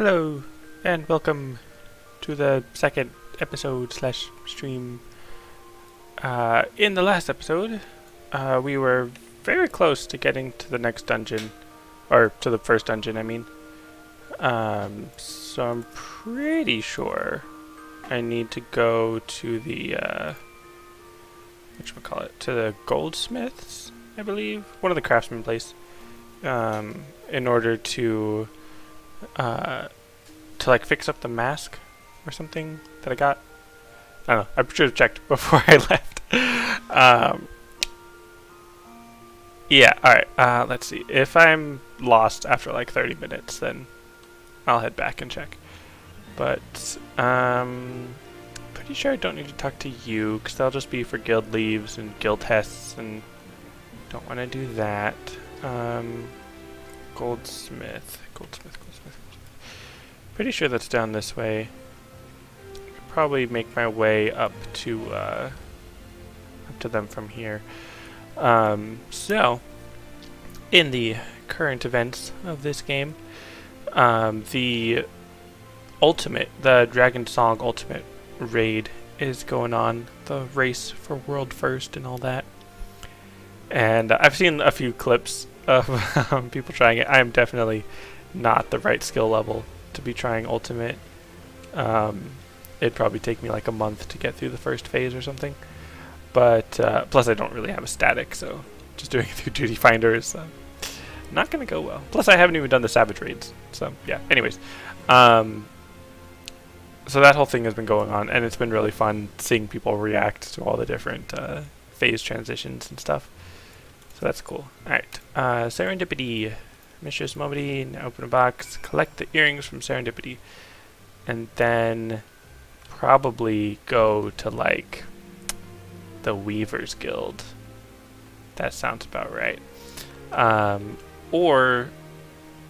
Hello, and welcome to the second episode slash stream. In the last episode, we were very close to getting to the next dungeon, or to the first dungeon, I mean. So I'm pretty sure I need to go to the, to the goldsmiths, I believe? One of the craftsman place, in order to like fix up the mask or something that I got. I don't know. I should have checked before I left. Yeah. All right. Let's see. If I'm lost after like 30 minutes, then I'll head back and check. But pretty sure I don't need to talk to you because that'll just be for guild leaves and guild tests, and don't want to do that. Goldsmith. Pretty sure that's down this way. I could probably make my way up to them from here. So, in the current events of this game, the Dragon Song Ultimate raid is going on. The race for world first and all that. And I've seen a few clips of people trying it. I am definitely not the right skill level to be trying ultimate. It'd probably take me like a month to get through the first phase or something. But plus I don't really have a static, so just doing it through Duty Finder is not going to go well. Plus I haven't even done the Savage raids. So yeah, anyways. So that whole thing has been going on, and it's been really fun seeing people react to all the different phase transitions and stuff. So that's cool. Alright, Serendipity. Mistress Momity, now open a box, collect the earrings from Serendipity, and then probably go to like the Weaver's Guild. That sounds about right. Or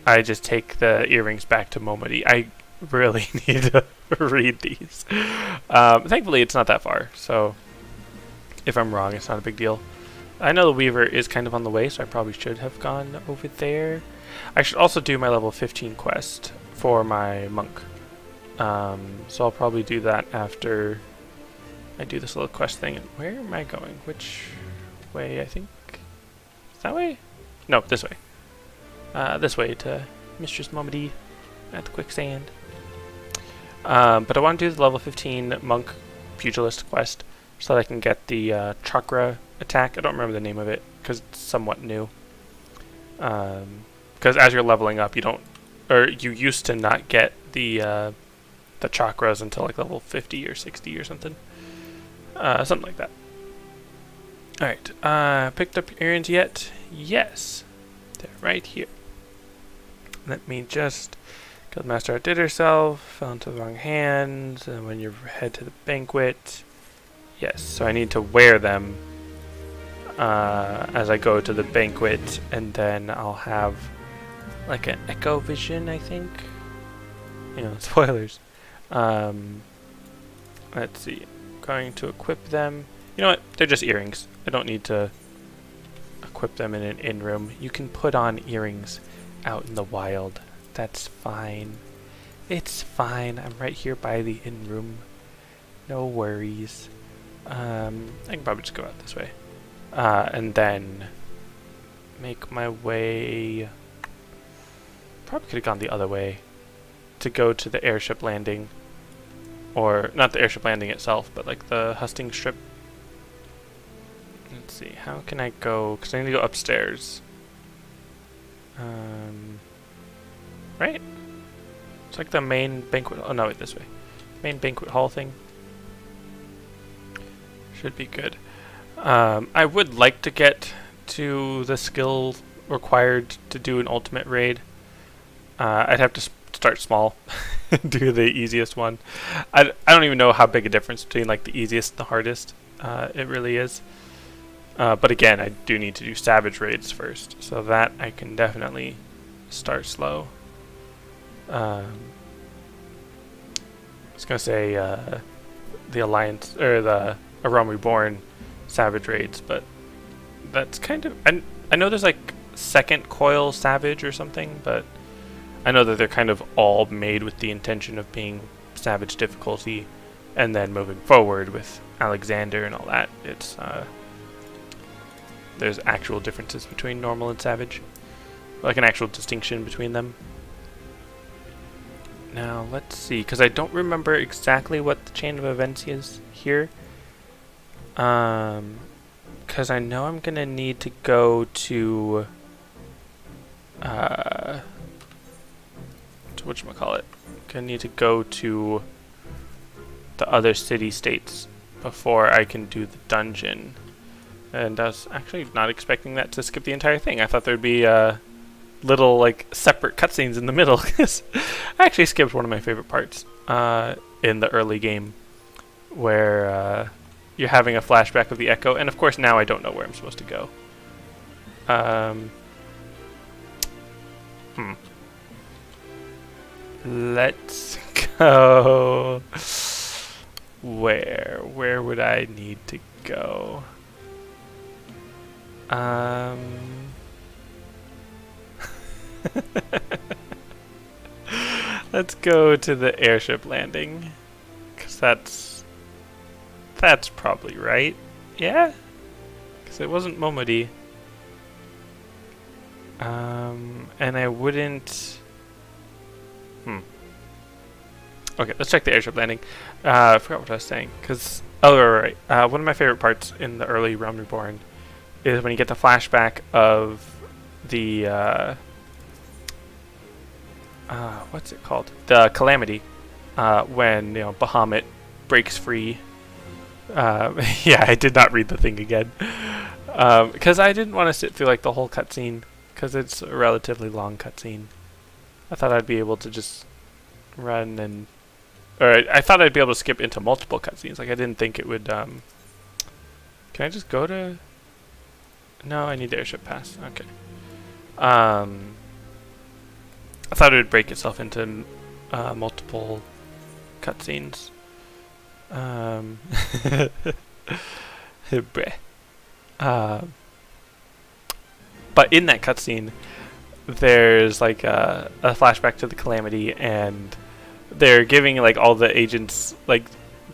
I just take the earrings back to Momity. I really need to read these. Thankfully it's not that far, so if I'm wrong it's not a big deal. I know the Weaver is kind of on the way, so I probably should have gone over there. I should also do my level 15 quest for my monk. So I'll probably do that after I do this little quest thing. Where am I going? Which way, I think? That way? No, this way. This way to Mistress Momity at the quicksand. But I want to do the level 15 monk pugilist quest so that I can get the chakra attack. I don't remember the name of it because it's somewhat new. Because as you're leveling up, you used to not get the chakras until like level 50 or 60 or something. Something like that. Alright, picked up earrings yet? Yes. They're right here. Let me just... Guildmaster outdid herself, fell into the wrong hands, and when you head to the banquet... Yes, so I need to wear them as I go to the banquet, and then I'll have like an echo vision, I think. You know, spoilers. Let's see. I'm going to equip them. You know what? They're just earrings. I don't need to equip them in an inn room. You can put on earrings out in the wild. That's fine. It's fine. I'm right here by the inn room. No worries. I can probably just go out this way. And then make my way... Probably could have gone the other way to go to the airship landing. Or, not the airship landing itself, but like the husting strip. Let's see, how can I go? Because I need to go upstairs. Right? It's like the main banquet... Oh no, wait, this way. Main banquet hall thing. Should be good. I would like to get to the skill required to do an ultimate raid. I'd have to start small, do the easiest one. I don't even know how big a difference between like the easiest and the hardest it really is. But again, I do need to do savage raids first, so that I can definitely start slow. I was gonna say the Alliance or the A Realm Reborn savage raids, but that's kind of... I know there's like second coil savage or something, but I know that they're kind of all made with the intention of being Savage difficulty, and then moving forward with Alexander and all that, it's there's actual differences between normal and Savage, like an actual distinction between them. Now let's see, because I don't remember exactly what the chain of events is here. Because I know I'm gonna need to go to whatchamacallit. Gonna need to go to the other city-states before I can do the dungeon. And I was actually not expecting that to skip the entire thing. I thought there'd be little like separate cutscenes in the middle. Cause I actually skipped one of my favorite parts in the early game, where you're having a flashback of the Echo, and of course now I don't know where I'm supposed to go. Let's go. Where would I need to go? Let's go to the airship landing, because that's probably right. Yeah? Because it wasn't Momodi. And I wouldn't... Okay, let's check the airship landing. I forgot what I was saying. Because... Oh, right. One of my favorite parts in the early Realm Reborn is when you get the flashback of the... what's it called? The Calamity. When, you know, Bahamut breaks free. Yeah, I did not read the thing again. Because I didn't want to sit through like the whole cutscene, because it's a relatively long cutscene. I thought I'd be able to just run and... Or I thought I'd be able to skip into multiple cutscenes. Like, I didn't think it would... Can I just go to... No, I need the airship pass. Okay. I thought it would break itself into multiple cutscenes. But in that cutscene, there's like a flashback to the Calamity, and they're giving like all the agents like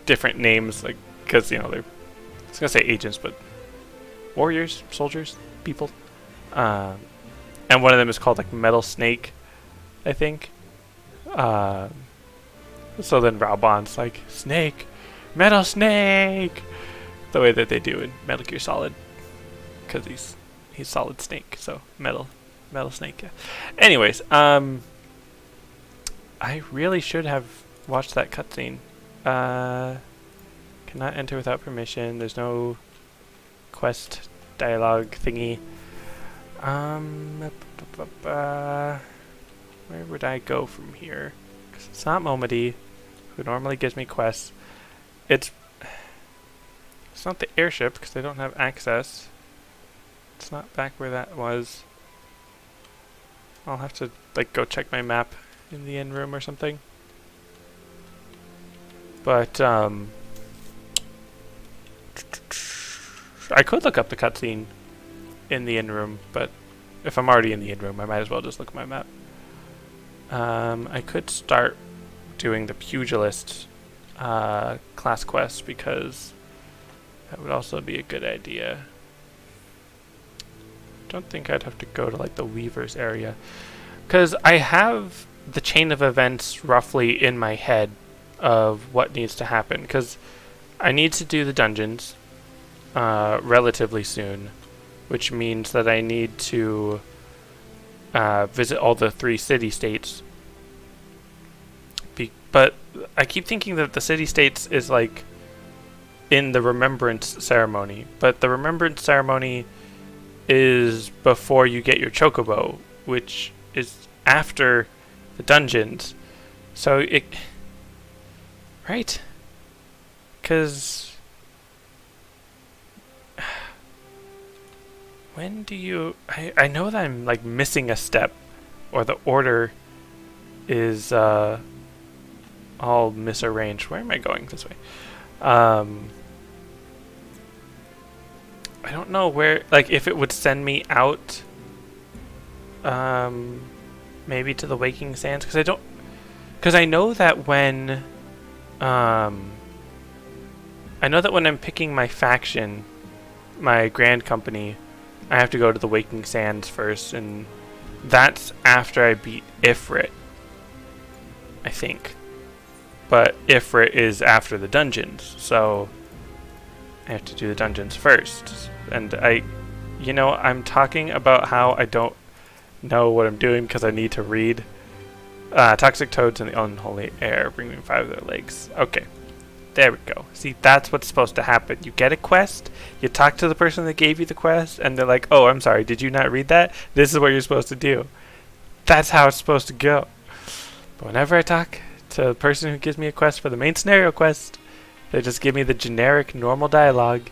different names, like because you know they're I was gonna say agents, but warriors, soldiers, people. And one of them is called like Metal Snake, I think. So then Raubon's like, Snake, Metal Snake, the way that they do in Metal Gear Solid, because he's Solid Snake, so Metal Snake. Yeah. Anyways, I really should have watched that cutscene. Cannot enter without permission. There's no quest dialogue thingy. Where would I go from here? Because it's not Momodi, who normally gives me quests. It's not the airship, because they don't have access. It's not back where that was. I'll have to like go check my map in the end room or something. But I could look up the cutscene in the end room, but if I'm already in the end room, I might as well just look at my map. I could start doing the pugilist class quest, because that would also be a good idea. Don't think I'd have to go to like the Weavers area, because I have the chain of events roughly in my head of what needs to happen, because I need to do the dungeons relatively soon, which means that I need to visit all the 3 city-states. But I keep thinking that the city-states is like in the Remembrance Ceremony, but the Remembrance Ceremony is before you get your Chocobo, which is after the dungeons. So it... Right? Because... When do you... I know that I'm like missing a step, or the order is all misarranged. Where am I going this way? I don't know where, like if it would send me out maybe to the Waking Sands, because I know that when I'm picking my faction, my grand company, I have to go to the Waking Sands first, and that's after I beat Ifrit, I think. But Ifrit is after the dungeons, so I have to do the dungeons first. And I'm talking about how I don't know what I'm doing because I need to read. Toxic toads in the unholy air, bringing 5 of their legs. Okay, there we go. See, that's what's supposed to happen. You get a quest, you talk to the person that gave you the quest, and they're like, oh, I'm sorry, did you not read that? This is what you're supposed to do. That's how it's supposed to go. But whenever I talk to the person who gives me a quest for the main scenario quest, they just give me the generic normal dialogue.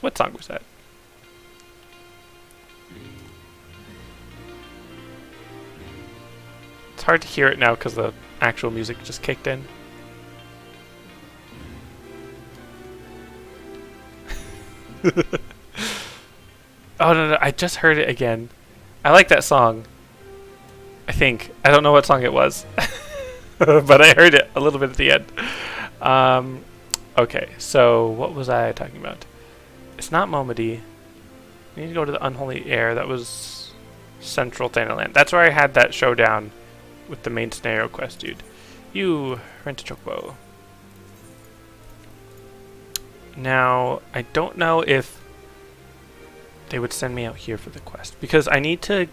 What song was that? It's hard to hear it now because the actual music just kicked in. Oh no, I just heard it again. I like that song. I think. I don't know what song it was. But I heard it a little bit at the end. Okay, so what was I talking about? It's not Momody. I need to go to the Unholy Air. That was Central Thanaland. That's where I had that showdown with the main scenario quest dude. You rent a chocobo. Now, I don't know if they would send me out here for the quest, because I need to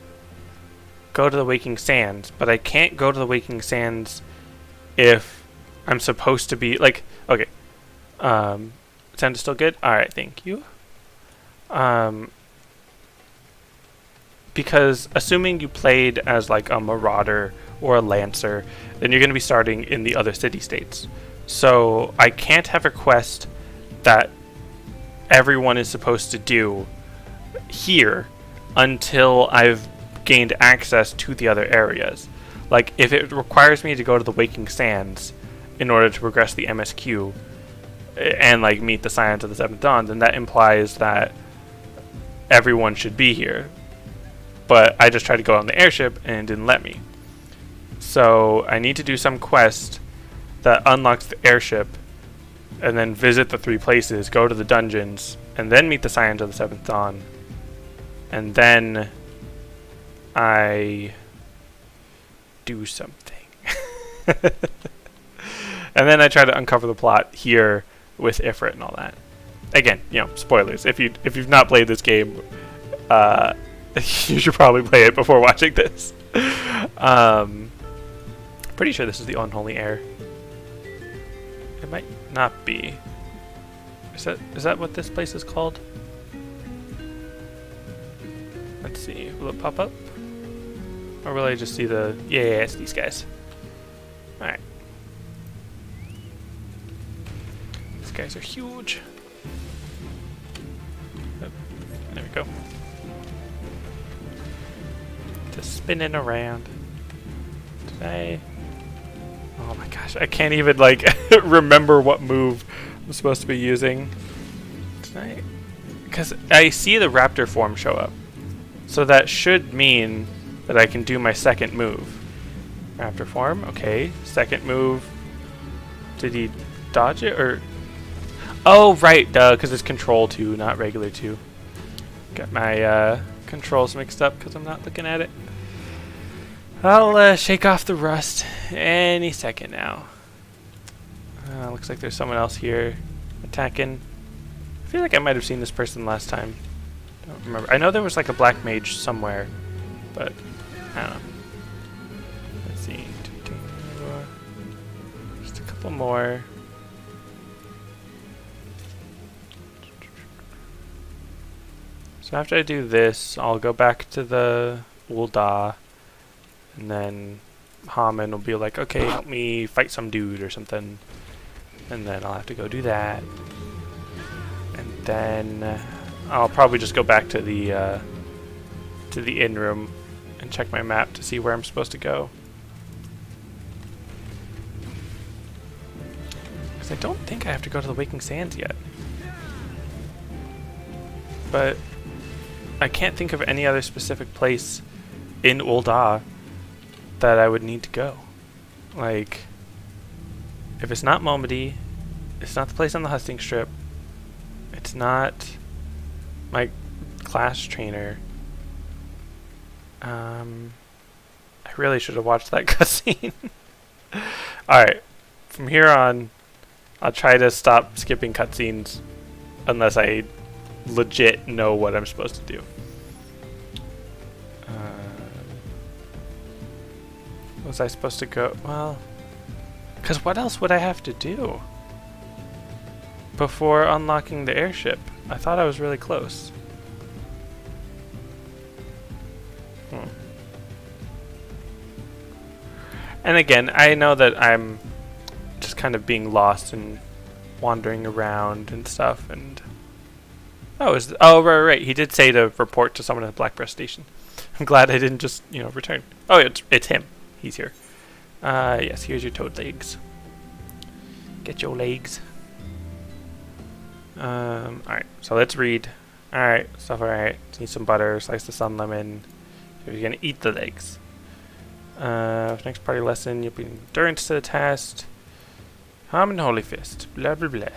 go to the Waking Sands, but I can't go to the Waking Sands if I'm supposed to be, like, okay. Sound is still good? Alright, thank you. Because assuming you played as like a Marauder or a Lancer, then you're going to be starting in the other city-states. So I can't have a quest that everyone is supposed to do here until I've gained access to the other areas. Like, if it requires me to go to the Waking Sands in order to progress the MSQ and like meet the Scions of the Seventh Dawn, then that implies that everyone should be here. But I just tried to go on the airship and it didn't let me. So I need to do some quest that unlocks the airship and then visit the 3 places, go to the dungeons, and then meet the Scions of the Seventh Dawn. And then I do something. And then I try to uncover the plot here with Ifrit and all that. Again, spoilers. If you've not played this game, you should probably play it before watching this. Pretty sure this is the Unholy Air. It might not be. Is that what this place is called? Let's see. Will it pop up? Or will I just see the... Yeah, it's these guys. Alright. These guys are huge. Oh, there we go. Just spinning around. Today. Oh my gosh, I can't even like remember what move I'm supposed to be using tonight. Because I see the raptor form show up. So that should mean that I can do my second move. Raptor form, okay. Second move. Did he dodge it or... Oh, right, duh, because it's control 2, not regular 2. Got my controls mixed up because I'm not looking at it. I'll shake off the rust any second now. Looks like there's someone else here attacking. I feel like I might have seen this person last time. Don't remember. I know there was like a black mage somewhere, but I don't know. Let's see. Just a couple more. So after I do this, I'll go back to the Ul'dah, and then Haman will be like, okay, help me fight some dude or something. And then I'll have to go do that. And then I'll probably just go back to the inn room and check my map to see where I'm supposed to go. Because I don't think I have to go to the Waking Sands yet. But I can't think of any other specific place in Ul'dah that I would need to go. Like, if it's not Momody, it's not the place on the husting strip, it's not my class trainer. I really should have watched that cutscene. Alright, from here on, I'll try to stop skipping cutscenes unless I legit know what I'm supposed to do. Was I supposed to go? Well, because what else would I have to do before unlocking the airship? I thought I was really close. And again, I know that I'm just kind of being lost and wandering around and stuff. And oh, right. He did say to report to someone at the Black Breast Station. I'm glad I didn't just return. Oh, it's him. He's here. Yes, here's your toad legs. Get your legs. Alright, so let's read. Alright, stuff alright. Need some butter, slice the sun lemon. So you're gonna eat the legs. Next party lesson, you'll be endurance to the test. Harm and Holy Fist. Blah blah blah.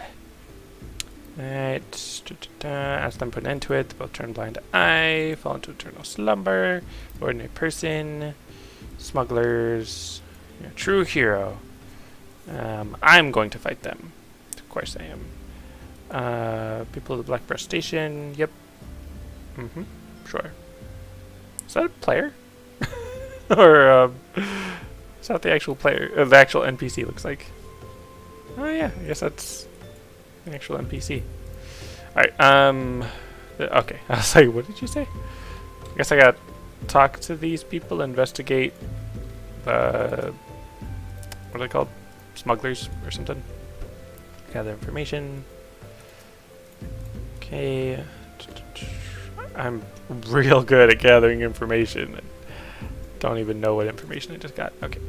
Alright. As them put an end to it, both turn blind eye, fall into eternal slumber. Ordinary person. Smugglers. You're a true hero. I'm going to fight them. Of course I am. People of the Black Breast Station. Yep. Sure. Is that a player? Or is that the actual player? The actual NPC looks like. Oh yeah, I guess that's the actual NPC. Alright, okay. I was like, what did you say? I guess I got to talk to these people, investigate what are they called? Smugglers or something. Gather information. Okay. I'm real good at gathering information. Don't even know what information I just got. Okay.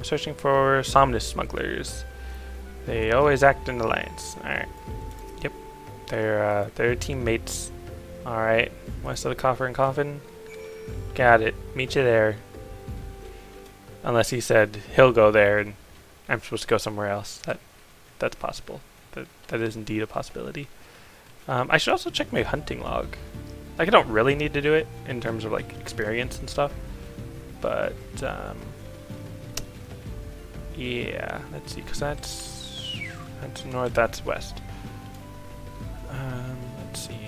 Searching for somnus smugglers. They always act in alliance. Alright. Yep. They're teammates. Alright. West of the Coffer and Coffin. Got it. Meet you there. Unless he said he'll go there and I'm supposed to go somewhere else. That's possible. That is indeed a possibility. I should also check my hunting log. Like, I don't really need to do it in terms of like experience and stuff. But yeah, let's see, because that's north, that's west. Let's see.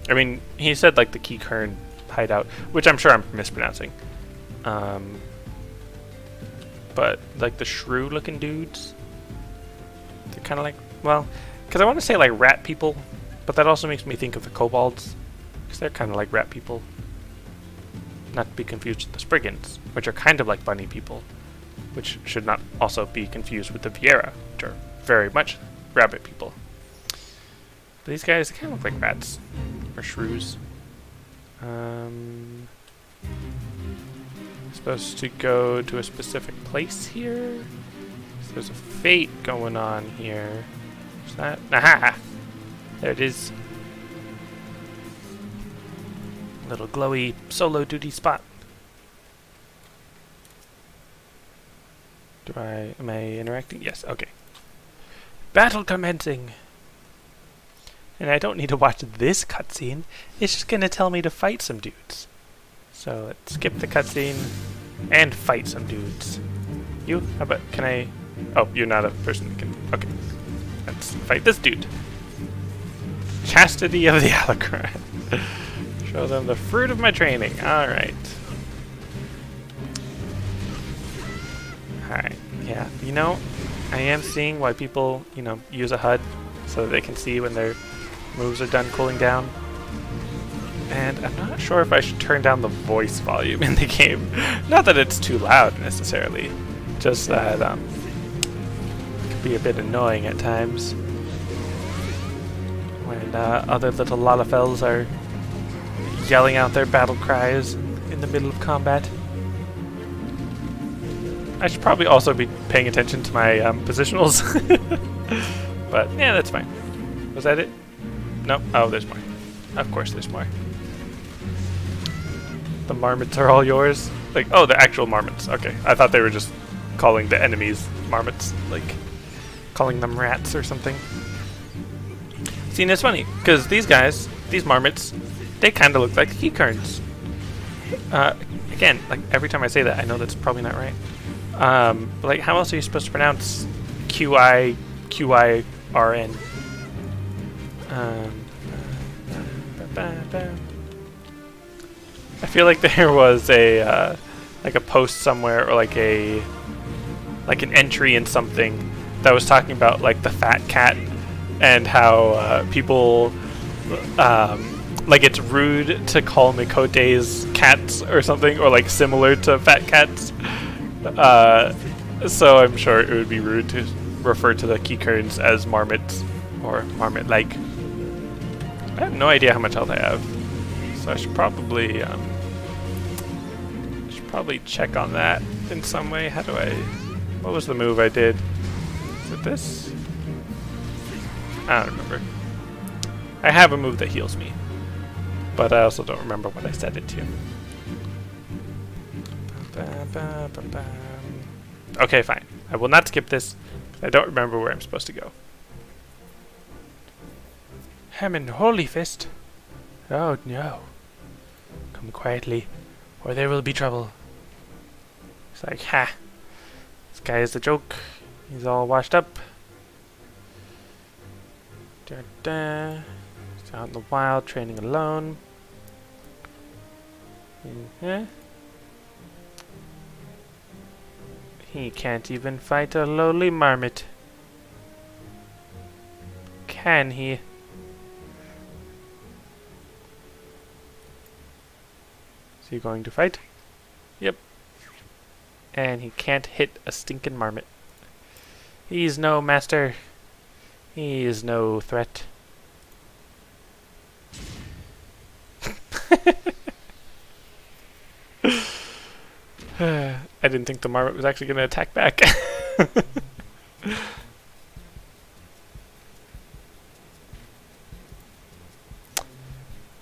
I mean, he said like the Key Kern hideout, which I'm sure I'm mispronouncing. But like the shrew-looking dudes, they're kind of like, well, because I want to say like rat people, but that also makes me think of the kobolds, because they're kind of like rat people. Not to be confused with the Spriggans, which are kind of like bunny people, which should not also be confused with the Viera, which are very much rabbit people. But these guys kind of look like rats, or shrews. Supposed to go to a specific place here. So there's a fate going on here. Is that? Aha! There it is. Little glowy solo duty spot. Am I interacting? Yes, okay. Battle commencing! And I don't need to watch this cutscene. It's just gonna tell me to fight some dudes. So let's skip the cutscene and fight some dudes. You? How about, can I? Oh, you're not a person that can, okay. Let's fight this dude. Chastity of the Alacron. Show them the fruit of my training. Alright. Alright, yeah. You know, I am seeing why people, use a HUD so that they can see when their moves are done cooling down. And I'm not sure if I should turn down the voice volume in the game. Not that it's too loud necessarily, just that it can be a bit annoying at times when other little Lalafels are yelling out their battle cries in the middle of combat. I should probably also be paying attention to my positionals. But yeah, that's fine. Was that it? Nope. Oh, there's more. Of course there's more. The marmots are all yours? Like, oh, the actual marmots. Okay, I thought they were just calling the enemies marmots, like calling them rats or something. See, and it's funny, because these guys, these marmots, they kind of look like keycards. Again, like every time I say that, I know that's probably not right. But like, how else are you supposed to pronounce QIRN? I feel like there was a like a post somewhere, or like an entry in something that was talking about like the fat cat and how people like it's rude to call Mikote's cats or something, or like similar to fat cats. So I'm sure it would be rude to refer to the keycards as marmots or marmot-like. I have no idea how much health I have, so I should probably check on that in some way. How do I? What was the move I did? Is it this? I don't remember. I have a move that heals me, but I also don't remember what I set it to. Okay, fine. I will not skip this. I don't remember where I'm supposed to go. Hammond Holy Fist. Oh no. Come quietly, or there will be trouble. It's like, ha. This guy is a joke. He's all washed up. Da -da. He's out in the wild, training alone. He can't even fight a lowly marmot. Can he? Is he going to fight? Yep. And he can't hit a stinking marmot. He's no master. He is no threat. I didn't think the marmot was actually going to attack back.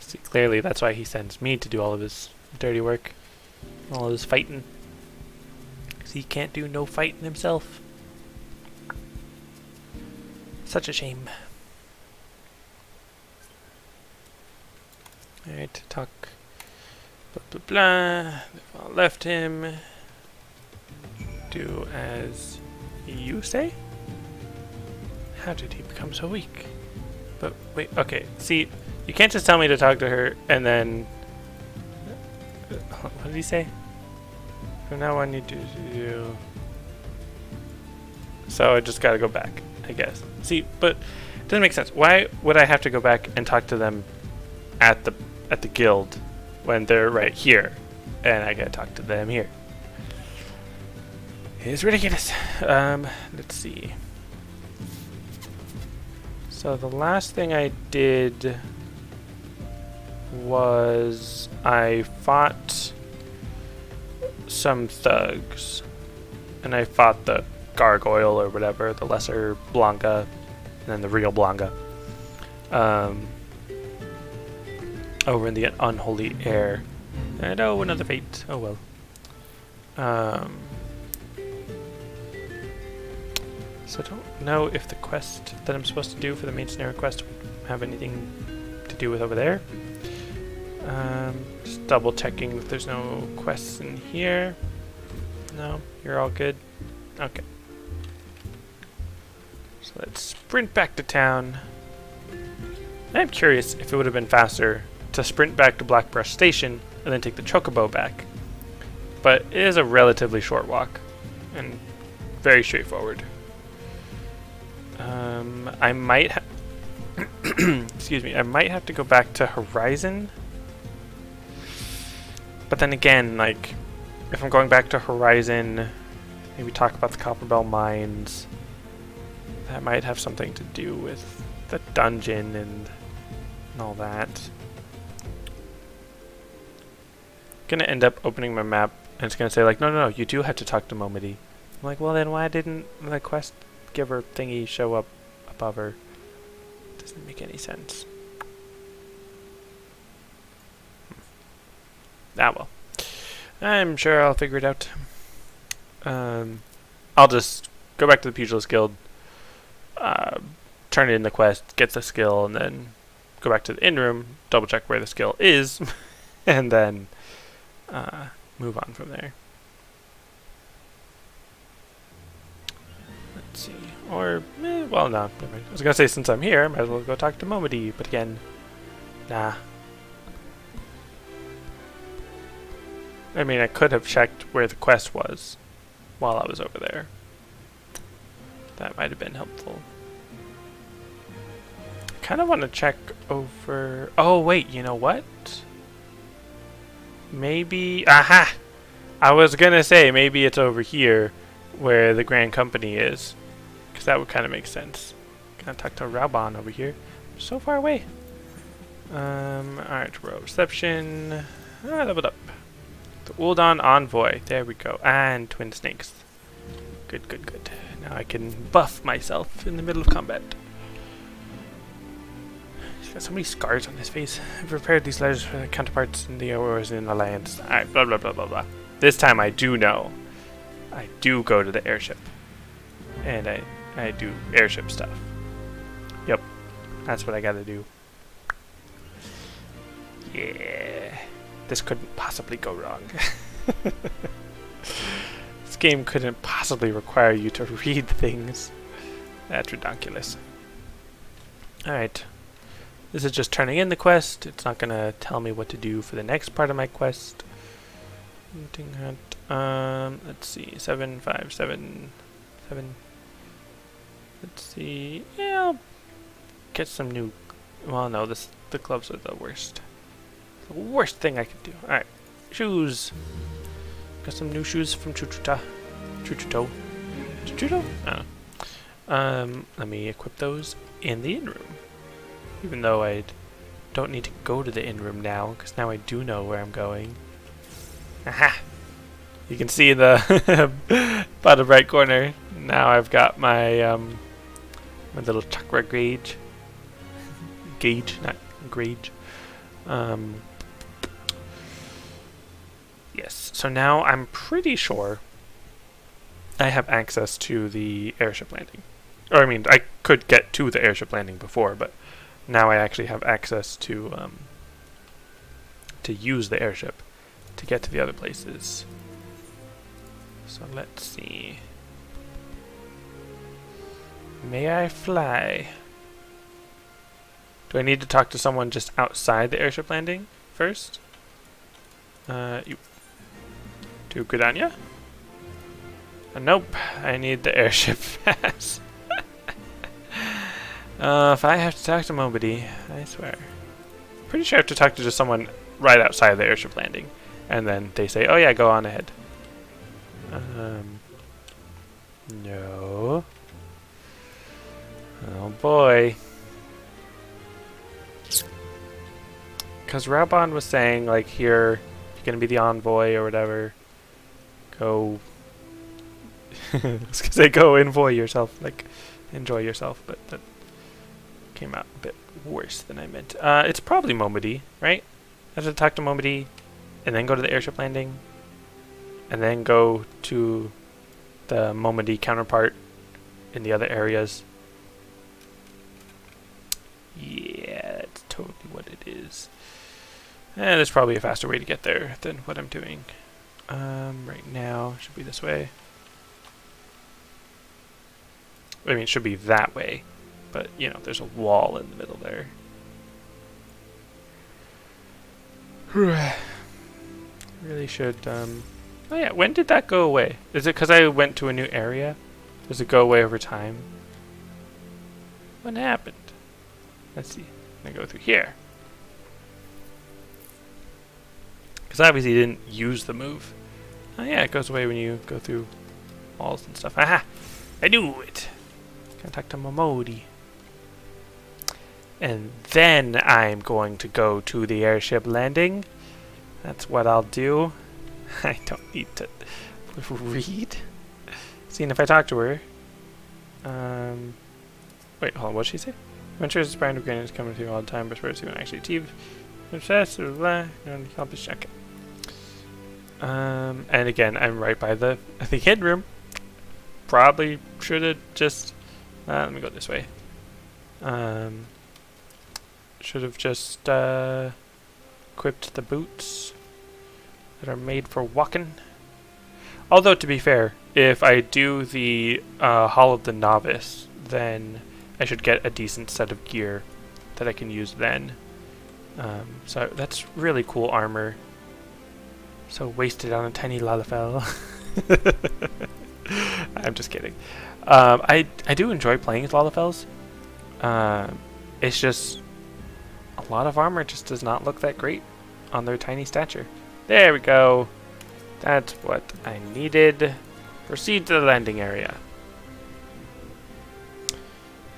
See, clearly that's why he sends me to do all of his dirty work. All of his fighting. Because he can't do no fighting himself. Such a shame. Alright, talk. Blah blah blah. They've all left him. Do as you say? How did he become so weak? But wait, okay. See, you can't just tell me to talk to her and then. What did he say? From now on, you do. So I just gotta go back, I guess. See, but it doesn't make sense. Why would I have to go back and talk to them at the guild when they're right here, and I gotta talk to them here? It's ridiculous. Let's see. So the last thing I did was I fought some thugs, and I fought the gargoyle or whatever, the lesser Blanca, and then the real Blanca, over in the unholy air. And oh, another fate. Oh well. So I don't know if the quest that I'm supposed to do for the main scenario quest would have anything to do with over there. Just double checking that there's no quests in here. No, you're all good. Okay. So let's sprint back to town. I'm curious if it would have been faster to sprint back to Blackbrush Station and then take the Chocobo back. But it is a relatively short walk and very straightforward. I might excuse me, I might have to go back to Horizon. But then again, like, if I'm going back to Horizon, maybe talk about the Copperbell mines. That might have something to do with the dungeon and all that. Gonna end up opening my map and it's gonna say like, no, you do have to talk to Momody. I'm like, well then why didn't the quest giver thingy show up above her? Doesn't make any sense. Ah well. I'm sure I'll figure it out. I'll just go back to the Pugilist Guild, turn in the quest, get the skill, and then go back to the inn room, double check where the skill is, and then move on from there. Let's see. Or, well, no. I was going to say since I'm here, I might as well go talk to Momody, but again, nah. I mean, I could have checked where the quest was while I was over there. That might have been helpful. I kind of want to check over... Oh, wait, you know what? Maybe... Aha! I was going to say maybe it's over here where the Grand Company is. Because that would kind of make sense. Gonna talk to Raubon over here. So far away. Alright, row reception. Leveled up. The Uldan Envoy. There we go. And Twin Snakes. Good, good, good. Now I can buff myself in the middle of combat. He's got so many scars on his face. I've prepared these letters for the counterparts in the Wars in Alliance. Alright, blah, blah, blah, blah, blah. This time I do know. I do go to the airship. And I do airship stuff. Yep. That's what I gotta do. Yeah. This couldn't possibly go wrong. This game couldn't possibly require you to read things. That's ridiculous. Alright. This is just turning in the quest. It's not gonna tell me what to do for the next part of my quest. Let's see. 7, 5, 7, 7. Let's see. Yeah, I'll get some new... Well, no, the gloves are the worst. The worst thing I could do. Alright. Shoes. Got some new shoes from Chuchuto. Chuchuto? I don't know. Let me equip those in the inn room. Even though I don't need to go to the inn room now, because now I do know where I'm going. Aha! You can see in the bottom right corner. Now I've got my my little chakra gauge. Gauge, not gauge. Yes. So now I'm pretty sure I have access to the airship landing. Or I mean, I could get to the airship landing before, but now I actually have access to use the airship to get to the other places. So let's see. May I fly? Do I need to talk to someone just outside the airship landing first? You. To Gridania? Nope. I need the airship pass. If I have to talk to Momody, I swear. Pretty sure I have to talk to just someone right outside the airship landing. And then they say, oh yeah, go on ahead. No. Oh boy. Because Raubon was saying, like, here, you're gonna be the envoy or whatever. Go. I was gonna say, go envoy yourself, like, enjoy yourself, but that came out a bit worse than I meant. It's probably Momody, right? I have to talk to Momody, and then go to the airship landing, and then go to the Momody counterpart in the other areas. Yeah, that's totally what it is. And there's probably a faster way to get there than what I'm doing. Right now, should be this way. I mean, it should be that way. But, you know, there's a wall in the middle there. Really should, oh yeah, when did that go away? Is it because I went to a new area? Does it go away over time? What happened? Let's see. I'm gonna go through here. Because obviously you didn't use the move. Oh yeah, it goes away when you go through walls and stuff. Aha! I knew it! Gotta talk to Momody. And then I'm going to go to the airship landing. That's what I'll do. I don't need to read. Seeing if I talk to her. Wait, hold on, what did she say? Adventures inspiring to Granite is coming to you all the time, but first you want to actually achieve success, blah, blah, and accomplish. Okay. And again, I'm right by the hidden room. Probably should have just... let me go this way. Should have just equipped the boots that are made for walking. Although, to be fair, if I do the Hall of the Novice, then I should get a decent set of gear that I can use then. So that's really cool armor. So wasted on a tiny Lalafell. I'm just kidding. I do enjoy playing as Lalafells. It's just a lot of armor just does not look that great on their tiny stature. There we go. That's what I needed. Proceed to the landing area.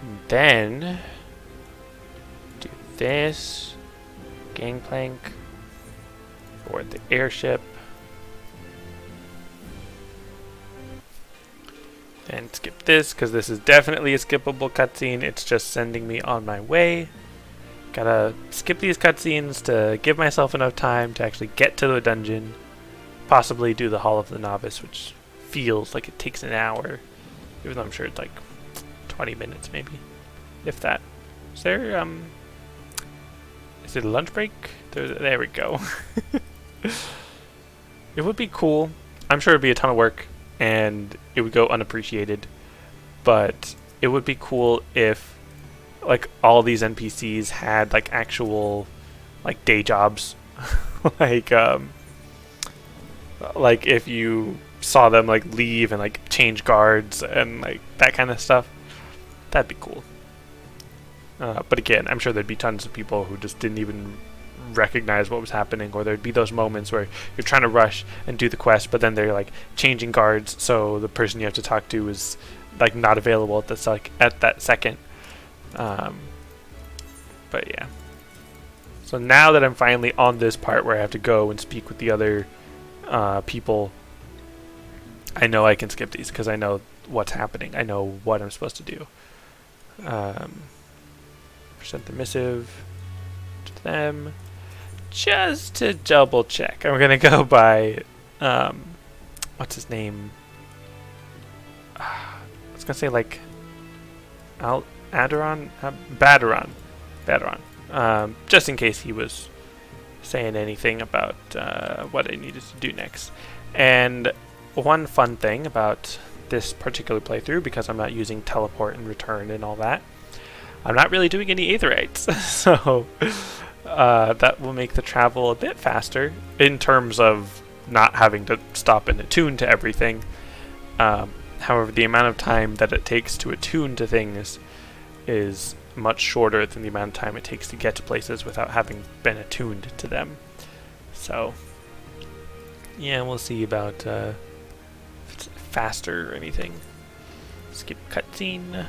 And then do this. Gangplank for the airship. And skip this, because this is definitely a skippable cutscene. It's just sending me on my way. Gotta skip these cutscenes to give myself enough time to actually get to the dungeon. Possibly do the Hall of the Novice, which feels like it takes an hour. Even though I'm sure it's like 20 minutes maybe. If that. Is there, is it a lunch break? There we go. It would be cool. I'm sure it would be a ton of work. And it would go unappreciated, but it would be cool if like all these NPCs had like actual like day jobs. like if you saw them like leave and like change guards and like that kind of stuff, that'd be cool. But again, I'm sure there'd be tons of people who just didn't even recognize what was happening, or there'd be those moments where you're trying to rush and do the quest, but then they're like changing guards, so the person you have to talk to is like not available at the at that second. But yeah. So now that I'm finally on this part where I have to go and speak with the other people, I know I can skip these because I know what's happening. I know what I'm supposed to do. Present the missive to them. Just to double check, I'm gonna go by, what's his name? I was gonna say like, Badaron. Just in case he was saying anything about what I needed to do next. And one fun thing about this particular playthrough, because I'm not using teleport and return and all that, I'm not really doing any aetherites, so. That will make the travel a bit faster in terms of not having to stop and attune to everything. However, the amount of time that it takes to attune to things is much shorter than the amount of time it takes to get to places without having been attuned to them. So, yeah, we'll see about if it's faster or anything. Skip cutscene,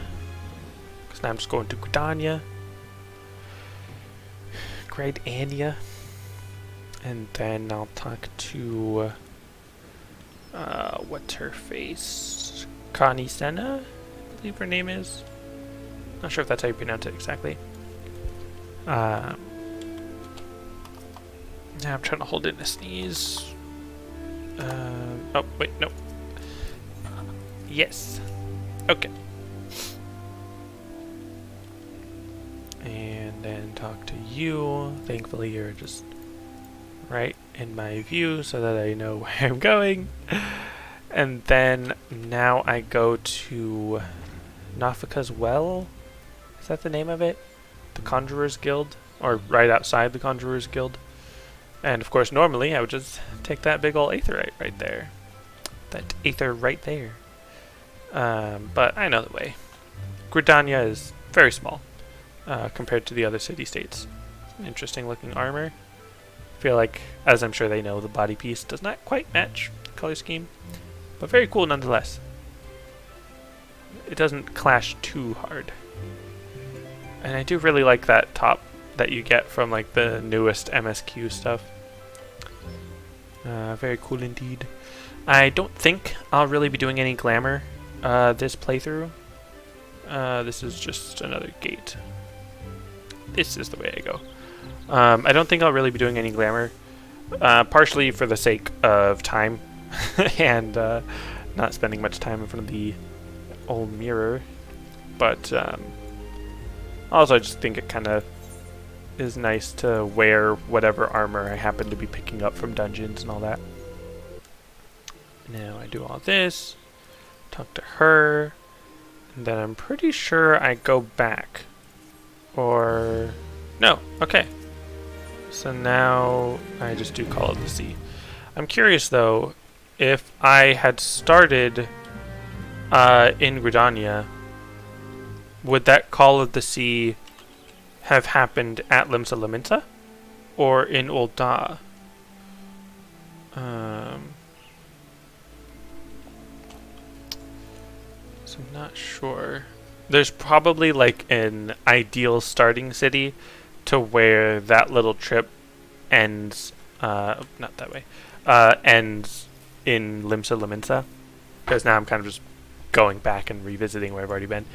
because now I'm just going to Gridania. Great Anya, and then I'll talk to what's her face, Connie Senna, I believe her name is. Not sure if that's how you pronounce it exactly. Now I'm trying to hold in a sneeze. Oh wait, no. Yes. Okay. And then talk to you. Thankfully you're just right in my view so that I know where I'm going. And then now I go to Nafika's Well. Is that the name of it? The Conjurer's Guild? Or right outside the Conjurer's Guild. And of course normally I would just take that big ol' aetherite right there. That aether right there. But I know the way. Gridania is very small. Compared to the other city-states. Interesting looking armor. I feel like, as I'm sure they know, the body piece does not quite match the color scheme, but very cool nonetheless. It doesn't clash too hard. And I do really like that top that you get from like the newest MSQ stuff. Very cool indeed. I don't think I'll really be doing any glamour this playthrough. This is just another gate. This is the way I go. I don't think I'll really be doing any glamour. partially for the sake of time and not spending much time in front of the old mirror, but also I just think it kind of is nice to wear whatever armor I happen to be picking up from dungeons and all that. Now I do all this, talk to her, and then I'm pretty sure I go back. Or no, okay. So now I just do Call of the Sea. I'm curious though, if I had started in Gridania, would that Call of the Sea have happened at Limsa Lominsa or in Ul'dah? So I'm not sure. There's probably like an ideal starting city to where that little trip ends, not that way, ends in Limsa Lominsa, because now I'm kind of just going back and revisiting where I've already been.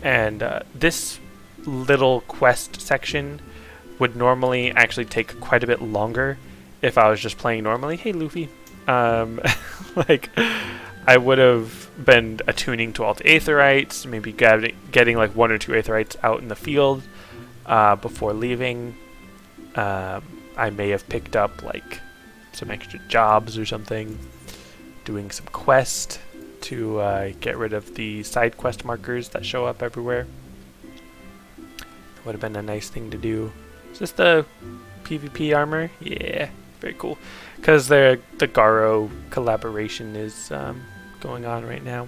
And this little quest section would normally actually take quite a bit longer if I was just playing normally. Hey, Luffy. Like, I would have been attuning to all the aetherites, maybe getting like 1 or 2 aetherites out in the field before leaving. I may have picked up like some extra jobs or something, doing some quest to get rid of the side quest markers that show up everywhere. That would have been a nice thing to do. Is this the PvP armor? Yeah, very cool. Because the Garo collaboration is going on right now.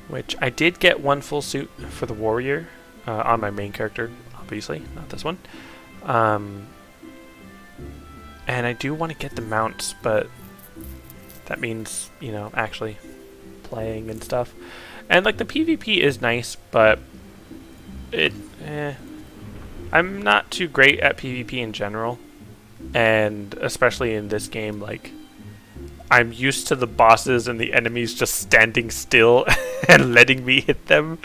Which I did get 1 full suit for the warrior on my main character, obviously, not this one. And I do want to get the mounts, but that means, you know, actually playing and stuff. And like the PvP is nice, but I'm not too great at PvP in general, and especially in this game, like I'm used to the bosses and the enemies just standing still and letting me hit them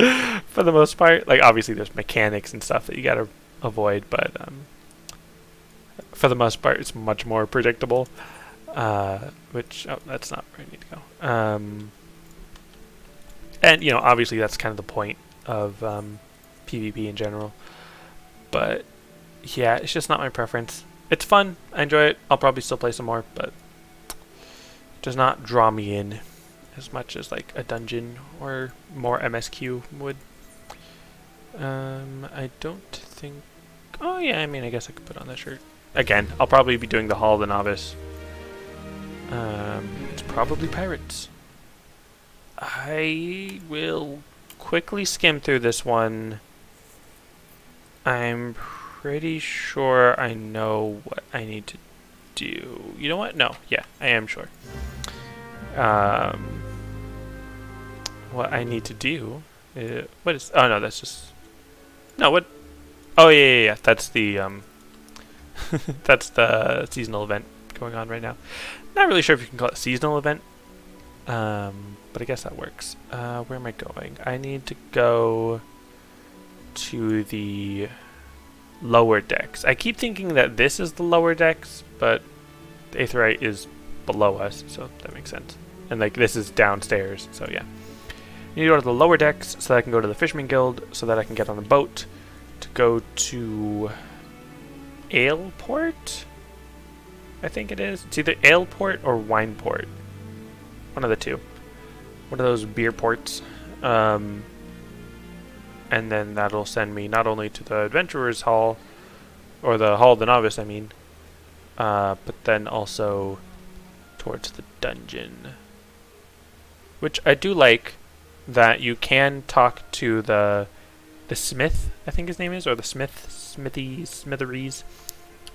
for the most part. Like obviously there's mechanics and stuff that you gotta avoid, but for the most part it's much more predictable. Which, oh, that's not where I need to go. And, you know, obviously that's kind of the point of PvP in general. But, yeah, it's just not my preference. It's fun. I enjoy it. I'll probably still play some more, but it does not draw me in as much as, like, a dungeon or more MSQ would. I don't think... Oh, yeah, I mean, I guess I could put on that shirt. Again, I'll probably be doing the Hall of the Novice. It's probably pirates. I will quickly skim through this one. I'm pretty sure I know what I need to do. You know what? No. Yeah, I am sure. What I need to do is... What is... Oh, no, that's just... No, what... Oh, yeah. That's the, that's the seasonal event going on right now. Not really sure if you can call it a seasonal event, but I guess that works. Where am I going? I need to go to the lower decks. I keep thinking that this is the lower decks, but the Aetherite is below us, so that makes sense. And like this is downstairs, so yeah. You need to go to the lower decks so that I can go to the Fisherman Guild, so that I can get on the boat to go to Aleport? I think it is. It's either Aleport or Wineport. One of the two. One of those beer ports. And then that'll send me not only to the Adventurer's Hall, or the Hall of the Novice, I mean, but then also towards the dungeon. Which I do like, that you can talk to the smith, I think his name is, or the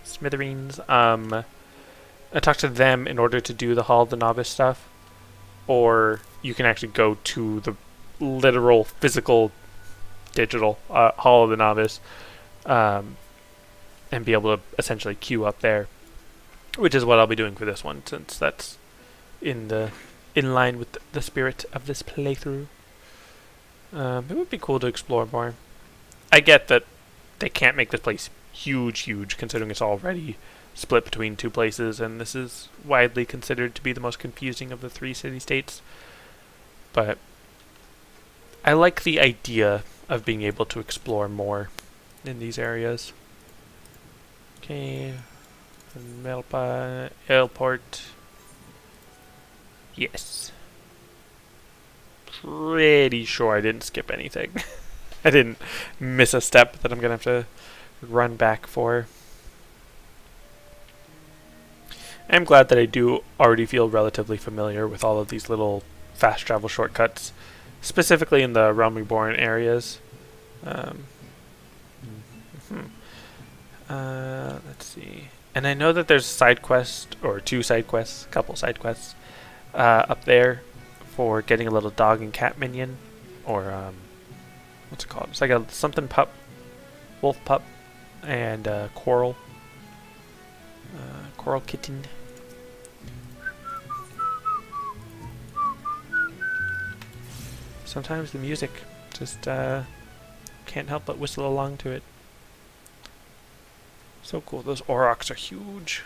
smithereens. I talk to them in order to do the Hall of the Novice stuff, or you can actually go to the literal, physical, digital Hall of the Novice, and be able to essentially queue up there, which is what I'll be doing for this one, since that's in line with the spirit of this playthrough. It would be cool to explore more. I get that they can't make this place huge, considering it's already split between two places, and this is widely considered to be the most confusing of the 3 city-states. But I like the idea of being able to explore more in these areas. Okay, Melpa Airport. Yes. Pretty sure I didn't skip anything. I didn't miss a step that I'm gonna have to run back for. I'm glad that I do already feel relatively familiar with all of these little fast travel shortcuts, specifically in the Realm Reborn areas. Let's see. And I know that there's a side quest, or 2 side quests, a couple side quests, up there for getting a little dog and cat minion, or what's it called? It's like a something pup, wolf pup, and coral kitten. Sometimes the music just can't help but whistle along to it. So cool. Those aurochs are huge,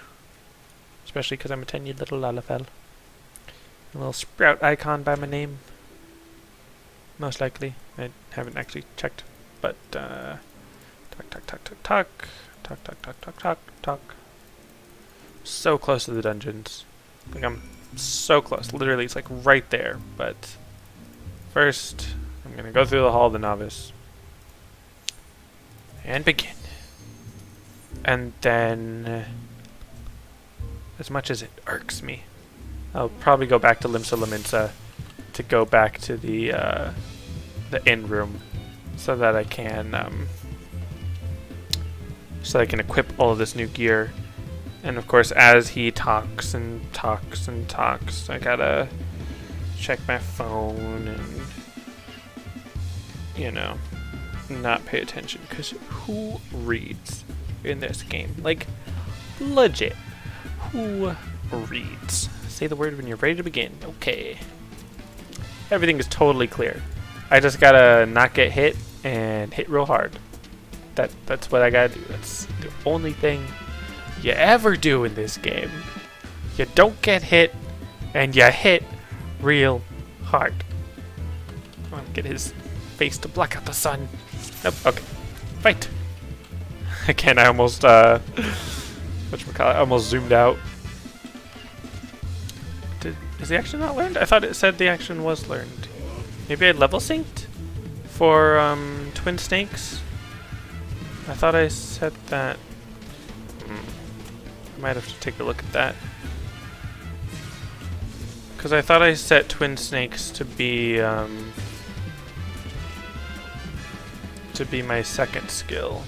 especially because I'm a tiny little lalafell. A little sprout icon by my name, most likely. I haven't actually checked, but talk. So close to the dungeons. Like I'm so close. Literally, it's like right there. But first, I'm gonna go through the Hall of the Novice and begin. And then, as much as it irks me, I'll probably go back to Limsa Laminsa to go back to the inn room, so that I can equip all of this new gear. And of course, as he talks and talks and talks, I gotta check my phone and, you know, not pay attention, because who reads in this game? Like, legit, who reads? Say the word when you're ready to begin. Okay. Everything is totally clear. I just gotta not get hit and hit real hard. That's what I gotta do. That's the only thing you ever do in this game. You don't get hit and you hit real hard. I want to get his face to block out the sun. Nope. Okay. Fight. Again, I almost whatchamacallit, almost zoomed out. Is the action not learned? I thought it said the action was learned. Maybe I level synced for twin snakes. I thought I said that. I might have to take a look at that, because I thought I set twin snakes to be my second skill.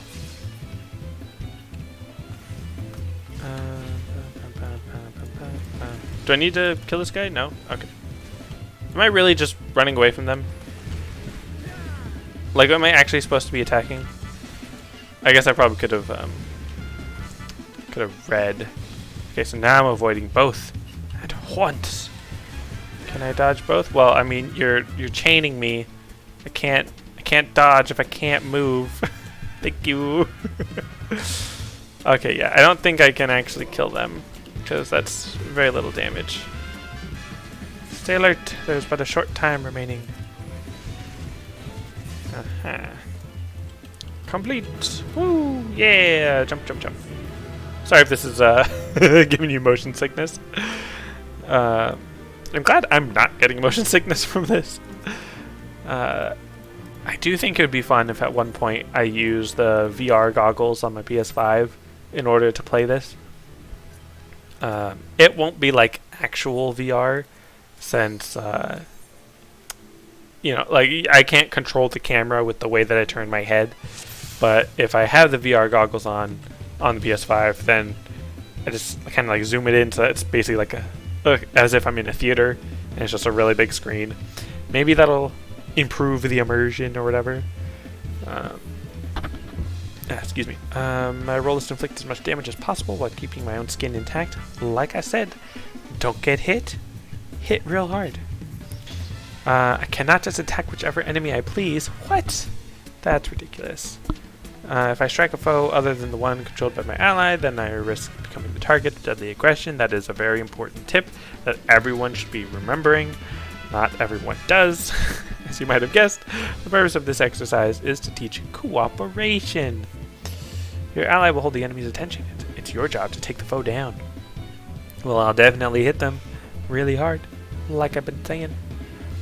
Do I need to kill this guy? No? Okay. Am I really just running away from them? Like, am I actually supposed to be attacking? I guess I probably could have read. Okay, so now I'm avoiding both at once. Can I dodge both? Well, I mean, you're chaining me. I can't dodge if I can't move. Thank you. Okay, yeah, I don't think I can actually kill them, because that's very little damage. Stay alert. There's but a short time remaining. Complete. Woo! Yeah! Jump, jump, jump. Sorry if this is giving you motion sickness. I'm glad I'm not getting motion sickness from this. I do think it would be fun if at one point I use the VR goggles on my PS5 in order to play this. It won't be like actual VR, since you know, like, I can't control the camera with the way that I turn my head. But if I have the VR goggles on the PS5, then I just kind of like zoom it in, so it's basically like as if I'm in a theater and it's just a really big screen. Maybe that'll improve the immersion or whatever. Excuse me. My role is to inflict as much damage as possible while keeping my own skin intact. Like I said, don't get hit. Hit real hard. I cannot just attack whichever enemy I please. What? That's ridiculous. If I strike a foe other than the one controlled by my ally, then I risk becoming the target of deadly aggression. That is a very important tip that everyone should be remembering. Not everyone does. As you might have guessed, the purpose of this exercise is to teach cooperation. Your ally will hold the enemy's attention. It's your job to take the foe down. Well, I'll definitely hit them really hard, like I've been saying.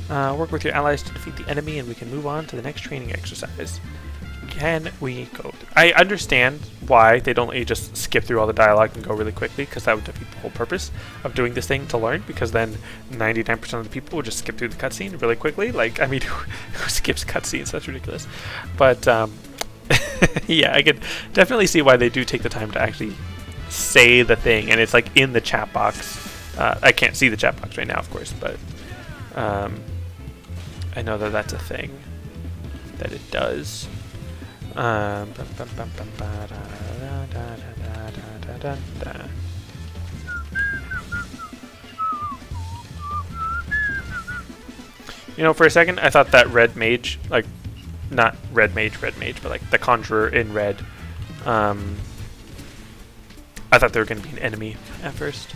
Work with your allies to defeat the enemy, and we can move on to the next training exercise. Can we go? I understand why they don't let you just skip through all the dialogue and go really quickly, because that would defeat the whole purpose of doing this thing to learn, because then 99% of the people would just skip through the cutscene really quickly. Like, I mean, who skips cutscenes? That's ridiculous. But, yeah, I could definitely see why they do take the time to actually say the thing, and it's like in the chat box. I can't see the chat box right now, of course, but I know that that's a thing that it does. You know, for a second I thought that red mage, like not red mage, but like the conjurer in red, I thought they were going to be an enemy at first.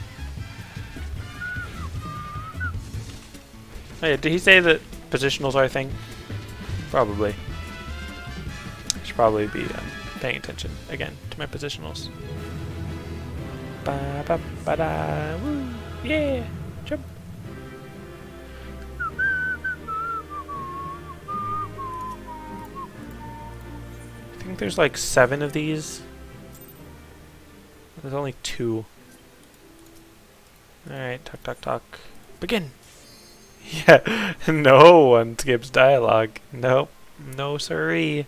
Oh yeah, did he say that positionals are a thing? Probably. I should probably be paying attention again to my positionals. Ba ba ba da, woo, yeah, jump. I think there's like 7 of these. There's only 2. Alright, talk, talk, talk. Begin! Yeah, no one skips dialogue. Nope. No siree.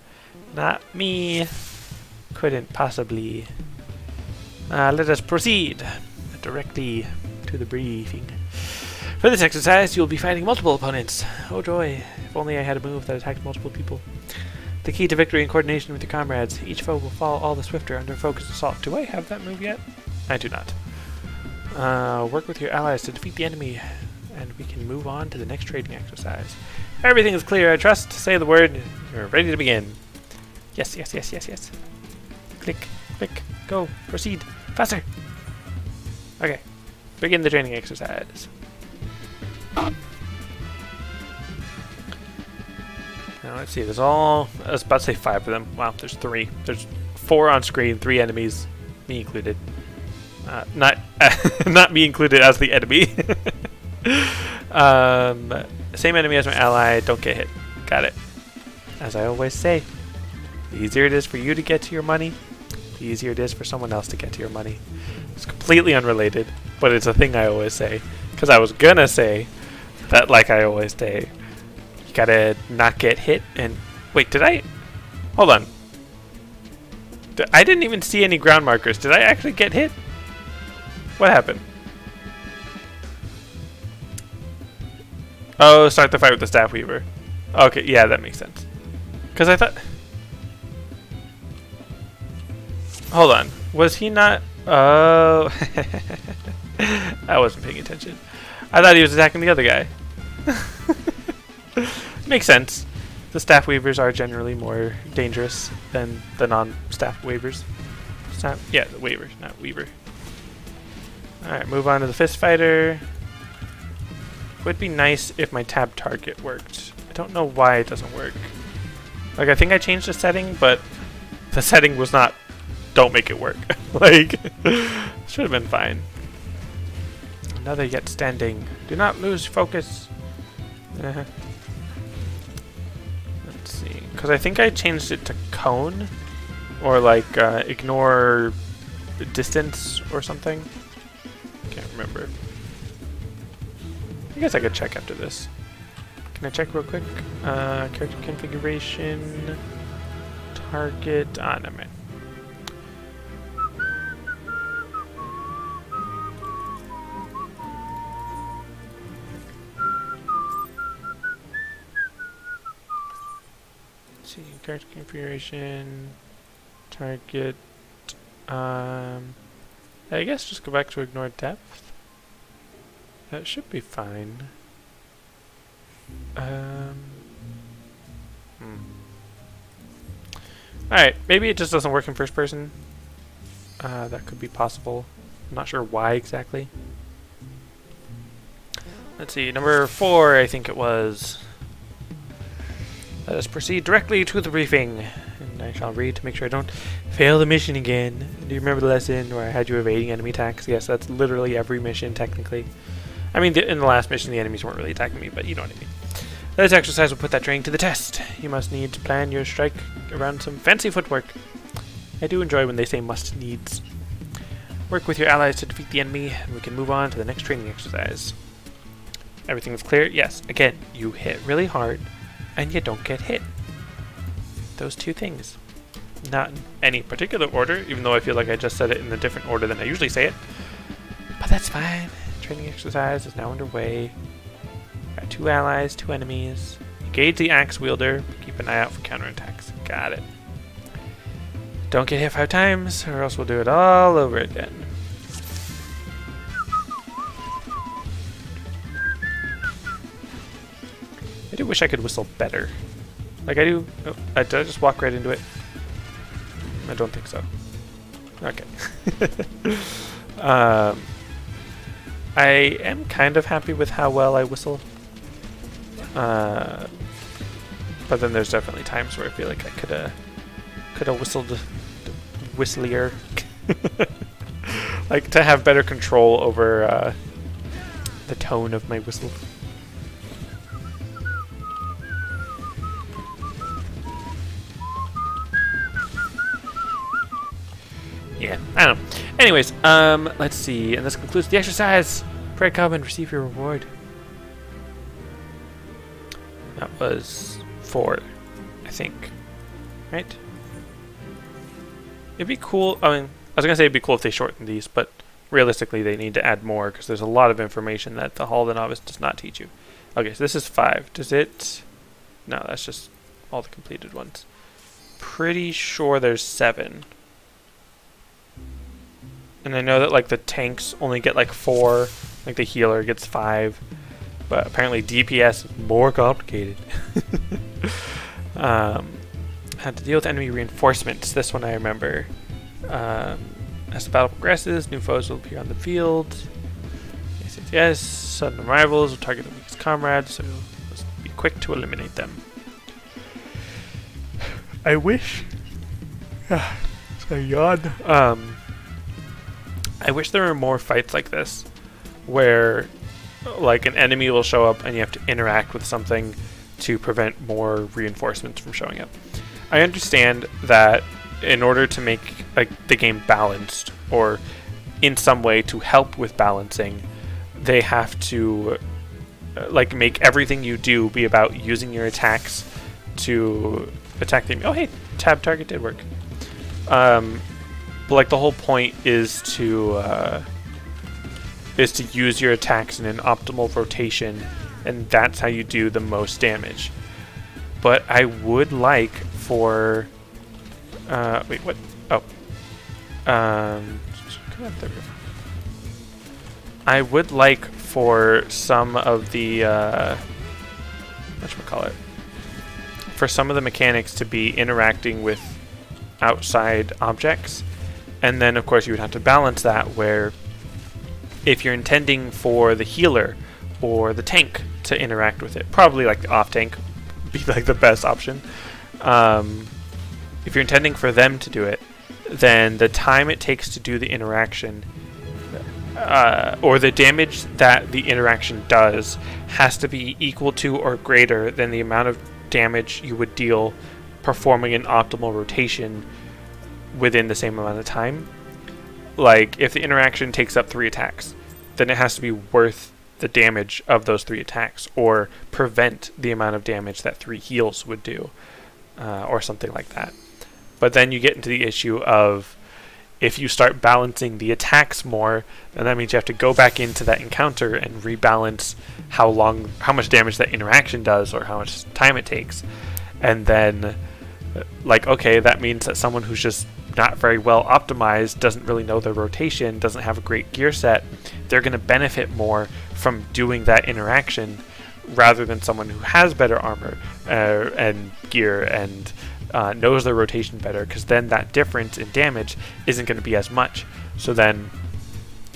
Not me. Couldn't possibly. Let us proceed directly to the briefing. For this exercise, you'll be fighting multiple opponents. Oh joy, if only I had a move that attacked multiple people. The key to victory and coordination with your comrades. Each foe will fall all the swifter under focused assault. Do I have that move yet? I do not. Work with your allies to defeat the enemy, and we can move on to the next trading exercise. Everything is clear, I trust. Say the word. You're ready to begin. Yes, yes, yes, yes, yes. Click, click, go, proceed. Faster! Okay. Begin the training exercise. Now let's see, there's I was about to say 5 of them. Wow, there's 3. There's 4 on screen, 3 enemies, me included. Not not me included as the enemy. Same enemy as my ally, don't get hit. Got it. As I always say, the easier it is for you to get to your money, the easier it is for someone else to get to your money. It's completely unrelated, but it's a thing I always say. Because I was gonna say that, like I always say, you gotta not get hit and... Wait, did I... Hold on. I didn't even see any ground markers. Did I actually get hit? What happened? Oh, start the fight with the Staff Weaver. Okay, yeah, that makes sense. Because I thought... Hold on. Was he not... Oh... I wasn't paying attention. I thought he was attacking the other guy. Makes sense. The Staff Weavers are generally more dangerous than the non-Staff Weavers. Yeah, the Weavers, not Weaver. Alright, move on to the Fist Fighter. Would be nice if my tab target worked. I don't know why it doesn't work. Like, I think I changed the setting, but the setting was not, don't make it work. Like, should have been fine. Another yet standing. Do not lose focus. Let's see. Because I think I changed it to cone. Or like, ignore distance or something. Can't remember. I guess I could check after this. Can I check real quick? Character configuration, target. Never mind. Let's see, character configuration, target. I guess just go back to ignore depth. That should be fine. Alright, maybe it just doesn't work in first person. That could be possible. I'm not sure why exactly. Let's see, number 4, I think it was. Let us proceed directly to the briefing. And I shall read to make sure I don't fail the mission again. Do you remember the lesson where I had you evading enemy attacks? Yes, that's literally every mission, technically. I mean, in the last mission, the enemies weren't really attacking me, but you know what I mean. This exercise will put that training to the test. You must need to plan your strike around some fancy footwork. I do enjoy when they say must needs. Work with your allies to defeat the enemy, and we can move on to the next training exercise. Everything is clear? Yes. Again, you hit really hard, and you don't get hit. Those two things. Not in any particular order, even though I feel like I just said it in a different order than I usually say it. But that's fine. Training exercise is now underway. Got 2 allies, 2 enemies. Engage the axe wielder. Keep an eye out for counterattacks. Got it. Don't get hit 5 times, or else we'll do it all over again. I do wish I could whistle better. Like I do. Oh, did I just walk right into it? I don't think so. Okay. I am kind of happy with how well I whistle. But then there's definitely times where I feel like I could have whistled whistlier. Like to have better control over the tone of my whistle. Yeah, I don't know. Anyways, let's see. And this concludes the exercise. Pray come and receive your reward. That was 4, I think. Right? It'd be cool. I mean, I was going to say it'd be cool if they shortened these, but realistically they need to add more because there's a lot of information that the Hall of the Novice does not teach you. Okay, so this is 5. Does it... No, that's just all the completed ones. Pretty sure there's 7. And I know that like the tanks only get like 4, like the healer gets 5, but apparently DPS is more complicated. Had to deal with enemy reinforcements. This one I remember. As the battle progresses, new foes will appear on the field. Yes. Sudden arrivals will target the weakest comrades, so let's be quick to eliminate them. I wish. So yawn. I wish there were more fights like this, where like an enemy will show up and you have to interact with something to prevent more reinforcements from showing up. I understand that in order to make the game balanced, or in some way to help with balancing, they have to make everything you do be about using your attacks to attack the enemy. Oh hey, tab target did work. But like the whole point is to use your attacks in an optimal rotation, and that's how you do the most damage. But I would like for wait, what? Oh, come on, there we go. I would like for some of the whatchamacallit, for some of the mechanics to be interacting with outside objects. And then, of course, you would have to balance that where if you're intending for the healer or the tank to interact with it, probably like the off-tank would be like the best option. If you're intending for them to do it, then the time it takes to do the interaction or the damage that the interaction does has to be equal to or greater than the amount of damage you would deal performing an optimal rotation within the same amount of time. Like, if the interaction takes up 3 attacks, then it has to be worth the damage of those 3 attacks, or prevent the amount of damage that 3 heals would do, or something like that. But then you get into the issue of, if you start balancing the attacks more, then that means you have to go back into that encounter and rebalance how much damage that interaction does, or how much time it takes. And then, like, okay, that means that someone who's just not very well optimized, doesn't really know their rotation, doesn't have a great gear set, they're going to benefit more from doing that interaction rather than someone who has better armor and gear and knows their rotation better, because then that difference in damage isn't going to be as much. So then,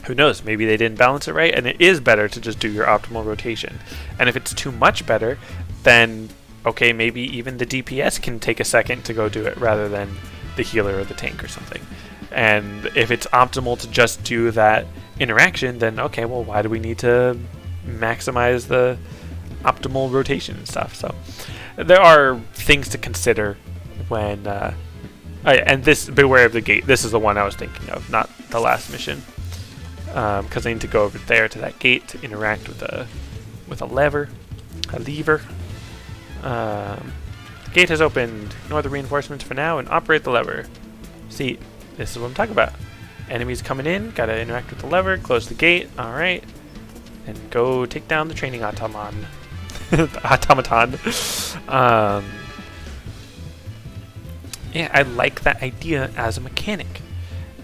who knows, maybe they didn't balance it right, and it is better to just do your optimal rotation. And if it's too much better, then okay, maybe even the DPS can take a second to go do it rather than the healer or the tank or something. And if it's optimal to just do that interaction, then okay, well, why do we need to maximize the optimal rotation and stuff? So there are things to consider when and this, beware of the gate. This is the one I was thinking of, not the last mission, because I need to go over there to that gate to interact with a lever. The gate has opened. Ignore the reinforcements for now and operate the lever. See, this is what I'm talking about. Enemies coming in, gotta interact with the lever, close the gate, alright, and go take down the training automaton. Yeah, I like that idea as a mechanic.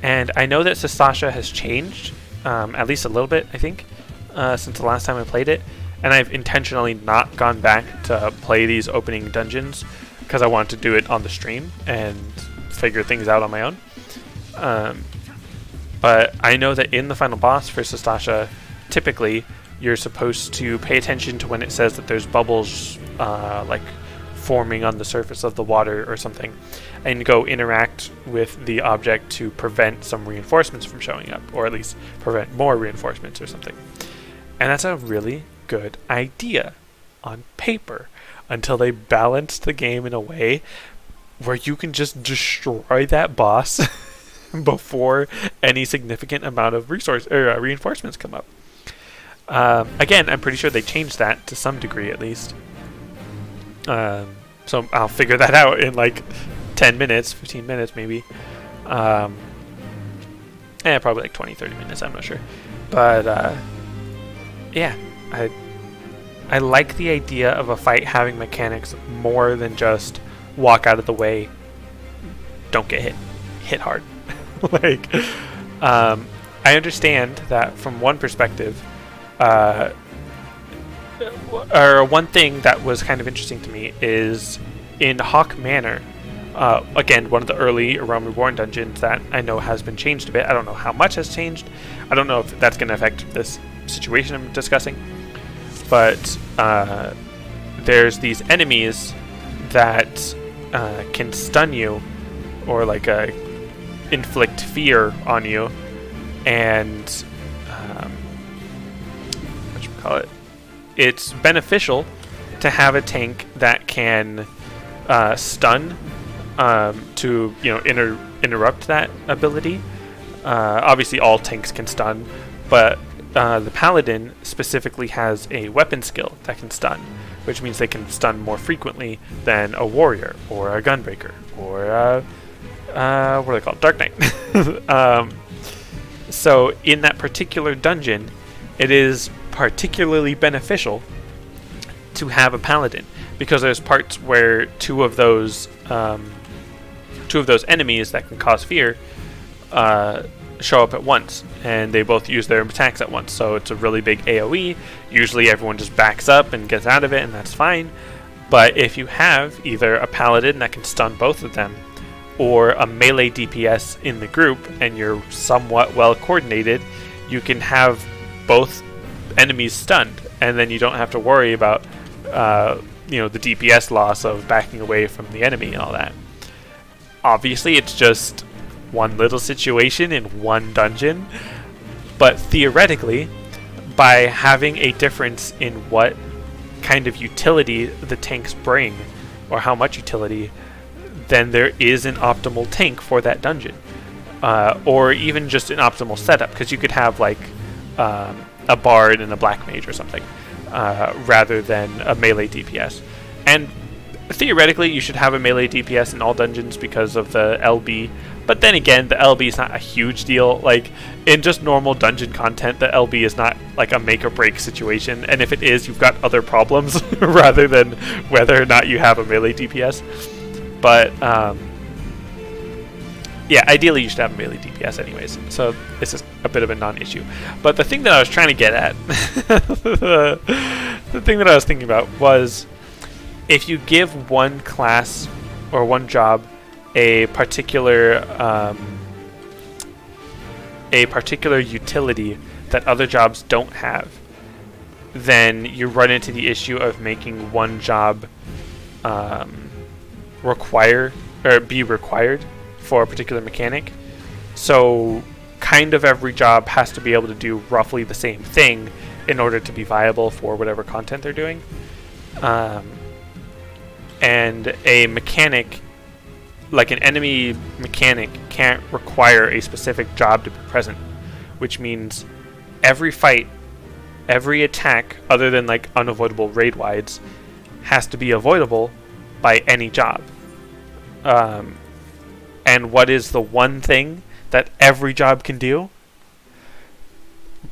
And I know that Sasasha has changed, at least a little bit, I think, since the last time I played it. And I've intentionally not gone back to play these opening dungeons because I want to do it on the stream and figure things out on my own. But I know that in the final boss for Sasasha, typically you're supposed to pay attention to when it says that there's bubbles like forming on the surface of the water or something, and go interact with the object to prevent some reinforcements from showing up, or at least prevent more reinforcements or something. And that's a really good idea on paper until they balance the game in a way where you can just destroy that boss before any significant amount of reinforcements come up. Again, I'm pretty sure they changed that to some degree at least. So I'll figure that out in like 10 minutes, 15 minutes maybe. Probably like 20, 30 minutes, I'm not sure. But yeah, I like the idea of a fight having mechanics more than just walk out of the way, don't get hit hard. Like, I understand that from one perspective, or one thing that was kind of interesting to me is in Hawk Manor, again, one of the early Realm Reborn dungeons that I know has been changed a bit. I don't know how much has changed. I don't know if that's going to affect this situation I'm discussing. But there's these enemies that can stun you or like inflict fear on you, and whatchamacallit, it's beneficial to have a tank that can stun to interrupt that ability. Obviously all tanks can stun, but the Paladin specifically has a weapon skill that can stun, which means they can stun more frequently than a warrior or a gunbreaker or what are they called? Dark Knight. So in that particular dungeon, it is particularly beneficial to have a Paladin, because there's parts where two of those enemies that can cause fear show up at once, and they both use their attacks at once, so it's a really big AoE. Usually everyone just backs up and gets out of it, and that's fine. But if you have either a Paladin that can stun both of them, or a melee DPS in the group, and you're somewhat well coordinated, you can have both enemies stunned, and then you don't have to worry about the DPS loss of backing away from the enemy and all that. Obviously it's just one little situation in one dungeon, but theoretically, by having a difference in what kind of utility the tanks bring, or how much utility, then there is an optimal tank for that dungeon, or even just an optimal setup, because you could have like a bard and a black mage or something, rather than a melee DPS. And theoretically you should have a melee DPS in all dungeons because of the LB, but then again, the LB is not a huge deal. Like, in just normal dungeon content, the LB is not like a make or break situation, and if it is, you've got other problems rather than whether or not you have a melee DPS. But yeah, ideally you should have a melee DPS anyways, so this is a bit of a non-issue. But the thing that I was trying to get at, the thing that I was thinking about was, if you give one class or one job a particular utility that other jobs don't have, then you run into the issue of making one job be required for a particular mechanic. So kind of every job has to be able to do roughly the same thing in order to be viable for whatever content they're doing. And a mechanic, like an enemy mechanic, can't require a specific job to be present, which means every fight, every attack, other than like unavoidable raid wides, has to be avoidable by any job. And what is the one thing that every job can do?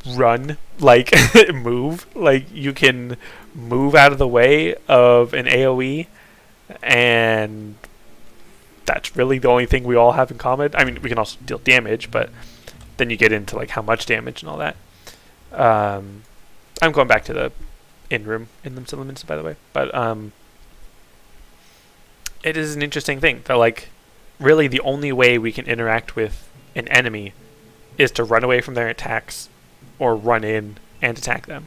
Run, like move. Like you can move out of the way of an AoE, and that's really the only thing we all have in common. I mean, we can also deal damage, but then you get into like how much damage and all that. I'm going back to the in-room elements, by the way, but it is an interesting thing that like really the only way we can interact with an enemy is to run away from their attacks or run in and attack them.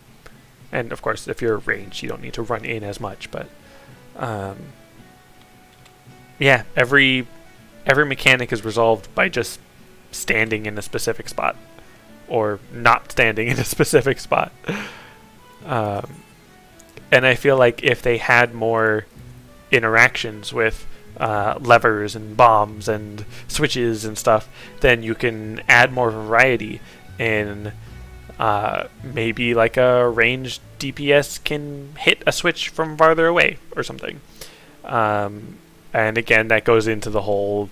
And of course, if you're ranged, you don't need to run in as much, but yeah, every mechanic is resolved by just standing in a specific spot or not standing in a specific spot. And I feel like if they had more interactions with levers and bombs and switches and stuff, then you can add more variety in maybe like a ranged DPS can hit a switch from farther away or something. And again, that goes into the whole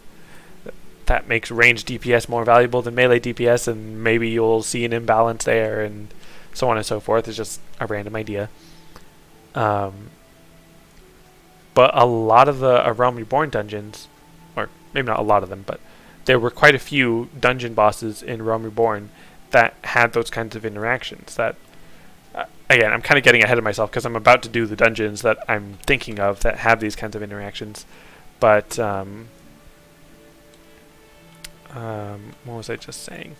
that makes ranged DPS more valuable than melee DPS, and maybe you'll see an imbalance there, and so on and so forth. It's just a random idea. But a lot of the Realm Reborn dungeons, or maybe not a lot of them, but there were quite a few dungeon bosses in Realm Reborn that had those kinds of interactions. That, again, I'm kind of getting ahead of myself because I'm about to do the dungeons that I'm thinking of that have these kinds of interactions. But, what was I just saying?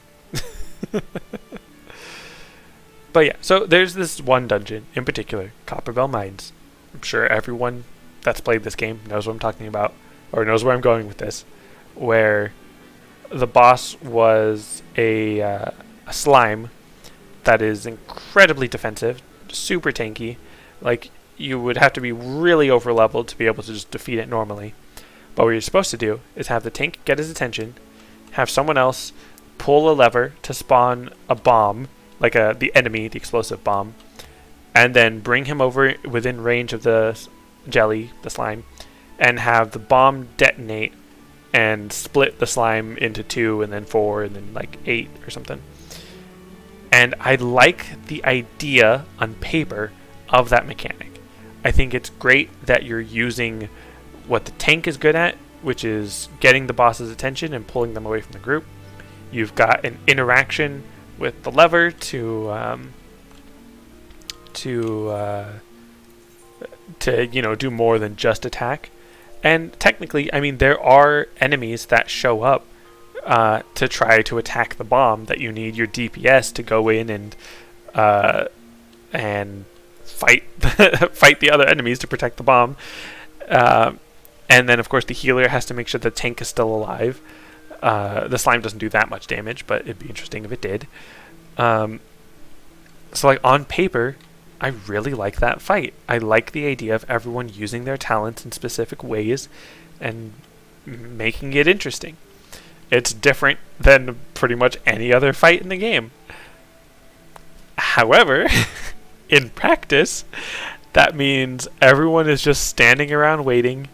But yeah, so there's this one dungeon in particular, Copperbell Mines. I'm sure everyone that's played this game knows what I'm talking about, or knows where I'm going with this, where the boss was a slime that is incredibly defensive, super tanky. Like, you would have to be really over-leveled to be able to just defeat it normally. But what you're supposed to do is have the tank get his attention, have someone else pull a lever to spawn a bomb, like the enemy, the explosive bomb, and then bring him over within range of the jelly, the slime, and have the bomb detonate and split the slime into 2 and then 4 and then like 8 or something. And I like the idea on paper of that mechanic. I think it's great that you're using what the tank is good at, which is getting the boss's attention and pulling them away from the group. You've got an interaction with the lever to do more than just attack. And technically, I mean, there are enemies that show up to try to attack the bomb that you need your DPS to go in and fight fight the other enemies to protect the bomb. And then, of course, the healer has to make sure the tank is still alive. The slime doesn't do that much damage, but it'd be interesting if it did. So, like, on paper, I really like that fight. I like the idea of everyone using their talents in specific ways and making it interesting. It's different than pretty much any other fight in the game. However, in practice, that means everyone is just standing around waiting,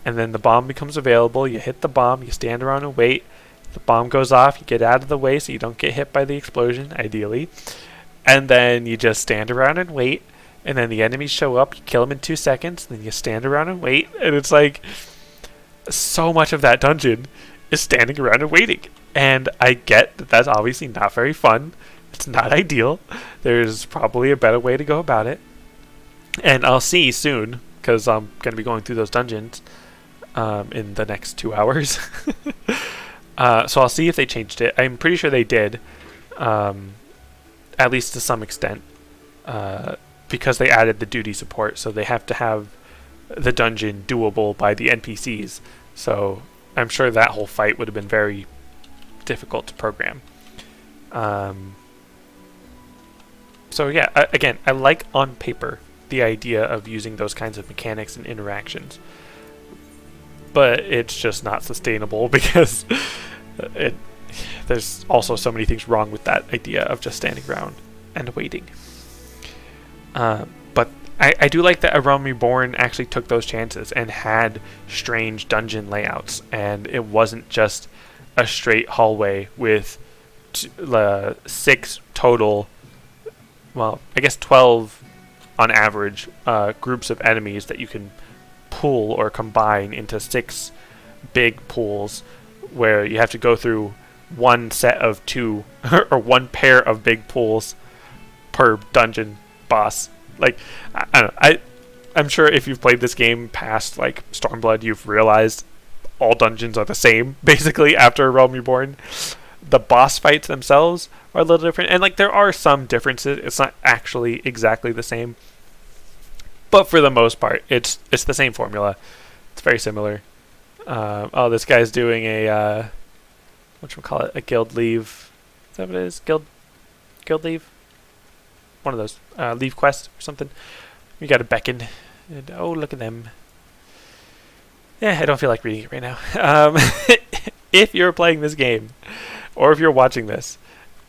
and then the bomb becomes available. You hit the bomb, you stand around and wait. The bomb goes off, you get out of the way so you don't get hit by the explosion, ideally. And then you just stand around and wait, and then the enemies show up, you kill them in 2 seconds, then you stand around and wait, and it's like, so much of that dungeon is standing around and waiting. And I get that that's obviously not very fun. It's not ideal. There's probably a better way to go about it. And I'll see soon, because I'm going to be going through those dungeons, in the next 2 hours. So I'll see if they changed it. I'm pretty sure they did, at least to some extent, because they added the duty support, so they have to have the dungeon doable by the NPCs. So I'm sure that whole fight would have been very difficult to program. So yeah, again, I like on paper the idea of using those kinds of mechanics and interactions, but it's just not sustainable because there's also so many things wrong with that idea of just standing around and waiting. But I do like that A Realm Reborn actually took those chances and had strange dungeon layouts, and it wasn't just a straight hallway with 6 total, well, I guess 12 on average, groups of enemies that you can pool or combine into 6 big pools, where you have to go through one set of 2 or one pair of big pools per dungeon boss. Like, I don't know, I'm sure if you've played this game past like Stormblood, you've realized all dungeons are the same basically after Realm Reborn. The boss fights themselves are a little different, and like there are some differences. It's not actually exactly the same, but for the most part, it's the same formula. It's very similar. Oh, this guy's doing a whatchamacallit, a guild leave. Is that what it is? Guild leave? One of those. Leave quest or something. You gotta beckon. And, oh, look at them. Yeah, I don't feel like reading it right now. If you're playing this game, or if you're watching this,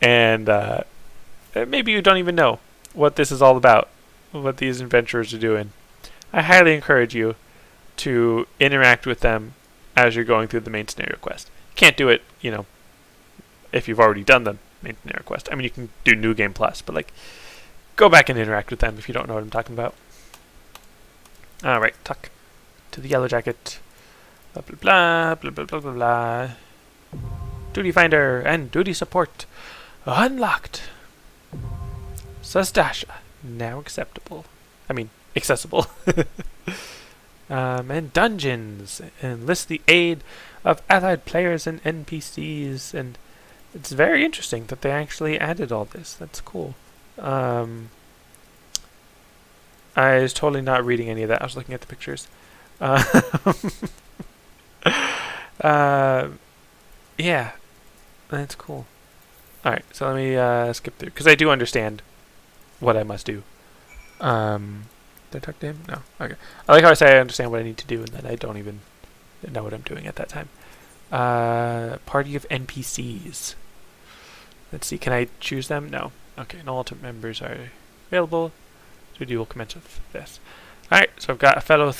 and maybe you don't even know what this is all about, what these adventurers are doing, I highly encourage you to interact with them as you're going through the main scenario quest. You can't do it, if you've already done the main scenario quest. I mean, you can do New Game Plus, but like, go back and interact with them if you don't know what I'm talking about. Alright, talk to the Yellow Jacket. Blah, blah, blah, blah, blah, blah, blah. Duty Finder and Duty Support unlocked. Sastasha now acceptable. I mean, accessible. And dungeons. Enlist the aid of allied players and NPCs. And it's very interesting that they actually added all this. That's cool. I was totally not reading any of that. I was looking at the pictures. Yeah, that's cool. Alright, so let me skip through, because I do understand what I must do. Did I talk to him? No. Okay. I like how I say I understand what I need to do, and then I don't even know what I'm doing at that time. Party of NPCs. Let's see, can I choose them? No. Okay, no alternate members are available. Duty will commence with this. Alright, so I've got a fellow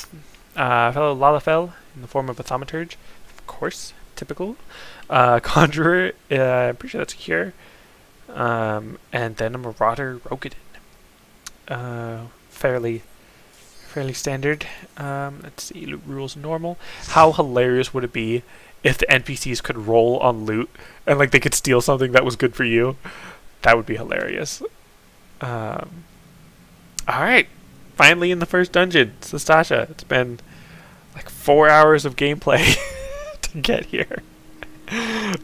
Lalafell in the form of a thaumaturge. Of course, typical. Conjurer, I'm pretty sure that's a cure. And then a Marauder Rogadin. Fairly standard. Let's see, loot rules normal. How hilarious would it be if the NPCs could roll on loot and like they could steal something that was good for you? That would be hilarious. Alright, finally in the first dungeon, Sastasha. It's been like 4 hours of gameplay to get here.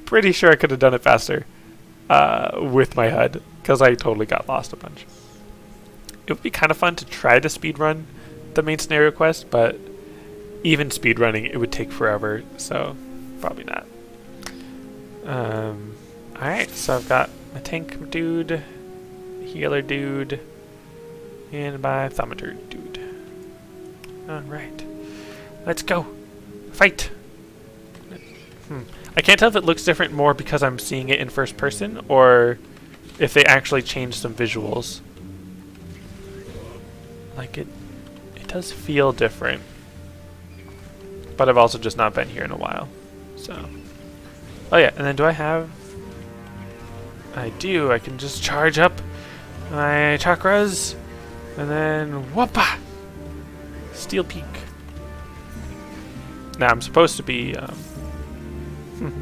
Pretty sure I could have done it faster with my HUD, because I totally got lost a bunch. It would be kind of fun to try to speedrun the main scenario quest, but even speedrunning, it would take forever, so probably not. Alright, so I've got my tank dude, healer dude, and my thaumaturge dude. Alright. Let's go. Fight! I can't tell if it looks different more because I'm seeing it in first person, or if they actually changed some visuals. Like, it does feel different. But I've also just not been here in a while. So. Oh yeah, and then do I have... I do. I can just charge up my chakras. And then, whoopa! Steel Peak. Now, I'm supposed to be... I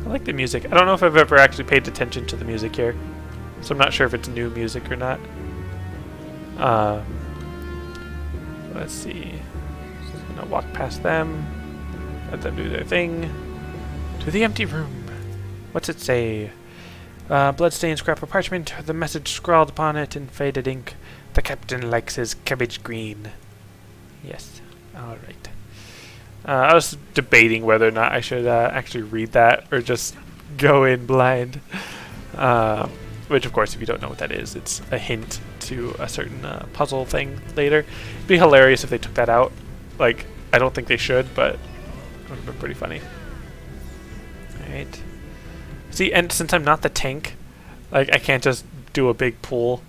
like the music. I don't know if I've ever actually paid attention to the music here. So I'm not sure if it's new music or not. Let's see. Just gonna walk past them. Let them do their thing. To the empty room. What's it say? Bloodstained scrap of parchment. The message scrawled upon it in faded ink. The captain likes his cabbage green. Yes. Alright. I was debating whether or not I should actually read that or just go in blind. Which, of course, if you don't know what that is, it's a hint to a certain puzzle thing later. It'd be hilarious if they took that out. Like, I don't think they should, but it would have been pretty funny. Alright. See, and since I'm not the tank, like, I can't just do a big pull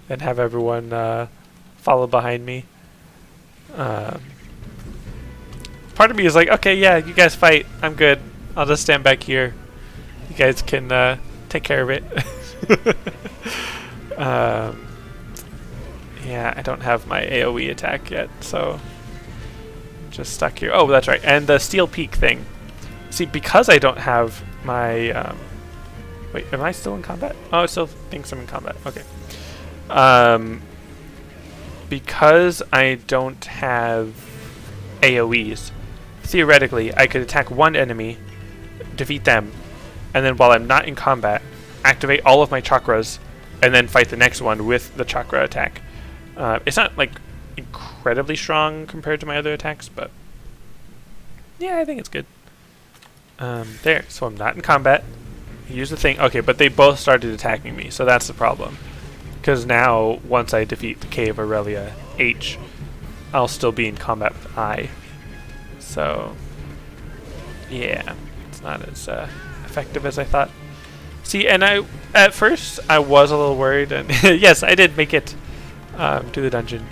and have everyone follow behind me. Part of me is like, okay, yeah, you guys fight. I'm good. I'll just stand back here. You guys can take care of it. Yeah, I don't have my AoE attack yet, so I'm just stuck here. Oh, that's right. And the steel peak thing. See, because I don't have my... wait, am I still in combat? Oh, it still thinks I'm in combat. Okay. Because I don't have AoEs, theoretically, I could attack one enemy, defeat them, and then while I'm not in combat, activate all of my chakras, and then fight the next one with the chakra attack. It's not, like, incredibly strong compared to my other attacks, but yeah, I think it's good. There, so I'm not in combat. Use the thing. Okay, but they both started attacking me, so that's the problem. Because now, once I defeat the K of Aurelia H, I'll still be in combat with I. So, yeah, it's not as effective as I thought. See, and at first I was a little worried, and yes, I did make it to the dungeon.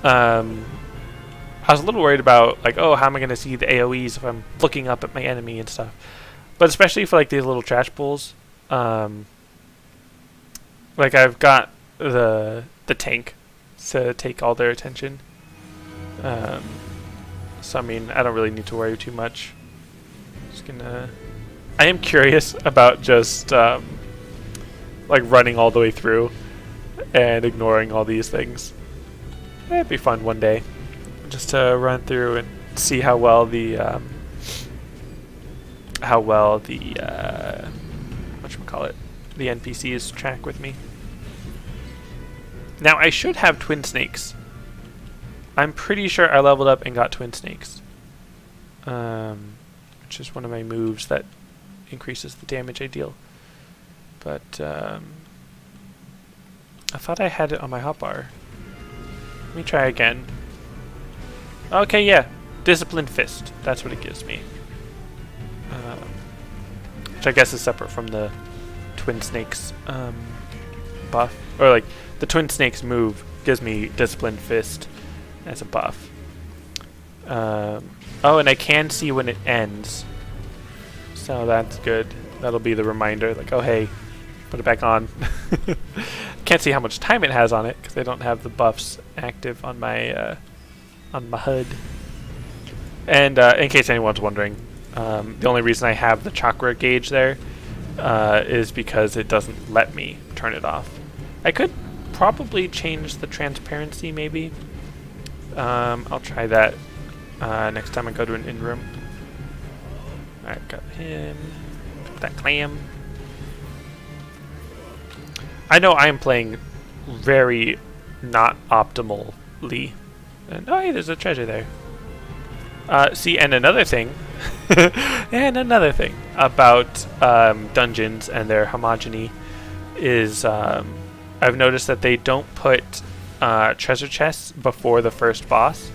I was a little worried about, like, oh, how am I going to see the AoEs if I'm looking up at my enemy and stuff. But especially for, like, these little trash pools, like, I've got the tank to take all their attention. So, I mean, I don't really need to worry too much. Just gonna... I am curious about just, like, running all the way through and ignoring all these things. It'd be fun one day. Just to run through and see how well the, whatchamacallit, the NPCs track with me. Now, I should have twin snakes. I'm pretty sure I leveled up and got twin snakes. Which is one of my moves that increases the damage I deal. But, I thought I had it on my hotbar. Let me try again. Okay, yeah. Disciplined Fist. That's what it gives me. Which I guess is separate from the Twin Snakes buff. Or, like, the Twin Snakes move gives me Disciplined Fist as a buff. Oh, and I can see when it ends. So that's good. That'll be the reminder. Like, oh, hey, put it back on. Can't see how much time it has on it because I don't have the buffs active on my HUD. And in case anyone's wondering, the only reason I have the chakra gauge there is because it doesn't let me turn it off. I could probably change the transparency, maybe. I'll try that next time I go to an in-room. Alright, got him. Got that clam. I know I am playing very not optimally. And, oh, hey, there's a treasure there. See, and another thing, about dungeons and their homogeny is I've noticed that they don't put treasure chests before the first boss.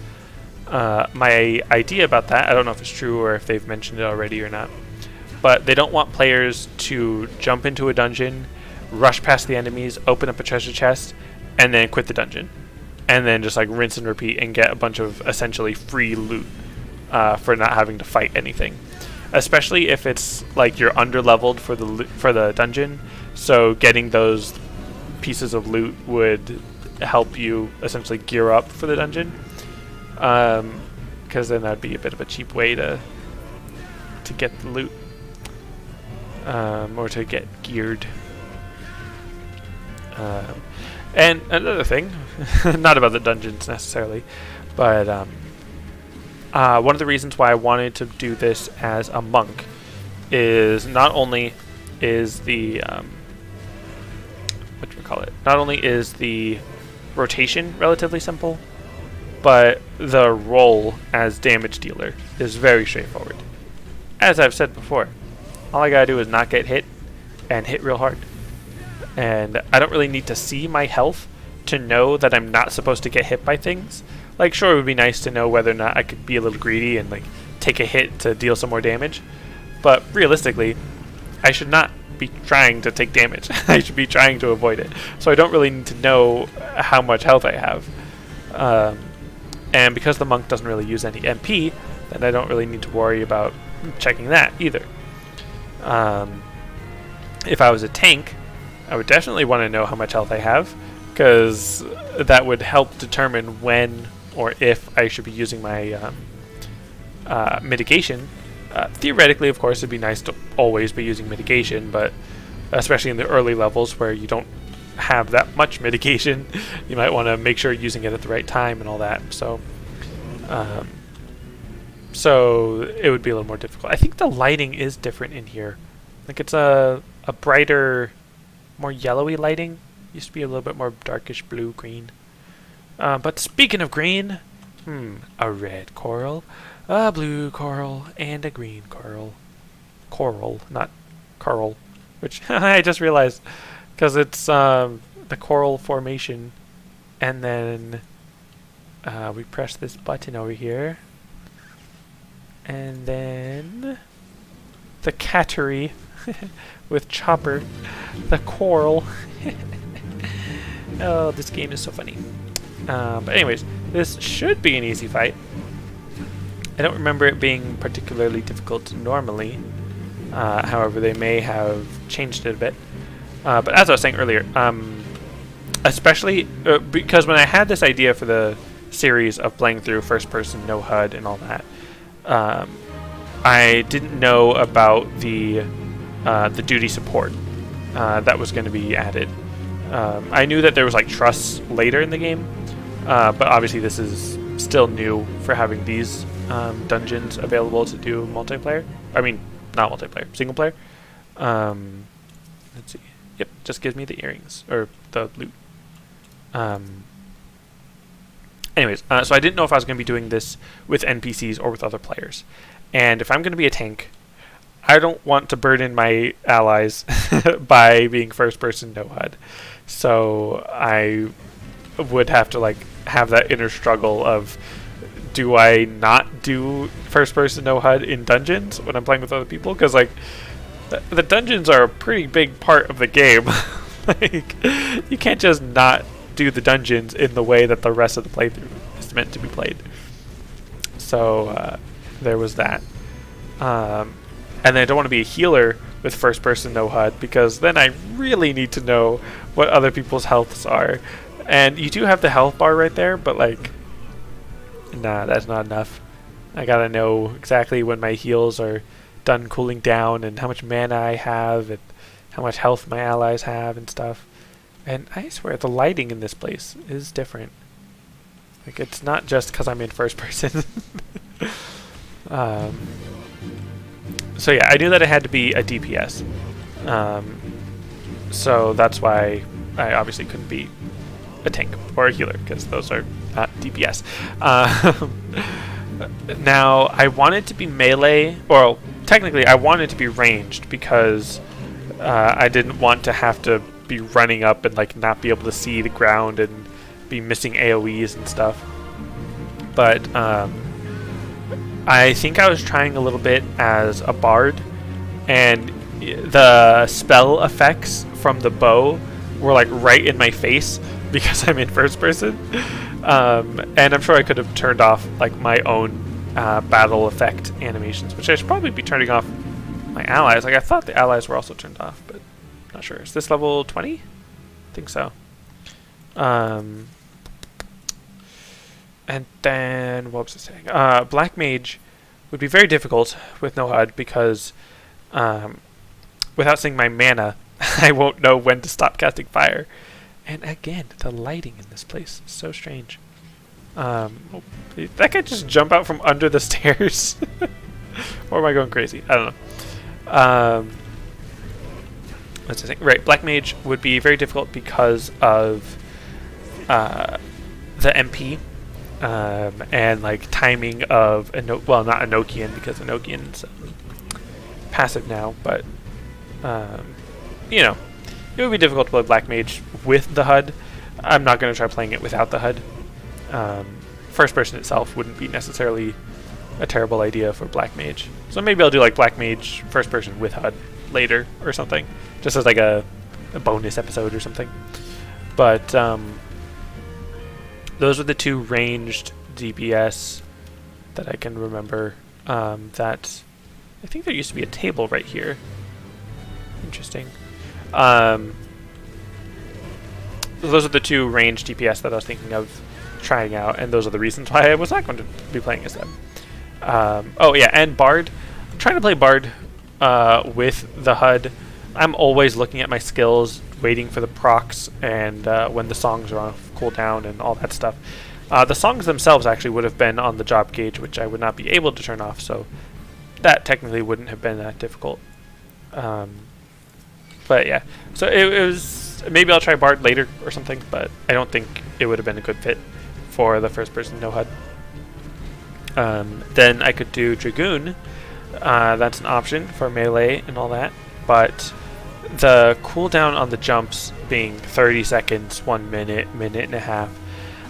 My idea about that, I don't know if it's true or if they've mentioned it already or not, but they don't want players to jump into a dungeon, rush past the enemies, open up a treasure chest, and then quit the dungeon. And then just like rinse and repeat and get a bunch of essentially free loot for not having to fight anything. Especially if it's like you're under-leveled for the dungeon, so getting those pieces of loot would help you essentially gear up for the dungeon. Because then that'd be a bit of a cheap way to get the loot. Or to get geared. And another thing, not about the dungeons necessarily, but one of the reasons why I wanted to do this as a monk is not only is the not only is the rotation relatively simple, but the role as damage dealer is very straightforward. As I've said before, all I gotta do is not get hit and hit real hard. And I don't really need to see my health to know that I'm not supposed to get hit by things. Like, sure, it would be nice to know whether or not I could be a little greedy and like take a hit to deal some more damage. But realistically, I should not be trying to take damage. I should be trying to avoid it. So I don't really need to know how much health I have. And because the monk doesn't really use any MP, then I don't really need to worry about checking that either. If I was a tank, I would definitely want to know how much health I have, because that would help determine when or if I should be using my mitigation. Theoretically, of course, it'd be nice to always be using mitigation, but especially in the early levels where you don't have that much mitigation, you might want to make sure you're using it at the right time and all that. So it would be a little more difficult. I think the lighting is different in here. Like, it's a brighter, more yellowy lighting. Used to be a little bit more darkish blue, green. But speaking of green, a red coral, a blue coral, and a green coral. Coral, not coral, which I just realized, because it's the coral formation. And then we press this button over here, and then the cattery with Chopper, the coral. Oh, this game is so funny. But anyways, this should be an easy fight. I don't remember it being particularly difficult normally. However, they may have changed it a bit. But as I was saying earlier, especially because when I had this idea for the series of playing through first person, no HUD and all that, I didn't know about the duty support that was going to be added. I knew that there was like trusts later in the game, but obviously this is still new for having these dungeons available to do multiplayer. I mean, not multiplayer, single player. Let's see. Yep, just gives me the earrings or the loot. Anyways, so I didn't know if I was going to be doing this with NPCs or with other players. And if I'm going to be a tank, I don't want to burden my allies by being first person no HUD. So I would have to like have that inner struggle of, do I not do first person no HUD in dungeons when I'm playing with other people? Because like the dungeons are a pretty big part of the game. Like, you can't just not do the dungeons in the way that the rest of the playthrough is meant to be played. So there was that. And then I don't want to be a healer with first person no HUD, because then I really need to know what other people's healths are. And you do have the health bar right there, but like, nah, that's not enough. I gotta know exactly when my heals are done cooling down and how much mana I have and how much health my allies have and stuff. And I swear the lighting in this place is different. Like, it's not just because I'm in first person. So yeah, I knew that it had to be a DPS. So that's why I obviously couldn't be a tank or a healer, because those are not DPS. Now, I wanted to be melee, or technically I wanted to be ranged, because I didn't want to have to be running up and like not be able to see the ground and be missing AoEs and stuff. But I think I was trying a little bit as a bard, and the spell effects from the bow were like right in my face because I'm in first person. And I'm sure I could have turned off like my own battle effect animations, which I should probably be turning off my allies. Like, I thought the allies were also turned off, but not sure. Is this level 20? I think so. And then, what was I saying? Black Mage would be very difficult with no HUD, because without seeing my mana, I won't know when to stop casting fire. And again, the lighting in this place is so strange. Oh, that guy just jump out from under the stairs. Or am I going crazy? I don't know. What's the thing? Right, Black Mage would be very difficult because of the MP and like timing of well, not Enochian because Enochian's passive now, but you know, it would be difficult to play Black Mage with the HUD. I'm not going to try playing it without the HUD. First person itself wouldn't be necessarily a terrible idea for Black Mage. So maybe I'll do like Black Mage first person with HUD later or something, just as like a bonus episode or something. But those are the two ranged DPS that I can remember. That I think there used to be a table right here. Interesting. Those are the two ranged DPS that I was thinking of trying out, and those are the reasons why I was not going to be playing as them. Oh yeah, and Bard. I'm trying to play Bard with the HUD. I'm always looking at my skills, waiting for the procs, and when the songs are on cooldown and all that stuff. The songs themselves actually would have been on the job gauge, which I would not be able to turn off, so that technically wouldn't have been that difficult. But yeah, so it was, maybe I'll try Bard later or something, but I don't think it would have been a good fit for the first person no HUD. Then I could do Dragoon. That's an option for melee and all that, but the cooldown on the jumps being 30 seconds, 1 minute, minute and a half,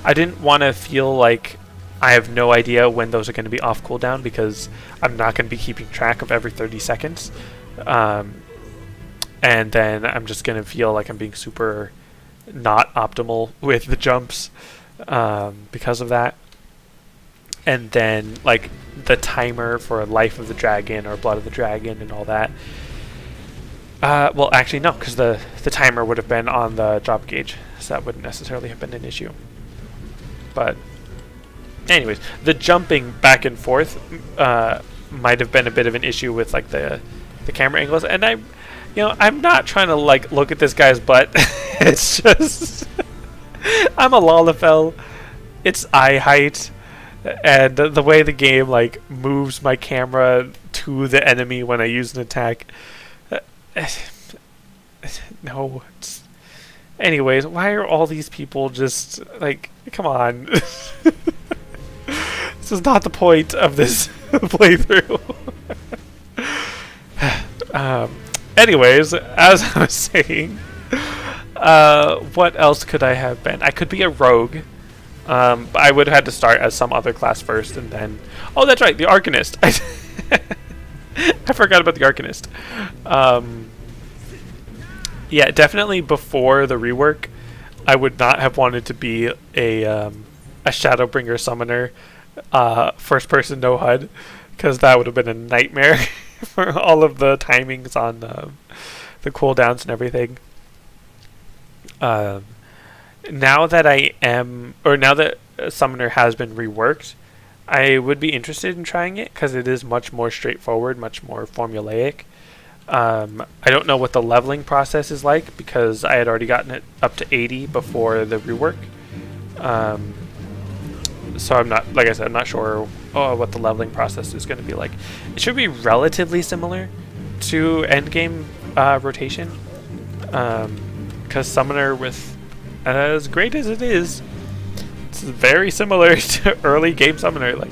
I didn't want to feel like I have no idea when those are going to be off cooldown, because I'm not going to be keeping track of every 30 seconds. And then I'm just going to feel like I'm being super not optimal with the jumps because of that. And then like the timer for Life of the Dragon or Blood of the Dragon and all that. Well, actually no, because the timer would have been on the job gauge, so that wouldn't necessarily have been an issue. But anyways, the jumping back and forth might have been a bit of an issue with like the camera angles, and I'm not trying to like look at this guy's butt. It's just I'm a Lalafell. It's eye height, and the way the game like moves my camera to the enemy when I use an attack. No. Anyways, why are all these people just like, come on? This is not the point of this playthrough. Anyways, as I was saying, what else could I have been? I could be a rogue. I would have had to start as some other class first, and then... Oh, that's right, the Arcanist. I forgot about the Arcanist. Yeah, definitely before the rework, I would not have wanted to be a Shadowbringer summoner, first person no HUD, because that would have been a nightmare for all of the timings on the cooldowns and everything. Now that now that Summoner has been reworked, I would be interested in trying it because it is much more straightforward, much more formulaic. I don't know what the leveling process is like because I had already gotten it up to 80 before the rework. So I'm not, like I said, I'm not sure what the leveling process is going to be like. It should be relatively similar to endgame rotation, because Summoner, with as great as it is, it's very similar to early game Summoner. Like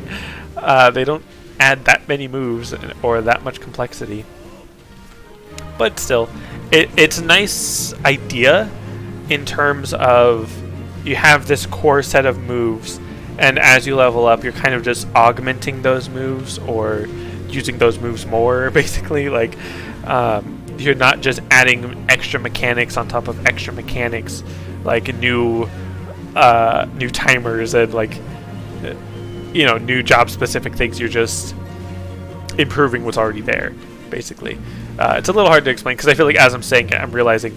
they don't add that many moves or that much complexity, but still, it's a nice idea in terms of you have this core set of moves, and as you level up, you're kind of just augmenting those moves or using those moves more, basically. Like, you're not just adding extra mechanics on top of extra mechanics, like new timers and like new job specific things. You're just improving what's already there, basically. It's a little hard to explain because I feel like as I'm saying it, I'm realizing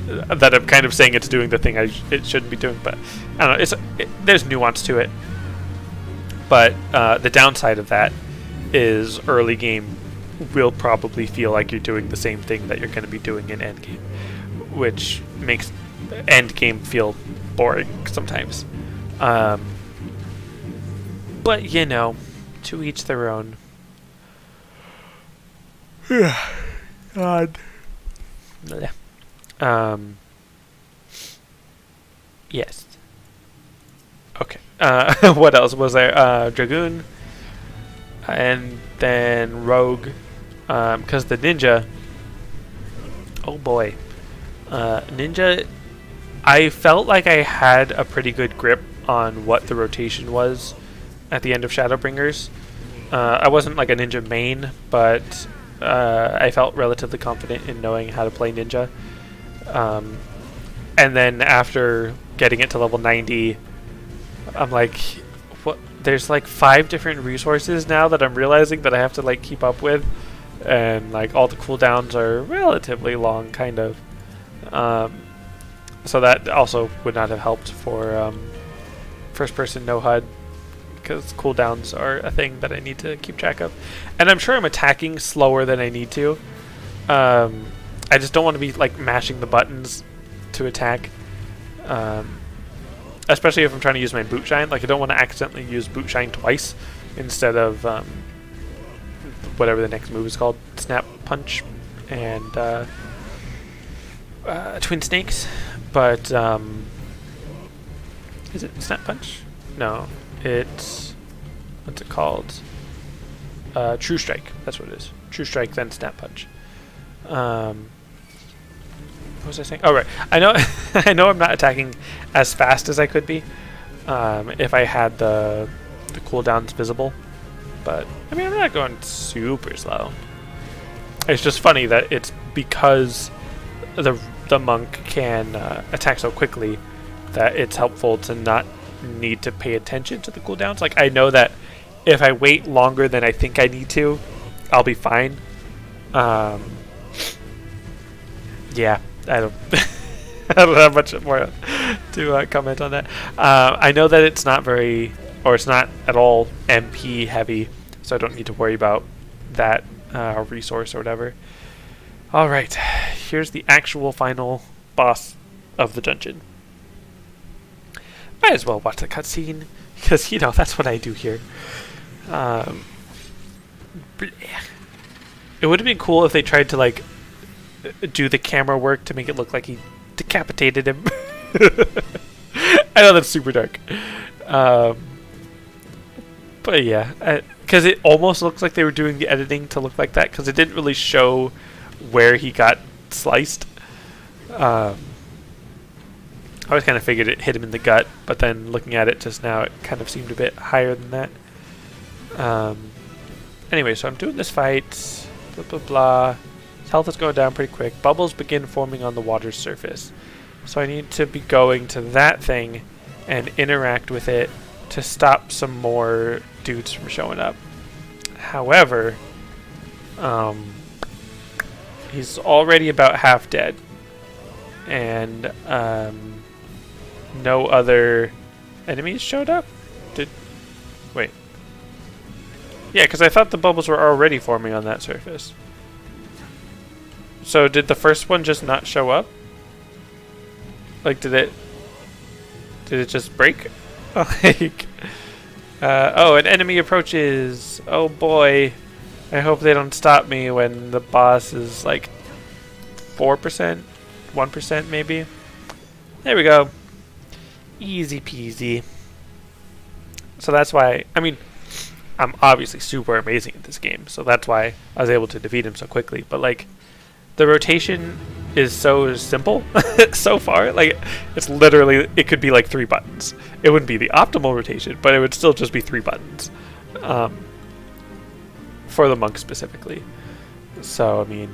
that I'm kind of saying it's doing the thing it shouldn't be doing, but I don't know. There's nuance to it. But the downside of that is early game will probably feel like you're doing the same thing that you're going to be doing in endgame, which makes endgame feel boring sometimes. But, you know, to each their own. God. Yes. Okay. What else was there? Dragoon. And then Rogue. Because the Ninja... Oh boy. Ninja... I felt like I had a pretty good grip on what the rotation was at the end of Shadowbringers. I wasn't like a Ninja main, but I felt relatively confident in knowing how to play Ninja. And then after getting it to level 90, I'm like, what? There's like 5 different resources now that I'm realizing that I have to like keep up with, and like all the cooldowns are relatively long, kind of. So that also would not have helped for first-person no HUD, because cooldowns are a thing that I need to keep track of. And I'm sure I'm attacking slower than I need to. I just don't want to be like mashing the buttons to attack. Especially if I'm trying to use my boot shine. Like, I don't want to accidentally use boot shine twice instead of whatever the next move is called. Snap punch and twin snakes. But is it snap punch? No, it's, what's it called? True strike. That's what it is. True strike, then snap punch. What was I saying? Oh right, I know. I know I'm not attacking as fast as I could be if I had the cooldowns visible. But I mean, I'm not going super slow. It's just funny that it's because the monk can attack so quickly that it's helpful to not need to pay attention to the cooldowns. Like, I know that if I wait longer than I think I need to, I'll be fine. Yeah, I don't I don't have much more to comment on that. I know that it's not very, or it's not at all MP heavy, so I don't need to worry about that resource or whatever. Alright, here's the actual final boss of the dungeon. Might as well watch the cutscene, because, you know, that's what I do here. It would have been cool if they tried to, like, do the camera work to make it look like he decapitated him. I know that's super dark. But yeah, because it almost looks like they were doing the editing to look like that, because it didn't really show where he got sliced. I always kind of figured it hit him in the gut, but then looking at it just now, it kind of seemed a bit higher than that. Anyway, so I'm doing this fight, blah blah blah. His health is going down pretty quick. Bubbles begin forming on the water's surface. So I need to be going to that thing and interact with it to stop some more dudes from showing up. However, he's already about half dead. And no other enemies showed up? Wait. Yeah, because I thought the bubbles were already forming on that surface. So did the first one just not show up? Like, did it just break? Like, oh, an enemy approaches. Oh boy. I hope they don't stop me when the boss is like 4%, 1% maybe. There we go. Easy peasy. So that's why, I mean, I'm obviously super amazing at this game, so that's why I was able to defeat him so quickly. But like, the rotation is so simple so far. Like, it's literally, it could be like 3 buttons. It wouldn't be the optimal rotation, but it would still just be 3 buttons. For the monk specifically. So, I mean,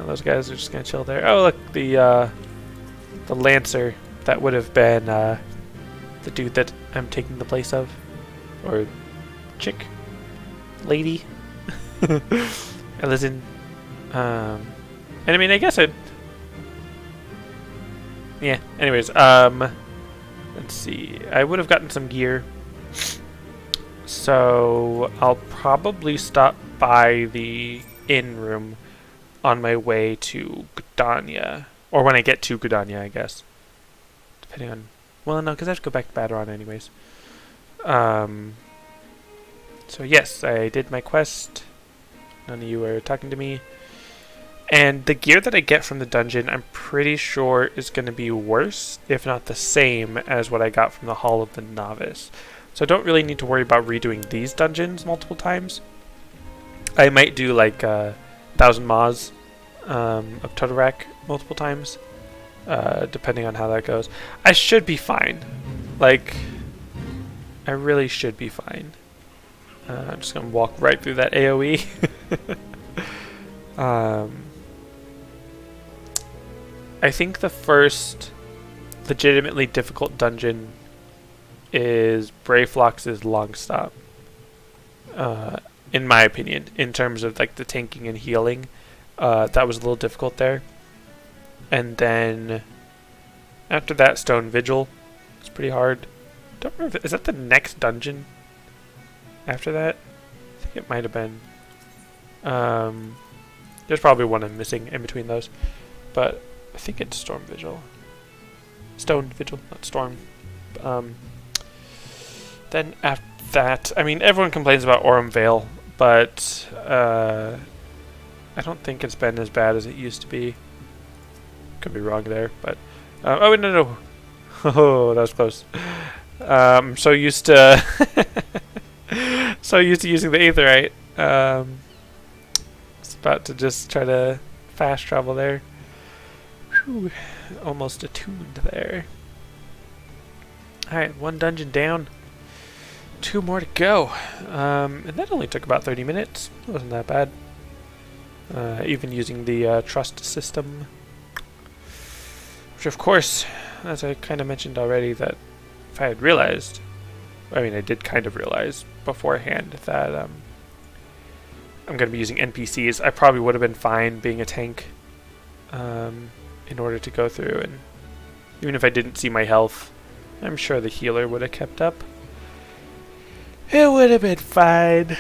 those guys are just gonna chill there. Oh, look, the Lancer. That would have been the dude that I'm taking the place of. Or chick. Lady. Listen. And I mean, I guess I'd... Yeah, anyways, let's see. I would have gotten some gear. So I'll probably stop by the inn room on my way to Gudania. Or when I get to Gudania, I guess. Depending on... Well, no, because I have to go back to Baderon anyways. So yes, I did my quest. None of you were talking to me. And the gear that I get from the dungeon, I'm pretty sure is going to be worse, if not the same, as what I got from the Hall of the Novice. So I don't really need to worry about redoing these dungeons multiple times. I might do like 1,000 Maws of Totorak multiple times, depending on how that goes. I should be fine. Like, I really should be fine. I'm just going to walk right through that AoE. I think the first legitimately difficult dungeon is Brayflox's long stop. In my opinion, in terms of like the tanking and healing, that was a little difficult there. And then after that, Stone Vigil. It's pretty hard. Don't remember. Is that the next dungeon? After that, I think it might have been. There's probably one I'm missing in between those, but I think it's Storm Vigil. Stone Vigil, not Storm. Then after that, I mean, everyone complains about Aurum Vale, but I don't think it's been as bad as it used to be. Could be wrong there, but oh no. Oh, that was close. So used to so used to using the Aetherite. It's about to just try to fast travel there. Whew, almost attuned there. Alright, one dungeon down. 2 more to go. And that only took about 30 minutes. It wasn't that bad. Even using the trust system. Which of course, as I kind of mentioned already, that if I had realized, I mean I did kind of realize beforehand that I'm going to be using NPCs, I probably would have been fine being a tank in order to go through, and even if I didn't see my health, I'm sure the healer would have kept up. It would have been fine.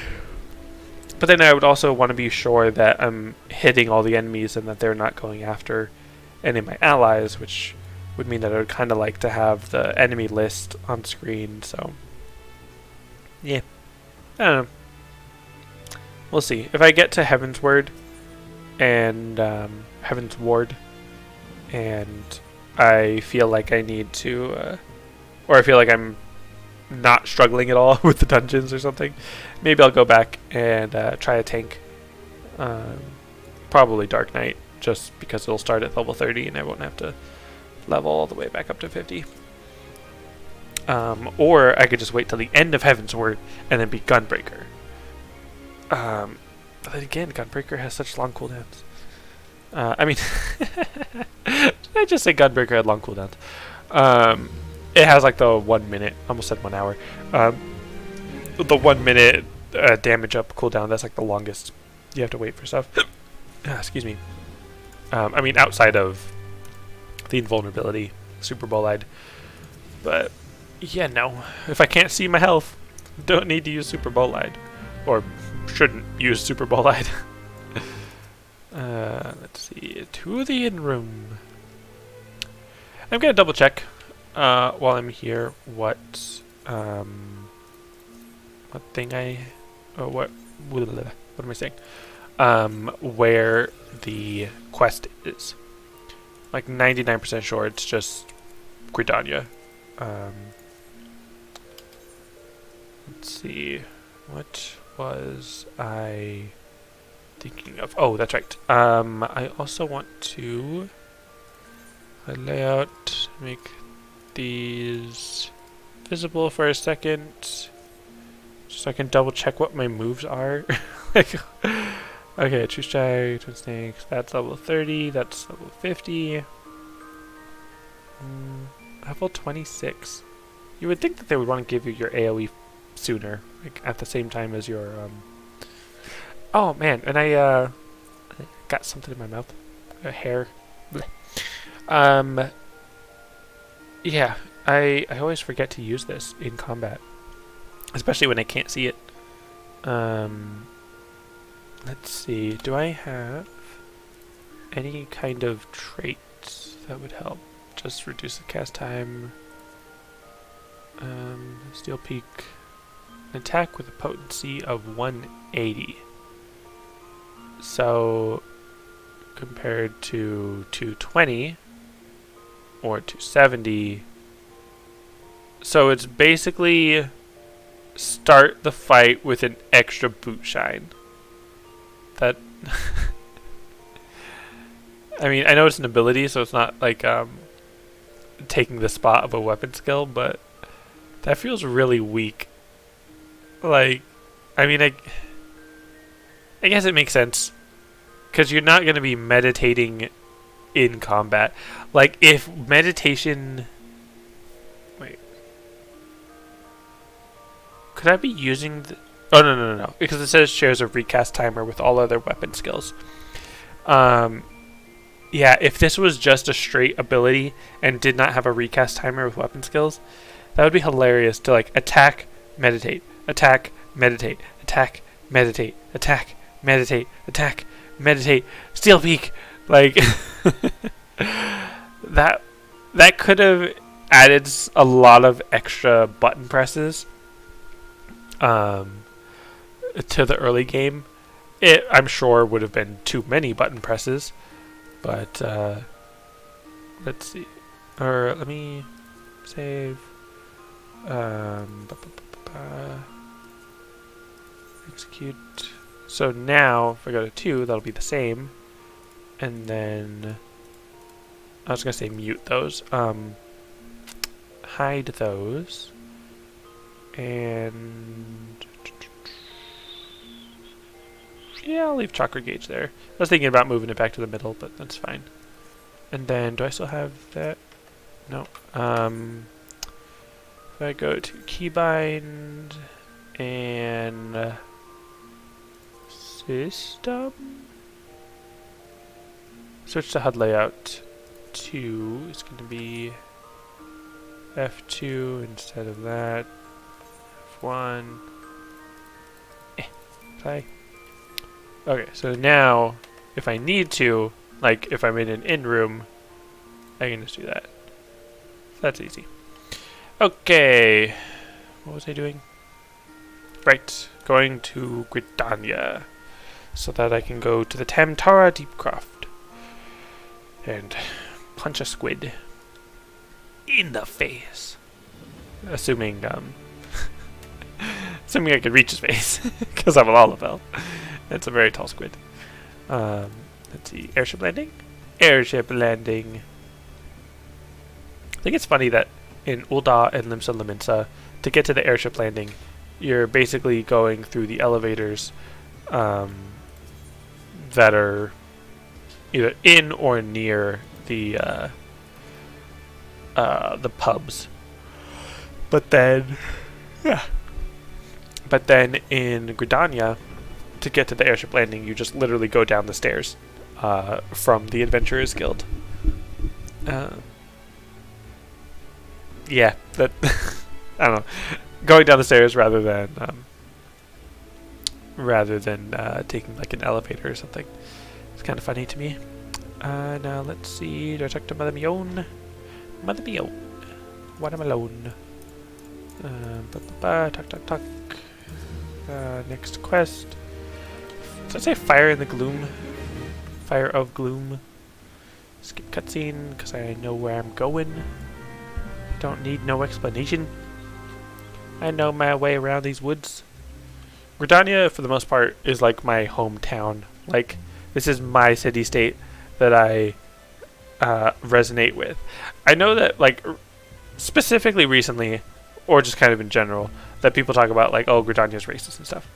But then I would also want to be sure that I'm hitting all the enemies and that they're not going after any of my allies, which would mean that I would kind of like to have the enemy list on screen, so yeah. I don't know. We'll see. If I get to Heaven's Word and Heaven's Ward, and I feel like I need to, or I feel like I'm not struggling at all with the dungeons or something, maybe I'll go back and try a tank. Probably Dark Knight, just because it'll start at level 30 and I won't have to level all the way back up to 50. Or I could just wait till the end of Heaven's Word and then be Gunbreaker. But then again, Gunbreaker has such long cooldowns. I mean, did I just say Gunbreaker had long cooldowns? It has like the 1 minute, almost said 1 hour. The 1 minute damage up cooldown, that's like the longest you have to wait for stuff. Excuse me. I mean, outside of the invulnerability, Super Bowl-eyed. But, yeah, no. If I can't see my health, don't need to use Super Bowl-eyed. Or shouldn't use Super Bowl-eyed. Let's see. To the in-room. I'm going to double check while I'm here what thing what am I saying? Where the quest is. Like 99% sure it's just Gridania. Let's see. What was I thinking of? Oh, that's right. I also want to layout, make these visible for a second, so I can double check what my moves are. Like, okay, True Strike, Twin Snakes, that's level 30, that's level 50. Level 26. You would think that they would want to give you your AoE sooner, like at the same time as your oh man, and I got something in my mouth. A hair. Blech. Yeah, I always forget to use this in combat, especially when I can't see it. Let's see, do I have any kind of traits that would help? Just reduce the cast time. Steel Peak. an attack with a potency of 180. So compared to 220 or 270, so it's basically start the fight with an extra boot shine. That I mean, I know it's an ability, so it's not like taking the spot of a weapon skill, but that feels really weak. Like, I mean, I guess it makes sense, because you're not going to be meditating in combat. Like, if meditation... Wait. Could I be using the... Oh, no. Because it says shares a recast timer with all other weapon skills. Yeah, if this was just a straight ability and did not have a recast timer with weapon skills, that would be hilarious to, like, attack, meditate, attack, meditate, attack, meditate, attack, meditate, attack, meditate, steel peak. Like, that could have added a lot of extra button presses to the early game. It, I'm sure, would have been too many button presses. But, let's see. Or, let me save. Execute. So now, if I go to 2, that'll be the same. And then, I was going to say mute those. Hide those. And... yeah, I'll leave chakra gauge there. I was thinking about moving it back to the middle, but that's fine. And then, do I still have that? No. If I go to keybind and system, switch to HUD layout 2. It's going to be F2 instead of that. F1. Play. Okay, so now, if I need to, like if I'm in an in room, I can just do that. That's easy. Okay, what was I doing? Right, going to Gridania, so that I can go to the Tamtara Deepcroft and punch a squid in the face. Assuming, assuming I could reach his face, because I'm a Lalafell. It's a very tall squid. Let's see. Airship landing? Airship landing. I think it's funny that in Ul'dah and Limsa Lominsa, to get to the airship landing, you're basically going through the elevators that are either in or near the pubs. But then, yeah. But then in Gridania, to get to the airship landing, you just literally go down the stairs from the Adventurers Guild. Yeah, that I don't know. Going down the stairs rather than taking like an elevator or something. It's kind of funny to me. Now let's see. Do I talk to Mother Mion? Mother Mion. When I'm alone. Talk. Next quest. Did I say Fire in the Gloom? Fire of Gloom. Skip cutscene, because I know where I'm going. Don't need no explanation. I know my way around these woods. Gridania, for the most part, is like my hometown. Like, this is my city-state that I resonate with. I know that, like, specifically recently, or just kind of in general, that people talk about, like, oh, Gridania's racist and stuff.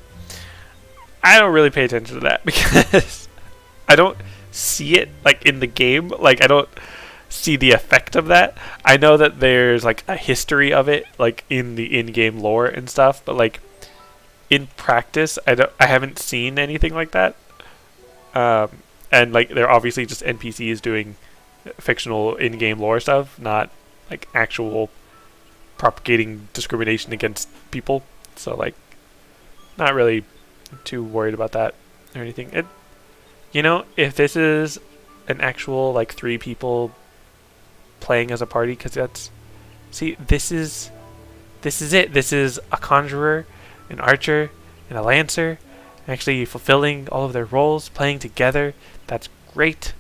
I don't really pay attention to that because I don't see it, like, in the game. Like, I don't see the effect of that. I know that there's, like, a history of it, like, in the in-game lore and stuff, but, like, in practice, I haven't seen anything like that. And, like, they're obviously just NPCs doing fictional in-game lore stuff, not, like, actual propagating discrimination against people. So, like, not really too worried about that or anything. It, you know, if this is an actual, like, 3 people playing as a party, because that's, see, this is it. This is a conjurer, an archer, and a lancer, actually fulfilling all of their roles, playing together. That's great.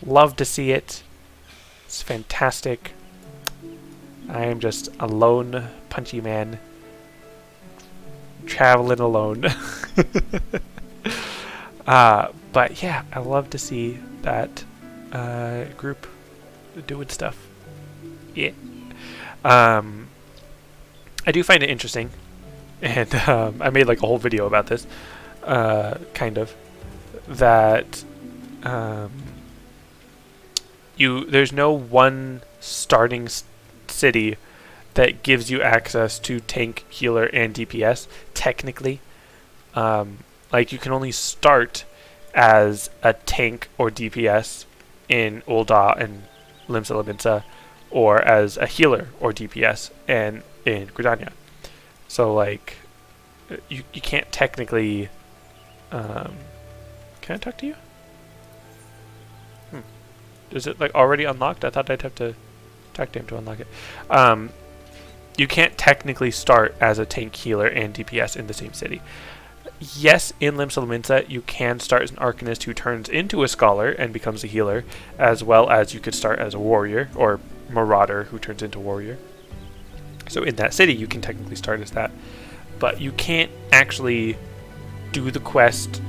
Love to see it. It's fantastic. I am just a lone punchy man traveling alone. But yeah, I love to see that group doing stuff. Yeah. I do find it interesting, and I made like a whole video about this, kind of, that there's no one starting city that gives you access to tank, healer, and DPS, technically. Like, you can only start as a tank or DPS in Ul'dah and Limsa Lominsa, or as a healer or DPS in Gridania. So, like, you can't technically... can I talk to you? Is it, like, already unlocked? I thought I'd have to talk to him to unlock it. You can't technically start as a tank, healer, and DPS in the same city. Yes, in Limsa Lominsa, you can start as an Arcanist who turns into a Scholar and becomes a healer, as well as you could start as a Warrior, or Marauder who turns into Warrior. So in that city, you can technically start as that. But you can't actually do the quest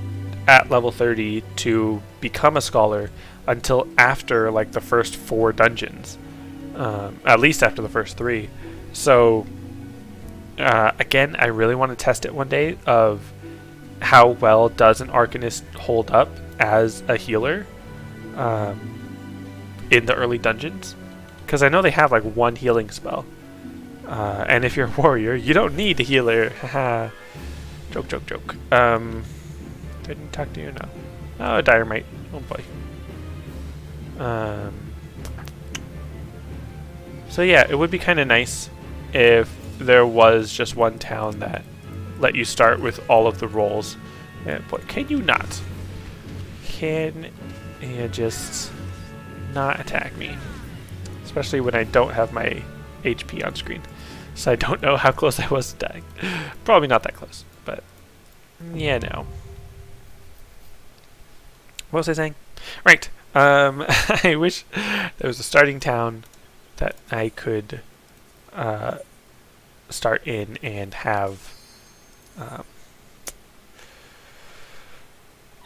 at level 30 to become a Scholar until after, like, the first 4 dungeons. At least after the first 3. So, again, I really want to test it one day of how well does an Arcanist hold up as a healer in the early dungeons. Because I know they have, like, 1 healing spell. And if you're a warrior, you don't need a healer. Haha. Joke, joke, joke. Didn't talk to you? No. Oh, Dynamite. Oh, boy. So yeah, it would be kind of nice if there was just one town that let you start with all of the roles. But can you not? Can you just not attack me? Especially when I don't have my HP on screen. So I don't know how close I was to dying. Probably not that close, but yeah, no. What was I saying? Right. I wish there was a starting town that I could start in and have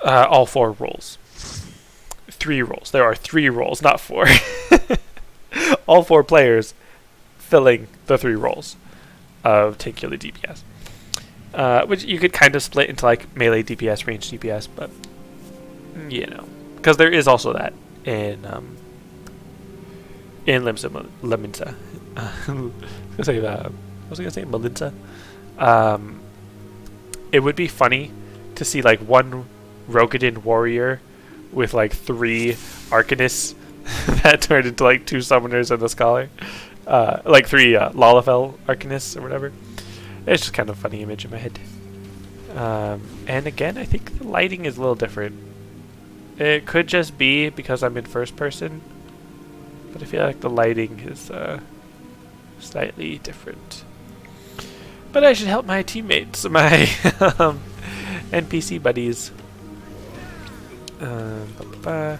all 4 roles. 3 roles. There are 3 roles, not 4. All 4 players filling the 3 roles of tank, healer, DPS. Which you could kind of split into, like, melee DPS, range DPS, but you know, because there is also that in Limsa Lominsa. I was gonna say Malinsa. It would be funny to see, like, 1 Rogadin warrior with, like, 3 Arcanists that turned into, like, 2 summoners and a scholar. Like 3 Lalafell Arcanists or whatever. It's just kind of a funny image in my head. And again, I think the lighting is a little different. It could just be because I'm in first person, but I feel like the lighting is slightly different. But I should help my teammates, my NPC buddies. Let's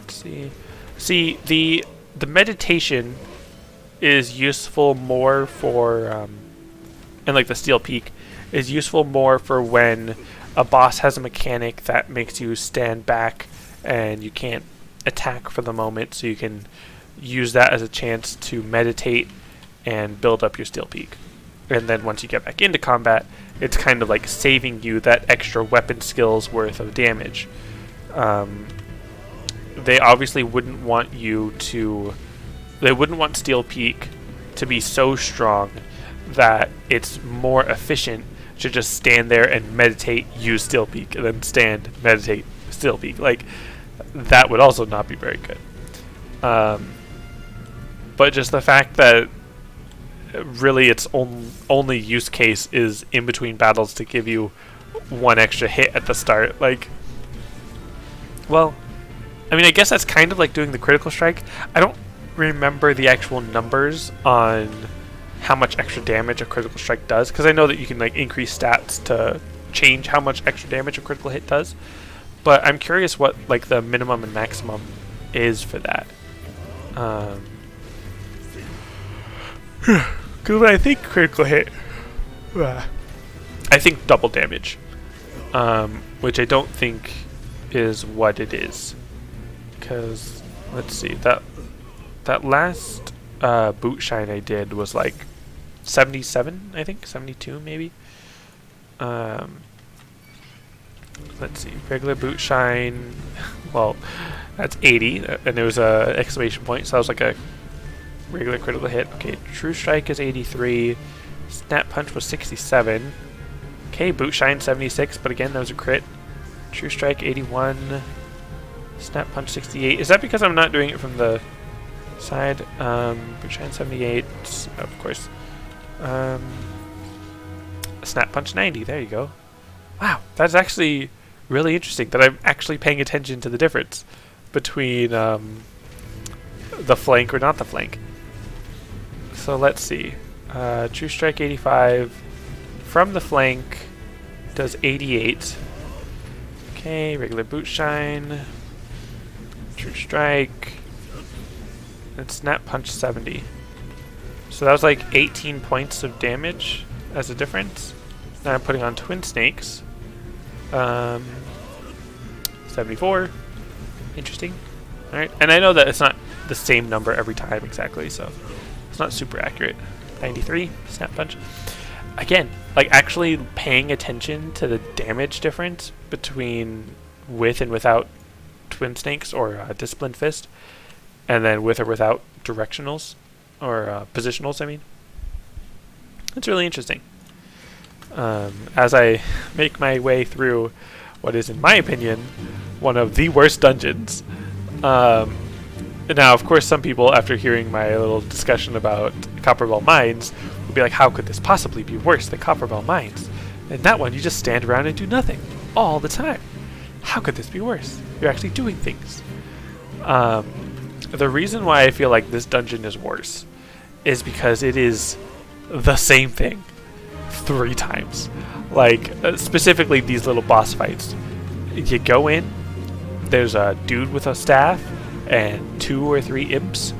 see. See, the meditation is useful more for, and like the Steel Peak is useful more for when a boss has a mechanic that makes you stand back and you can't attack for the moment, so you can use that as a chance to meditate and build up your Steel Peak. And then once you get back into combat, it's kind of like saving you that extra weapon skills worth of damage. They obviously wouldn't want you to... They wouldn't want Steel Peak to be so strong that it's more efficient to just stand there and meditate, use Steel Peak, and then stand, meditate, Steel Peak. Like, that would also not be very good. But just the fact that really its only use case is in between battles to give you 1 extra hit at the start. Like, well, I mean, I guess that's kind of like doing the critical strike. I don't remember the actual numbers on how much extra damage a critical strike does, because I know that you can like increase stats to change how much extra damage a critical hit does, but I'm curious what like the minimum and maximum is for that. Because when I think critical hit, I think double damage, which I don't think is what it is. Because let's see, that last boot shine I did was like 77, I think 72 maybe. Let's see, regular boot shine. Well, that's 80, and there was a exclamation point, so that was like a regular critical hit. Okay, true strike is 83. Snap punch was 67. Okay, boot shine 76, but again that was a crit. True strike 81. Snap punch 68. Is that because I'm not doing it from the side? Boot shine 78, of course. Snap punch 90. There you go. Wow, that's actually really interesting that I'm actually paying attention to the difference between the flank or not the flank. So let's see. True strike 85. From the flank does 88. Okay, regular boot shine. True strike. And snap punch 70. So that was like 18 points of damage as a difference. Now I'm putting on twin snakes. 74. Interesting. Alright, and I know that it's not the same number every time exactly, so it's not super accurate. 93, snap punch. Again, like actually paying attention to the damage difference between with and without twin snakes or disciplined fist, and then with or without directionals or positionals, I mean. It's really interesting. As I make my way through what is, in my opinion, one of the worst dungeons. Now, of course, some people, after hearing my little discussion about Copperbell Mines, would be like, how could this possibly be worse than Copperbell Mines? In that one, you just stand around and do nothing all the time. How could this be worse? You're actually doing things. The reason why I feel like this dungeon is worse is because it is the same thing 3 times. Like, specifically these little boss fights. You go in, there's a dude with a staff and 2 or 3 imps,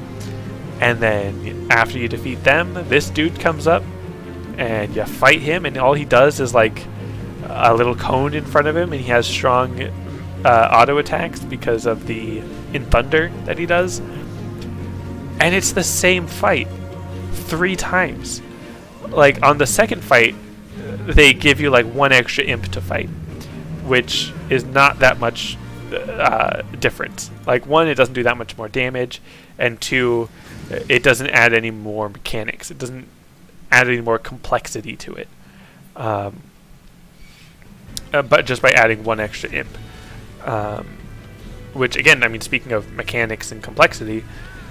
and then after you defeat them, this dude comes up and you fight him, and all he does is like a little cone in front of him, and he has strong auto attacks because of the in thunder that he does, and it's the same fight 3 times. Like on the second fight, they give you like 1 extra imp to fight, which is not that much difference. Like 1, it doesn't do that much more damage, and 2, it doesn't add any more mechanics. It doesn't add any more complexity to it. But just by adding 1 extra imp, which again, I mean, speaking of mechanics and complexity,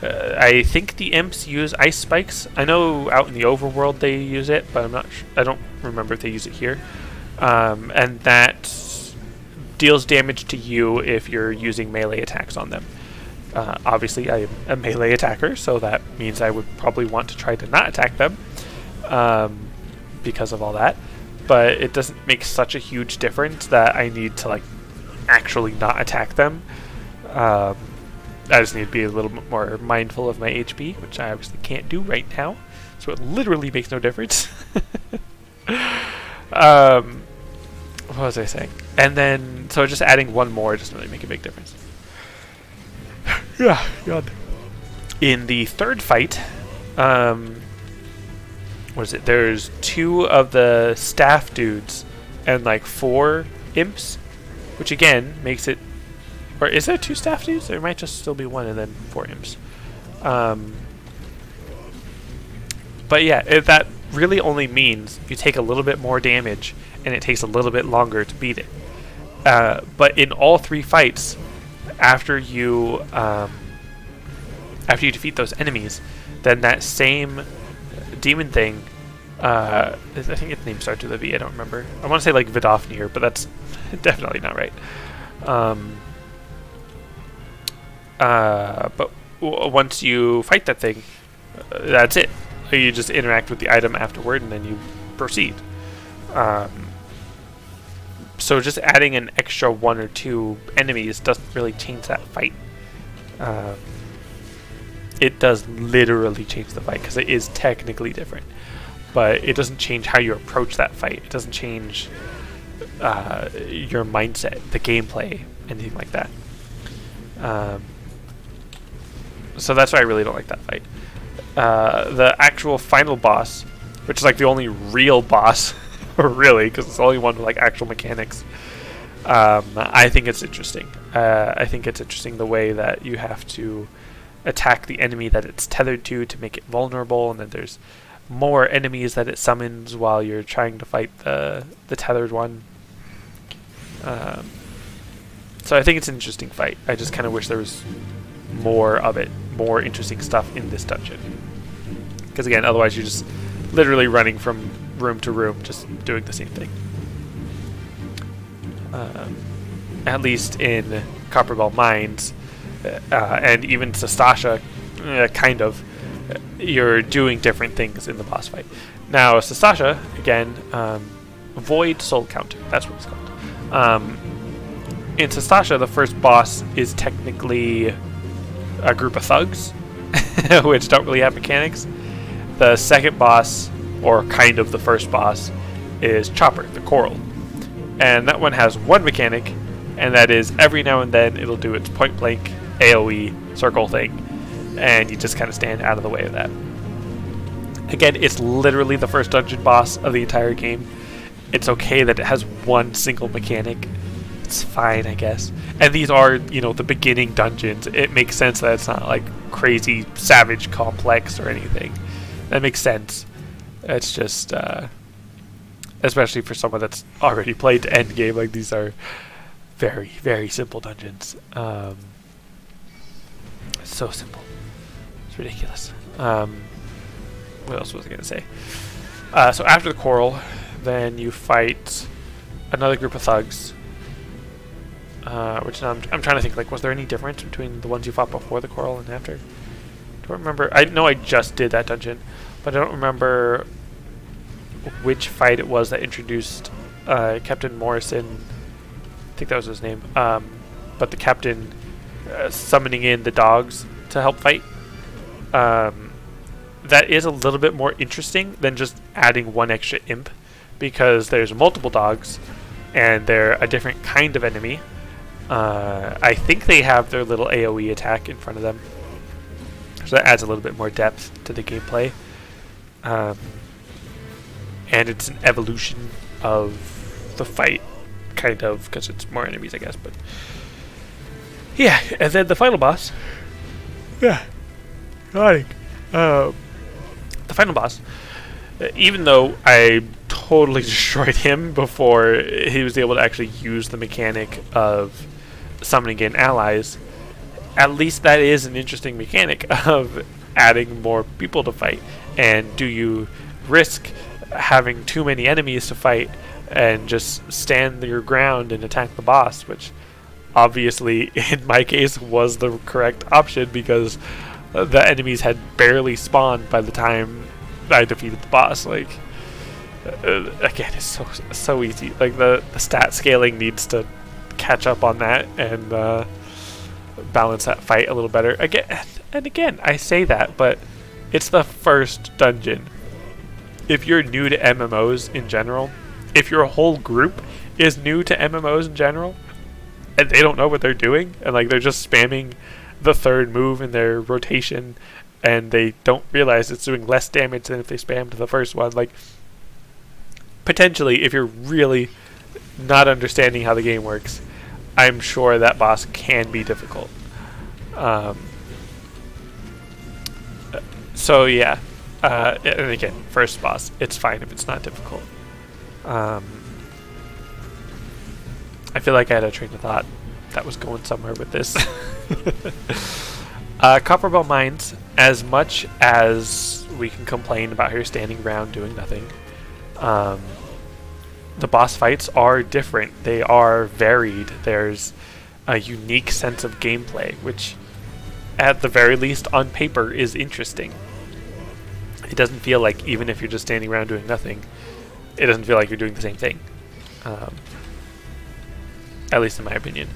I think the imps use ice spikes. I know out in the overworld they use it, but I'm not. I don't remember if they use it here. And that deals damage to you if you're using melee attacks on them. Obviously, I am a melee attacker, so that means I would probably want to try to not attack them because of all that. But it doesn't make such a huge difference that I need to like actually not attack them. I just need to be a little bit more mindful of my HP, which I obviously can't do right now. So it literally makes no difference. What was I saying? And then, so just adding 1 more doesn't really make a big difference. Yeah, God. In the third fight, what is it? There's 2 of the staff dudes and like 4 imps, which again makes it. Or is there 2 staff dudes? There might just still be 1 and then 4 imps. But yeah, that really only means you take a little bit more damage and it takes a little bit longer to beat it. But in all 3 fights, after you defeat those enemies, then that same demon thing, I think its name starts with a V, I don't remember. I want to say like Vidofnir, but that's definitely not right. But once you fight that thing, that's it. You just interact with the item afterward, and then you proceed. So just adding an extra 1 or 2 enemies doesn't really change that fight. It does literally change the fight because it is technically different, but it doesn't change how you approach that fight. It doesn't change your mindset, the gameplay, anything like that. So that's why I really don't like that fight. The actual final boss, which is like the only real boss, really, because it's the only one with like actual mechanics. I think it's interesting. I think it's interesting the way that you have to attack the enemy that it's tethered to make it vulnerable, and then there's more enemies that it summons while you're trying to fight the tethered one. So I think it's an interesting fight. I just kind of wish there was more of it, more interesting stuff in this dungeon. Because again, otherwise you're just literally running from room to room, just doing the same thing. At least in Copperbell Mines, and even Sastasha, kind of, you're doing different things in the boss fight. Now, Sastasha, again, Void Soul Counter, that's what it's called. In Sastasha, the first boss is technically a group of thugs, which don't really have mechanics. The second boss, or kind of the first boss, is Chopper, the Coral. And that one has one mechanic, and that is every now and then it'll do its point blank AoE circle thing, and you just kind of stand out of the way of that. Again, it's literally the first dungeon boss of the entire game. It's okay that it has one single mechanic. It's fine, I guess. And these are, you know, the beginning dungeons. It makes sense that it's not like crazy, savage, complex or anything. That makes sense. It's just, especially for someone that's already played to endgame, like these are very, very simple dungeons. So simple. It's ridiculous. What else was I going to say? So after the Coral, then you fight another group of thugs. Which now I'm trying to think, like, was there any difference between the ones you fought before the Coral and after? I don't remember. I know I just did that dungeon, but I don't remember which fight it was that introduced Captain Morrison. I think that was his name. But the captain summoning in the dogs to help fight. That is a little bit more interesting than just adding one extra imp, because there's multiple dogs and they're a different kind of enemy. I think they have their little AoE attack in front of them, so that adds a little bit more depth to the gameplay. And it's an evolution of the fight, kind of, because it's more enemies, I guess. But yeah, and then the final boss. Yeah, the final boss. Even though I totally destroyed him before he was able to actually use the mechanic of summoning in allies, at least that is an interesting mechanic of adding more people to fight. And do you risk having too many enemies to fight and just stand your ground and attack the boss, which obviously in my case was the correct option, because the enemies had barely spawned by the time I defeated the boss. Like, again, it's so easy. Like, the stat scaling needs to catch up on that and balance that fight a little better. Again, I say that, but it's the first dungeon. If you're new to MMOs in general, if your whole group is new to MMOs in general, and they don't know what they're doing, and like they're just spamming the third move in their rotation, and they don't realize it's doing less damage than if they spammed the first one, like, potentially, if you're really not understanding how the game works, I'm sure that boss can be difficult. So yeah, and again, first boss, it's fine if it's not difficult. I feel like I had a train of thought that was going somewhere with this. Copperbell Mines, as much as we can complain about her standing around doing nothing, the boss fights are different. They are varied. There's a unique sense of gameplay, which at the very least on paper is interesting. it doesn't feel like, even if you're just standing around doing nothing, it doesn't feel like you're doing the same thing. At least in my opinion.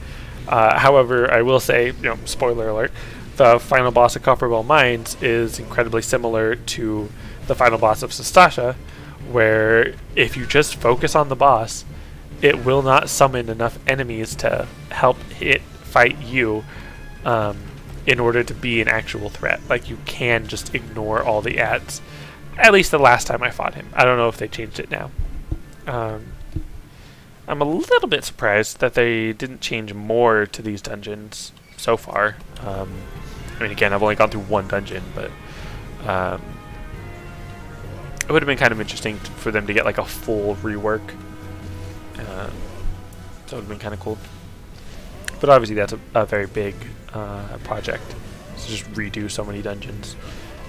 However, I will say, spoiler alert, the final boss of Copperbell Mines is incredibly similar to the final boss of Sastasha, where if you just focus on the boss, it will not summon enough enemies to help it fight you in order to be an actual threat. Like, you can just ignore all the ads. At least the last time I fought him. I don't know if they changed it now. I'm a little bit surprised that they didn't change more to these dungeons so far. I mean, again, I've only gone through one dungeon, but it would have been kind of interesting for them to get like a full rework. So it would have been kind of cool. But obviously that's a very big project. To just redo so many dungeons.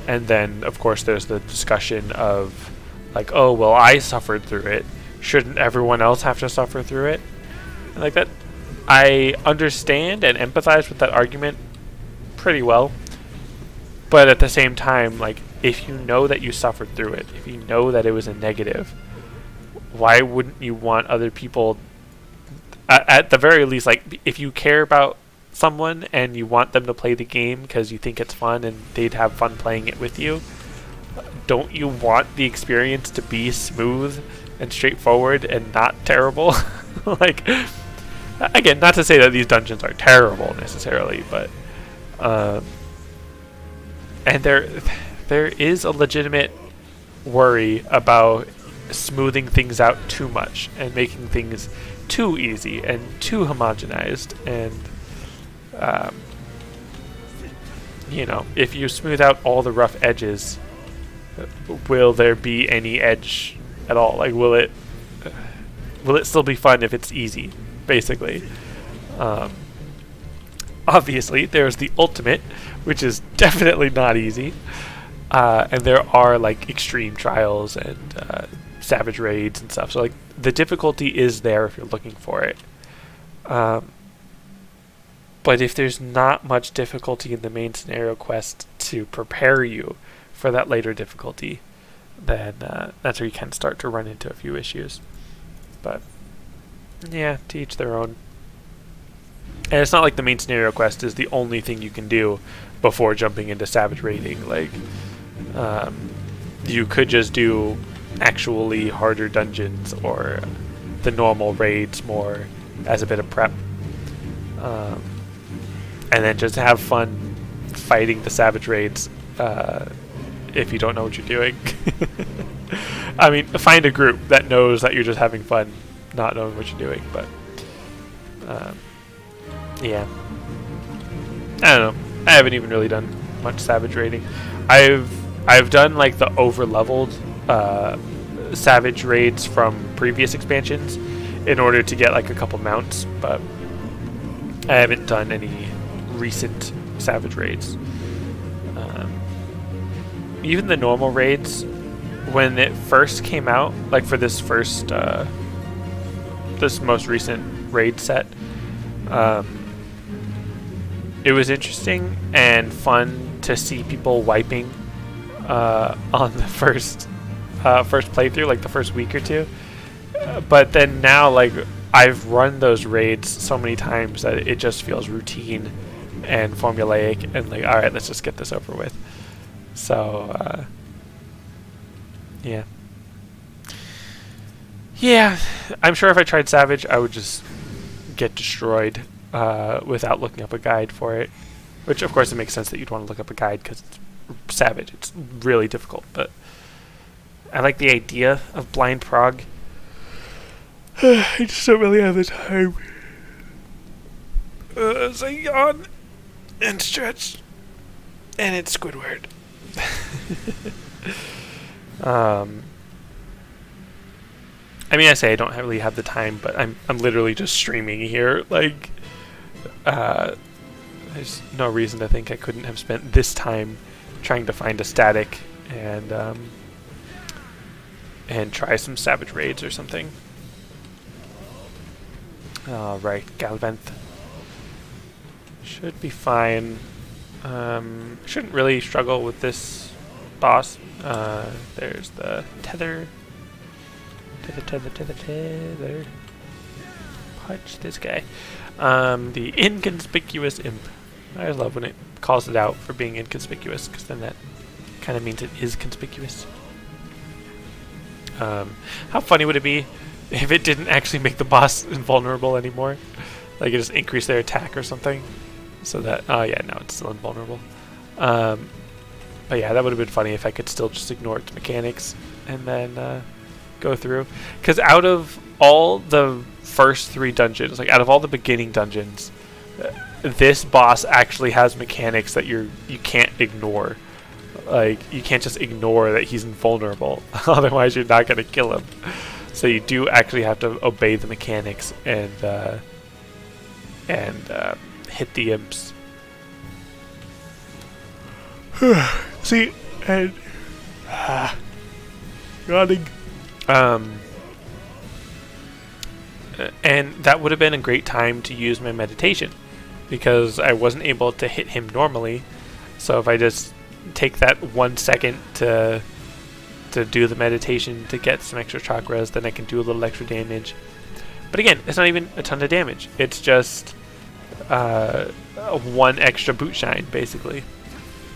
And then, of course, there's the discussion of like, oh, well, I suffered through it. Shouldn't everyone else have to suffer through it? And like that, I understand and empathize with that argument pretty well. But at the same time, like, if you know that you suffered through it, if you know that it was a negative, why wouldn't you want other people, at the very least, like, if you care about someone and you want them to play the game because you think it's fun and they'd have fun playing it with you, don't you want the experience to be smooth and straightforward and not terrible? Like, again, not to say that these dungeons are terrible necessarily, but and there is a legitimate worry about smoothing things out too much and making things too easy and too homogenized. And if you smooth out all the rough edges, will there be any edge at all? Like, will it still be fun if it's easy, basically? Obviously, there's the ultimate, which is definitely not easy. And there are, like, extreme trials and savage raids and stuff. So, like, the difficulty is there if you're looking for it. But if there's not much difficulty in the main scenario quest to prepare you for that later difficulty, then that's where you can start to run into a few issues. But, yeah, to each their own. And it's not like the main scenario quest is the only thing you can do before jumping into savage raiding. Like, you could just do actually harder dungeons or the normal raids more as a bit of prep. And then just have fun fighting the savage raids if you don't know what you're doing. I mean, find a group that knows that you're just having fun not knowing what you're doing. But yeah, I don't know. I haven't even really done much savage raiding. I've done like the over-leveled savage raids from previous expansions in order to get like a couple mounts, but I haven't done any recent savage raids. Even the normal raids, when it first came out, like for this most recent raid set, it was interesting and fun to see people wiping on the first playthrough, like the first week or two. But then now, like, I've run those raids so many times that it just feels routine and formulaic and like, alright, let's just get this over with. So, yeah. Yeah, I'm sure if I tried Savage, I would just get destroyed without looking up a guide for it. Which, of course, it makes sense that you'd want to look up a guide because it's Savage. It's really difficult, but I like the idea of blind prog. I just don't really have the time. So yawn and stretch, and it's Squidward. I mean, I say I don't really have the time, but I'm literally just streaming here. Like, there's no reason to think I couldn't have spent this time trying to find a static and try some savage raids or something. Right, Galvanth. Should be fine. Shouldn't really struggle with this boss. There's the tether. Tether. Punch this guy. The inconspicuous imp. I always love when it calls it out for being inconspicuous, because then that kind of means it is conspicuous. How funny would it be if it didn't actually make the boss invulnerable anymore? Like it just increased their attack or something, so that yeah, no, it's still invulnerable. But yeah, that would have been funny if I could still just ignore its mechanics and then go through. Because out of all the first 3 dungeons, like out of all the beginning dungeons, this boss actually has mechanics that you can't ignore. Like you can't just ignore that he's invulnerable, otherwise you're not gonna kill him. So you do actually have to obey the mechanics and hit the imps. See, and yawning. And that would have been a great time to use my meditation, because I wasn't able to hit him normally. So if I just take that 1 second to do the meditation to get some extra chakras, then I can do a little extra damage. But again, it's not even a ton of damage. It's just 1 extra boot shine, basically.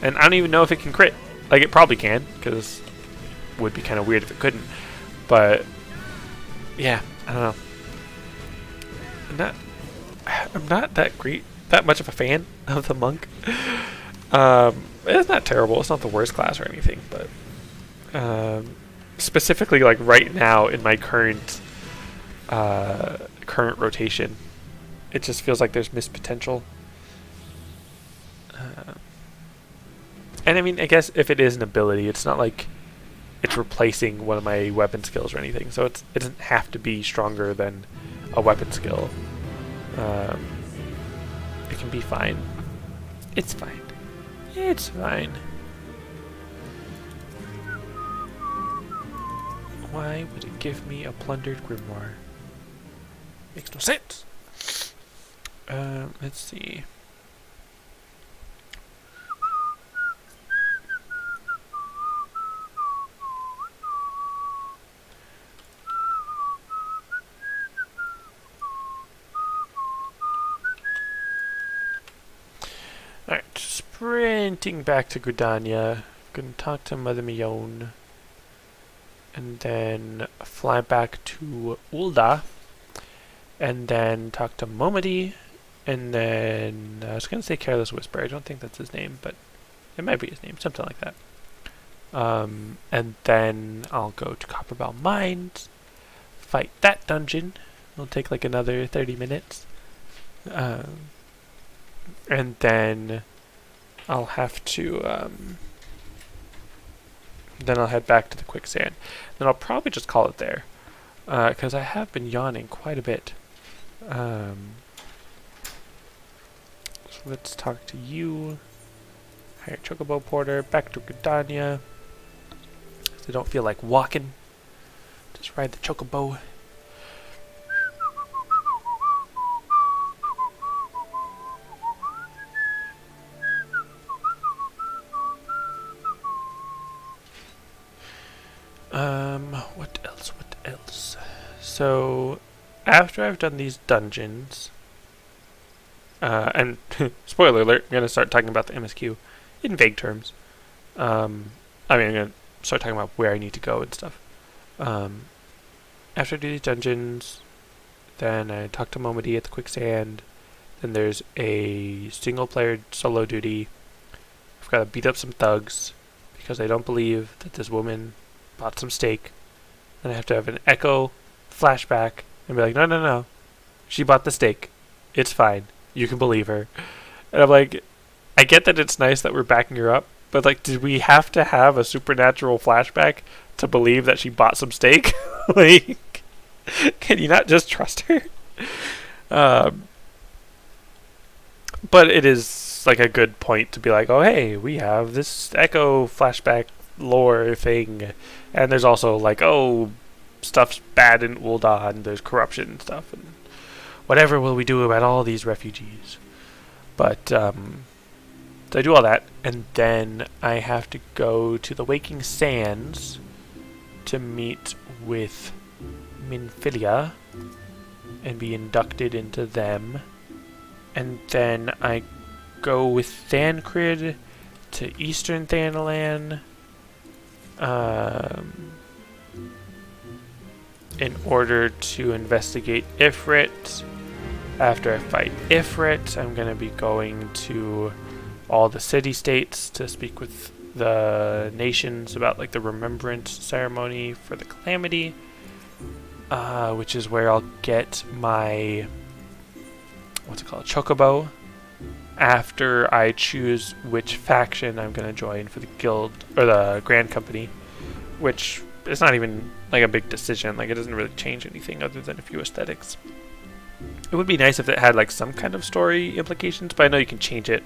And I don't even know if it can crit. Like, it probably can, because it would be kind of weird if it couldn't. But yeah, I don't know. I'm not that much of a fan of the monk. It's not terrible. It's not the worst class or anything, but specifically, like right now in my current rotation, it just feels like there's missed potential. And I mean, I guess if it is an ability, it's not like it's replacing one of my weapon skills or anything. So it doesn't have to be stronger than a weapon skill. It can be fine. It's fine. It's fine. Why would it give me a plundered grimoire? Makes no sense. Let's see. Alright, sprinting back to Gridania. Gonna talk to Mother Mion. And then fly back to Ul'dah. And then talk to Momody. And then I was gonna say Careless Whisper. I don't think that's his name, but it might be his name, something like that. And then I'll go to Copperbell Mines, fight that dungeon. It'll take like another 30 minutes. And then I'll have to then I'll head back to the quicksand. Then I'll probably just call it there, because I have been yawning quite a bit. So let's talk to you. Hire Chocobo Porter, back to Gridania. I don't feel like walking. Just ride the Chocobo. What else? So, after I've done these dungeons, and spoiler alert, I'm going to start talking about the MSQ in vague terms. I'm going to start talking about where I need to go and stuff. After I do these dungeons, then I talk to Momody at the quicksand. Then there's a single-player solo duty. I've got to beat up some thugs because I don't believe that this woman bought some steak. And I have to have an echo flashback and be like, no, she bought the steak. It's fine. You can believe her. And I'm like, I get that it's nice that we're backing her up, but like, did we have to have a supernatural flashback to believe that she bought some steak? Like, can you not just trust her? But it is like a good point to be like, oh hey, we have this echo flashback lore thing, and there's also like, oh, stuff's bad in Ul'dah and there's corruption and stuff, and whatever will we do about all these refugees? But so So I do all that, and then I have to go to the Waking Sands to meet with Minfilia and be inducted into them. And then I go with Thancred to Eastern Thanalan in order to investigate Ifrit. After I fight Ifrit, I'm going to be going to all the city-states to speak with the nations about like the remembrance ceremony for the Calamity, which is where I'll get my, what's it called, Chocobo, after I choose which faction I'm going to join for the guild, or the Grand Company, which is not even like a big decision. Like, it doesn't really change anything other than a few aesthetics. It would be nice if it had like some kind of story implications, but I know you can change it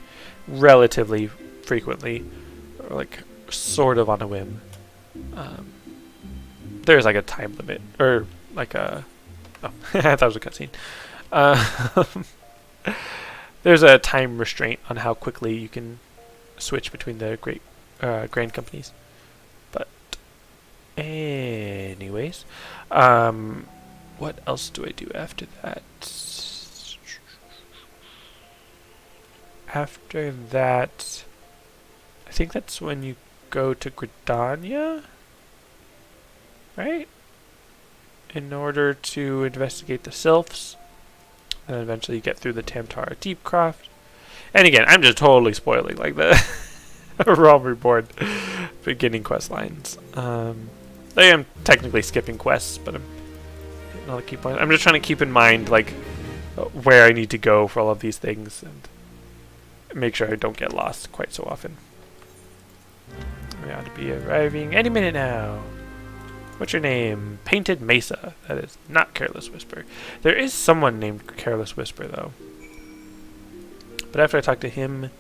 relatively frequently, or like sort of on a whim. There's like a time limit, or like a, oh, I thought it was a cutscene. There's a time restraint on how quickly you can switch between the grand companies. But anyways, what else do I do after that? After that, I think that's when you go to Gridania, right? In order to investigate the Sylphs, and then eventually you get through the Tamtara Deepcroft. And again, I'm just totally spoiling like the Realm Reborn beginning quest lines. I am technically skipping quests, but I'm hitting all the key points. I'm just trying to keep in mind like where I need to go for all of these things and make sure I don't get lost quite so often. We ought to be arriving any minute now. What's your name? Painted Mesa. That is not Careless Whisper. There is someone named Careless Whisper, though. But after I talk to him,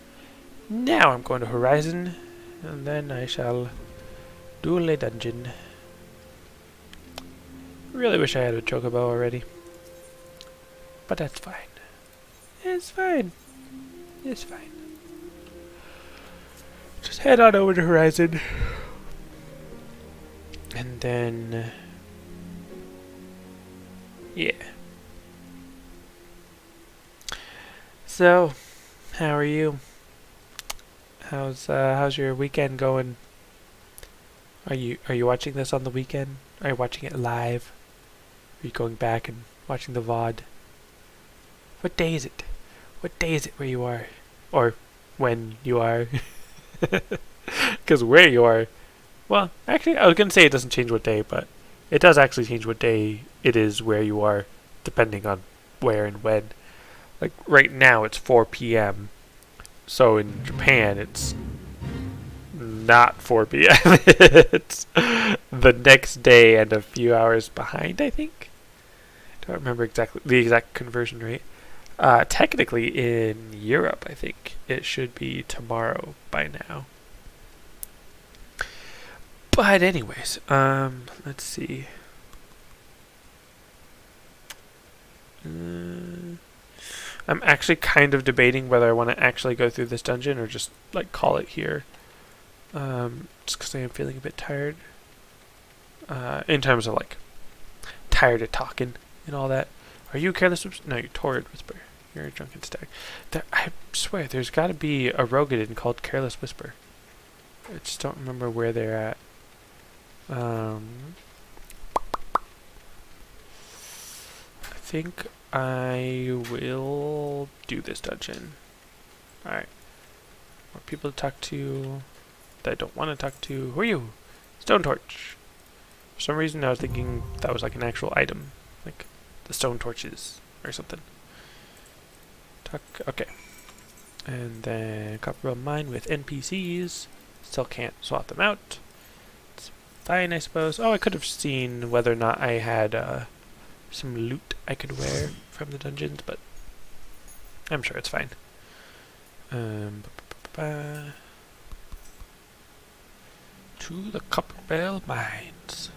now I'm going to Horizon, and then I shall duel a dungeon. Really wish I had a Chocobo already. But that's fine. It's fine. It's fine. Just head on over to Horizon. And then, yeah. So, how are you? How's your weekend going? Are you watching this on the weekend? Are you watching it live? Are you going back and watching the VOD? What day is it? What day is it where you are? Or when you are? Because where you are, well, actually, I was going to say it doesn't change what day, but it does actually change what day it is where you are, depending on where and when. Like, right now, it's 4 p.m., so in Japan, it's not 4 p.m. It's the next day and a few hours behind, I think. I don't remember exactly the exact conversion rate. Technically, in Europe, I think it should be tomorrow by now. But anyways, let's see. I'm actually kind of debating whether I want to actually go through this dungeon or just like call it here. Just because I am feeling a bit tired. In terms of like tired of talking and all that. Are you Careless Whisper? No, you're Torrid Whisper. You're a Drunken Stag. I swear, there's got to be a Rogadin called Careless Whisper. I just don't remember where they're at. I think I will do this dungeon. Alright. More people to talk to that I don't want to talk to. Who are you? Stone Torch. For some reason I was thinking that was like an actual item. Like the stone torches or something. Okay. And then copper mine with NPCs. Still can't swap them out. It's fine, I suppose. Oh, I could have seen whether or not I had some loot I could wear from the dungeons, but I'm sure it's fine. To the Copperbell Mines.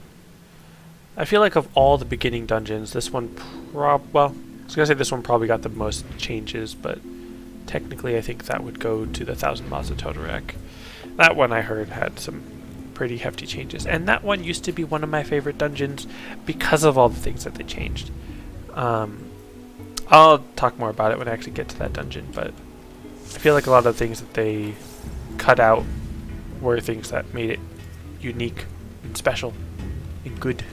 I feel like of all the beginning dungeons, this one well, I was gonna say this one probably got the most changes, but technically I think that would go to the Thousand Moths of Totorak. That one I heard had some pretty hefty changes, and that one used to be one of my favorite dungeons because of all the things that they changed. I'll talk more about it when I actually get to that dungeon, but I feel like a lot of the things that they cut out were things that made it unique and special and good.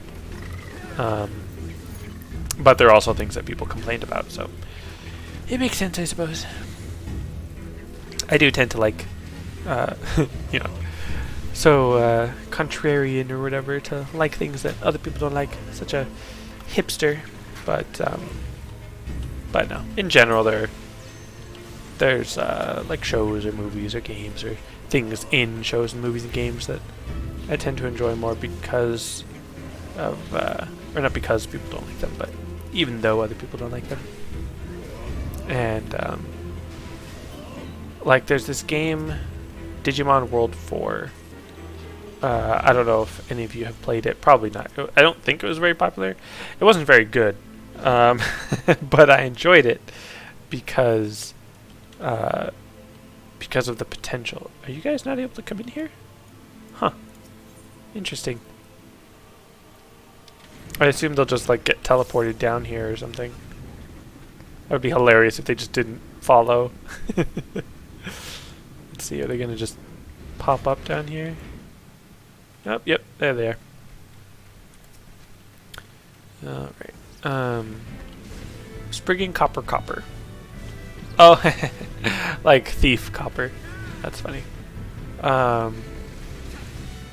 But there are also things that people complained about, so it makes sense, I suppose. I do tend to like, you know, so contrarian or whatever, to like things that other people don't like. Such a hipster, but no. In general, there's like shows or movies or games or things in shows and movies and games that I tend to enjoy more because of, or not because people don't like them, but even though other people don't like them. And like there's this game, Digimon World 4. I don't know if any of you have played it. Probably not. I don't think it was very popular. It wasn't very good, but I enjoyed it because of the potential. Are you guys not able to come in here? Huh. Interesting. I assume they'll just like get teleported down here or something. That would be hilarious if they just didn't follow. Let's see, are they gonna just pop up down here? Oh, yep, there they are. Alright. Sprigging copper. Oh, like thief copper. That's funny.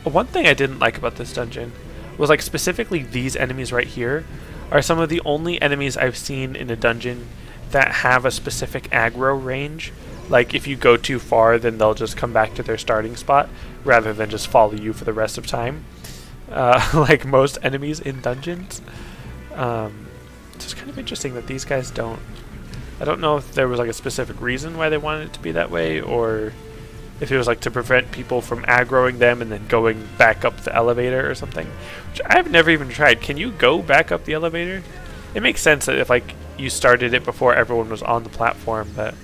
One thing I didn't like about this dungeon was like specifically these enemies right here are some of the only enemies I've seen in a dungeon that have a specific aggro range. Like if you go too far, then they'll just come back to their starting spot rather than just follow you for the rest of time. Like most enemies in dungeons. It's just kind of interesting that these guys don't. I don't know if there was like a specific reason why they wanted it to be that way, or if it was like to prevent people from aggroing them and then going back up the elevator or something. Which I've never even tried. Can you go back up the elevator? It makes sense that if like you started it before everyone was on the platform, that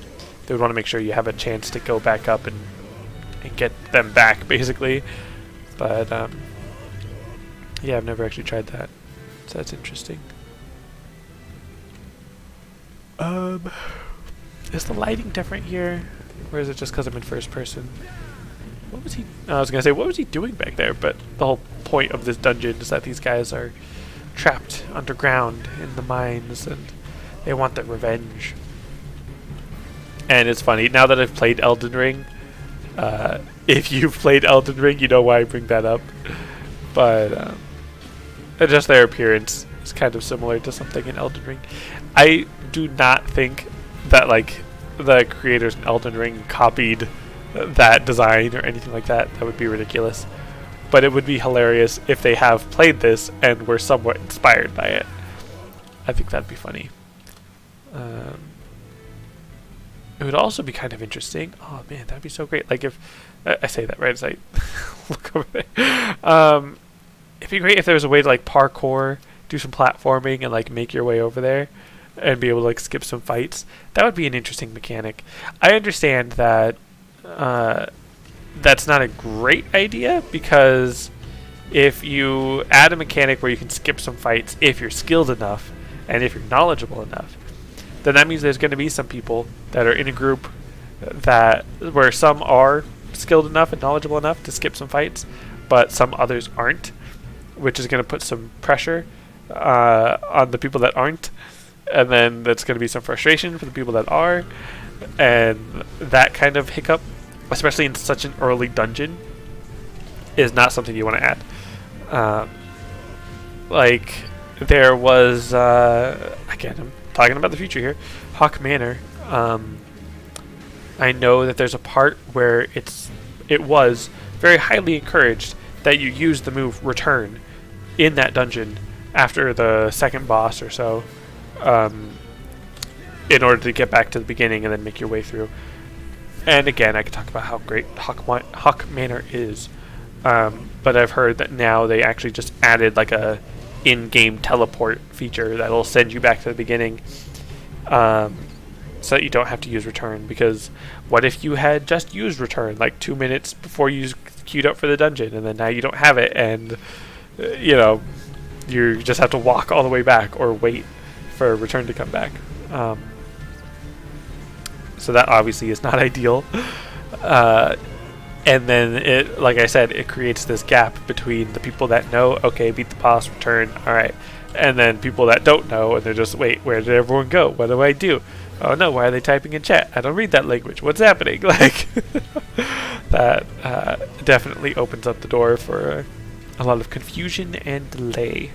they would want to make sure you have a chance to go back up and get them back, basically. But yeah, I've never actually tried that, so that's interesting. Is the lighting different here, or is it just because I'm in first person? What was he? I was gonna say, what was he doing back there? But the whole point of this dungeon is that these guys are trapped underground in the mines, and they want their revenge. And it's funny, now that I've played Elden Ring, if you've played Elden Ring, you know why I bring that up. But just their appearance is kind of similar to something in Elden Ring. I do not think that like the creators in Elden Ring copied that design or anything like that. That would be ridiculous. But it would be hilarious if they have played this and were somewhat inspired by it. I think that'd be funny. It would also be kind of interesting. Oh man, that'd be so great. Like if I say that right as I look over there. It'd be great if there was a way to like parkour, do some platforming, and like make your way over there, and be able to like skip some fights. That would be an interesting mechanic. I understand that that's not a great idea, because if you add a mechanic where you can skip some fights if you're skilled enough and if you're knowledgeable enough, then that means there's going to be some people that are in a group that where some are skilled enough and knowledgeable enough to skip some fights, but some others aren't, which is going to put some pressure on the people that aren't, and then that's going to be some frustration for the people that are, and that kind of hiccup, especially in such an early dungeon, is not something you want to add. Like there was again, I'm talking about the future here, Hawk Manor. I know that there's a part where it was very highly encouraged that you use the move Return in that dungeon after the second boss or so, in order to get back to the beginning and then make your way through. And again, I could talk about how great Hawk Manor is, but I've heard that now they actually just added like a in-game teleport feature that'll send you back to the beginning. so that you don't have to use return. Because what if you had just used return like 2 minutes before you queued up for the dungeon, and then now you don't have it, and you know, you just have to walk all the way back or wait for return to come back. So that obviously is not ideal. And then it, like I said, it creates this gap between the people that know, okay, beat the boss, return, all right, and then people that don't know, and they're just, wait, where did everyone go? What do I do? Oh no, why are they typing in chat? I don't read that language. What's happening? Like, that definitely opens up the door for a lot of confusion and delay.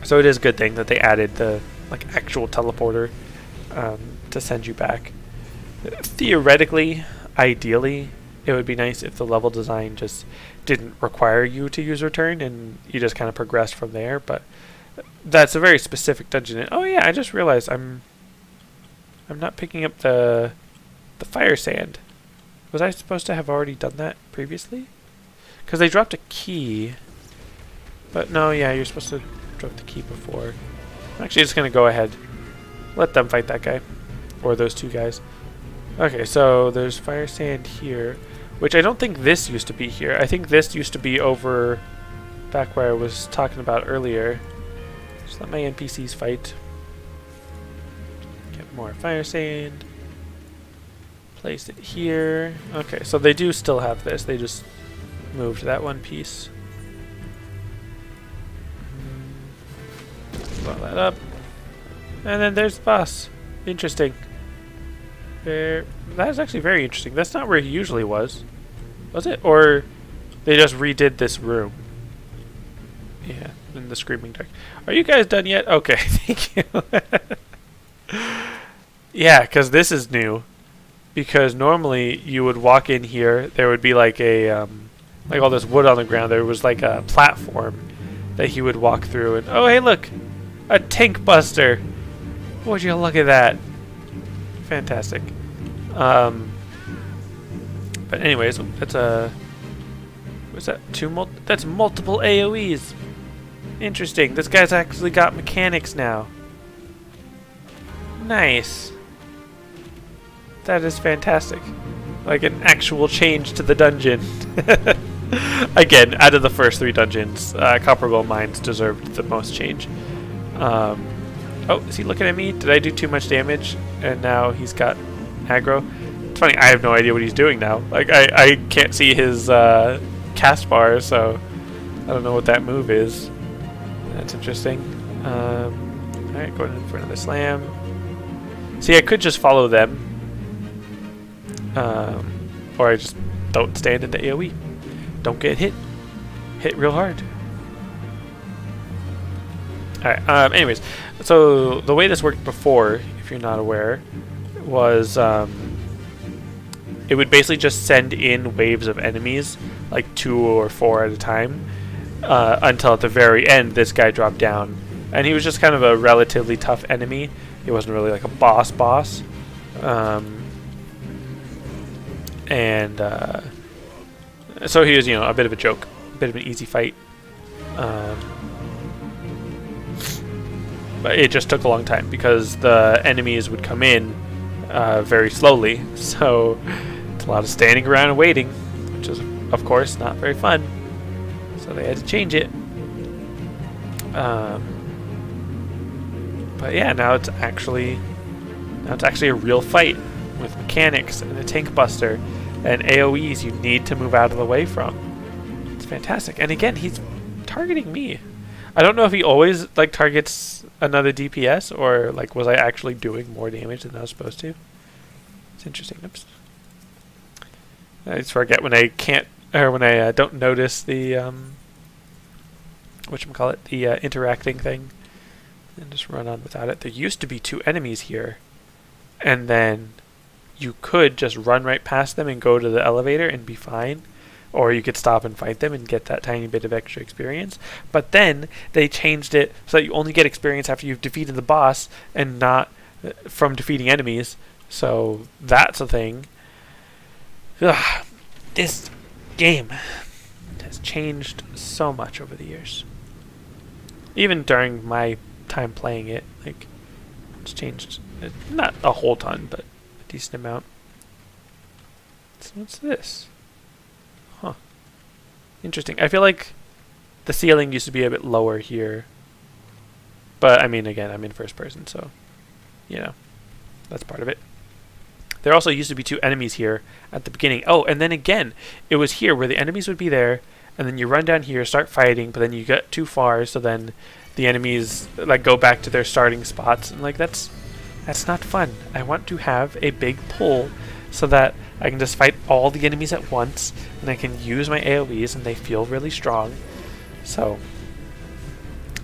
So it is a good thing that they added the actual teleporter to send you back. Theoretically, ideally, it would be nice if the level design just didn't require you to use return and you just kind of progressed from there, but that's a very specific dungeon. And, oh yeah, I just realized I'm not picking up the fire sand. Was I supposed to have already done that previously? Because they dropped a key. But no, yeah, you're supposed to drop the key before. I'm actually just going to go ahead. Let them fight that guy. Or those two guys. Okay, so there's fire sand here, which I don't think this used to be here. I think this used to be over back where I was talking about earlier. Just let my NPCs fight. Get more fire sand. Place it here. Okay, so they do still have this. They just moved that one piece. Blow that up. And then there's the boss. Interesting. That is actually very interesting. That's not where he usually was. Was it? Or they just redid this room? Yeah, in the Screaming Dark. Are you guys done yet? Okay, thank you. Yeah, because this is new. Because normally you would walk in here, there would be like a, like all this wood on the ground. There was like a platform that he would walk through. And oh, hey, look! A tank buster! Would you look at that? Fantastic. But anyways, that's what's that? That's multiple AoEs. Interesting. This guy's actually got mechanics now. Nice. That is fantastic. Like an actual change to the dungeon. Again, out of the first 3 dungeons, Copperwell Mines deserved the most change. Oh, is he looking at me? Did I do too much damage? And now he's got aggro. It's funny, I have no idea what he's doing now. Like, I can't see his cast bar, so I don't know what that move is. That's interesting. Alright, going in for another slam. See, I could just follow them. Or I just don't stand in the AoE. Don't get hit. Hit real hard. Alright, anyways, so the way this worked before, if you're not aware, was it would basically just send in waves of enemies, like 2 or 4 at a time, until at the very end this guy dropped down. And he was just kind of a relatively tough enemy. He wasn't really like a boss. So he was, a bit of a joke, a bit of an easy fight. But it just took a long time because the enemies would come in very slowly, so it's a lot of standing around and waiting, which is, of course, not very fun. So they had to change it. But yeah, now it's actually a real fight with mechanics and a tank buster and AoEs you need to move out of the way from. It's fantastic. And again, he's targeting me. I don't know if he always targets another DPS or was I actually doing more damage than I was supposed to. It's interesting. Oops. I just forget when I can't, or when I don't notice the whatchamacallit, the interacting thing, and just run on without it. There used to be 2 enemies here, and then you could just run right past them and go to the elevator and be fine. Or you could stop and fight them and get that tiny bit of extra experience. But then they changed it so that you only get experience after you've defeated the boss and not from defeating enemies. So that's a thing. Ugh, this game has changed so much over the years. Even during my time playing it, It's changed, not a whole ton, but a decent amount. So what's this? Huh. Interesting. I feel like the ceiling used to be a bit lower here. But, I mean, again, I'm in first person, so, you know, that's part of it. There also used to be 2 enemies here at the beginning. Oh, and then again, it was here where the enemies would be there, and then you run down here, start fighting, but then you get too far, so then the enemies, like, go back to their starting spots. And, like, that's not fun. I want to have a big pull so that I can just fight all the enemies at once, and I can use my AoEs, and they feel really strong. So,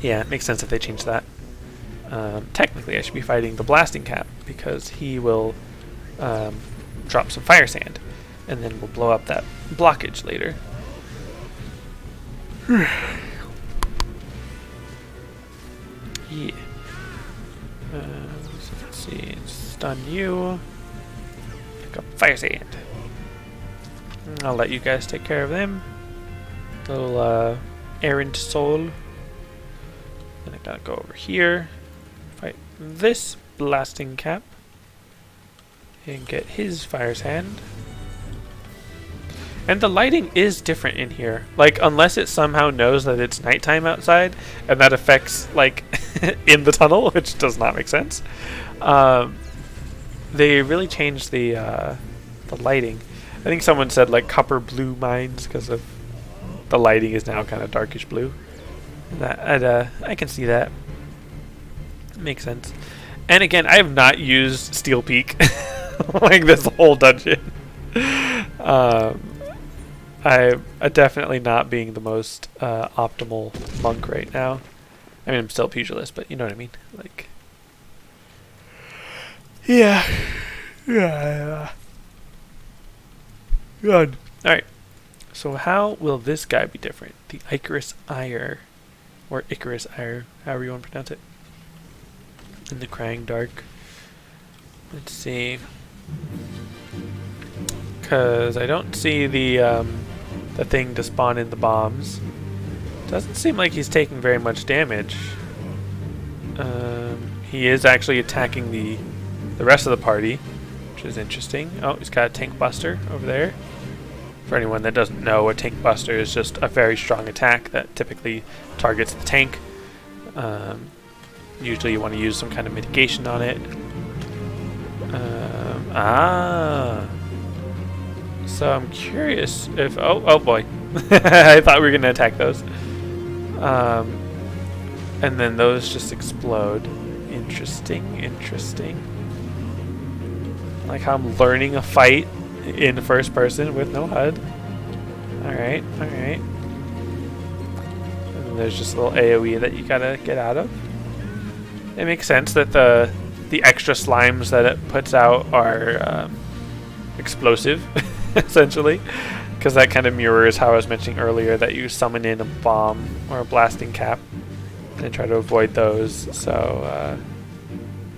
yeah, it makes sense if they change that. Technically, I should be fighting the blasting cap, because he will drop some fire sand, and then we'll blow up that blockage later. Yeah. So let's see. Stun you. Pick up fire sand. I'll let you guys take care of them. Little errant soul. Then I gotta go over here. Fight this blasting cap. And get his fire sand. And the lighting is different in here. Like, unless it somehow knows that it's nighttime outside, and that affects, like, in the tunnel, which does not make sense. They really changed the lighting. I think someone said, like, copper blue mines, because of the lighting is now kind of darkish blue. That, I can see that. Makes sense. And again, I have not used Steel Peak, like, this whole dungeon. I'm definitely not being the most optimal monk right now. I mean, I'm still pugilist, but you know what I mean. Like, yeah. Good. All right. So how will this guy be different? The Icarus Ire, or Icarus Ire, however you want to pronounce it. In the Krang Dark. Let's see. Because I don't see the thing to spawn in the bombs. Doesn't seem like he's taking very much damage. He is actually attacking the rest of the party, which is interesting. Oh, he's got a tank buster over there. For anyone that doesn't know, a tank buster is just a very strong attack that typically targets the tank. Usually you want to use some kind of mitigation on it. So I'm curious if... Oh boy. I thought we were going to attack those. And then those just explode. Interesting. Like how I'm learning a fight in first person with no HUD. Alright. And then there's just a little AoE that you gotta get out of. It makes sense that the extra slimes that it puts out are explosive, essentially, because that kind of mirrors how I was mentioning earlier that you summon in a bomb or a blasting cap and try to avoid those. So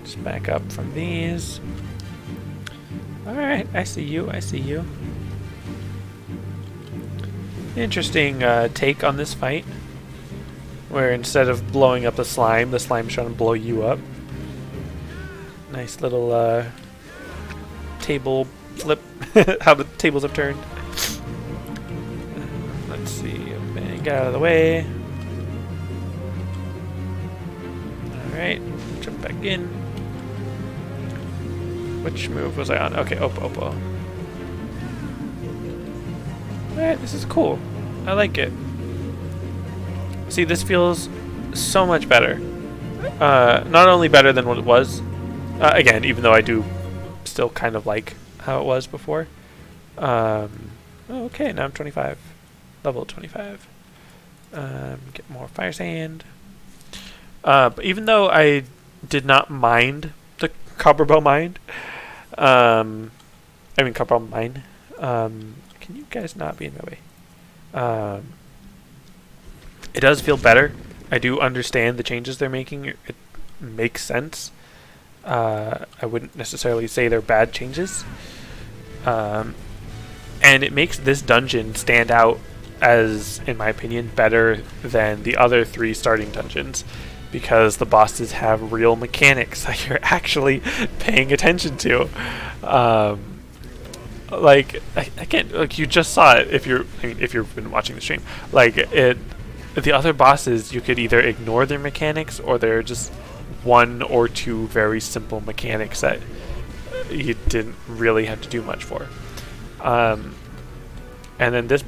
just back up from these. Alright, I see you. Interesting take on this fight, where instead of blowing up the slime's trying to blow you up. Nice little table flip, how the tables have turned. Let's see, bang, get out of the way. Alright, jump back in. Which move was I on? Okay, Oppo. Alright, this is cool. I like it. See, this feels so much better. Not only better than what it was, again, even though I do still kind of like how it was before. Okay, now I'm 25. Level 25. Get more fire sand. But even though I did not mind the copperbow mine, copperbow mine. Can you guys not be in my way? It does feel better. I do understand the changes they're making. It makes sense. I wouldn't necessarily say they're bad changes. And it makes this dungeon stand out as, in my opinion, better than the other 3 starting dungeons. because the bosses have real mechanics that you're actually paying attention to. Like I can't, like, you just saw it if you've been watching the stream. Like the other bosses, you could either ignore their mechanics, or they're just one or two very simple mechanics that you didn't really have to do much for. And then this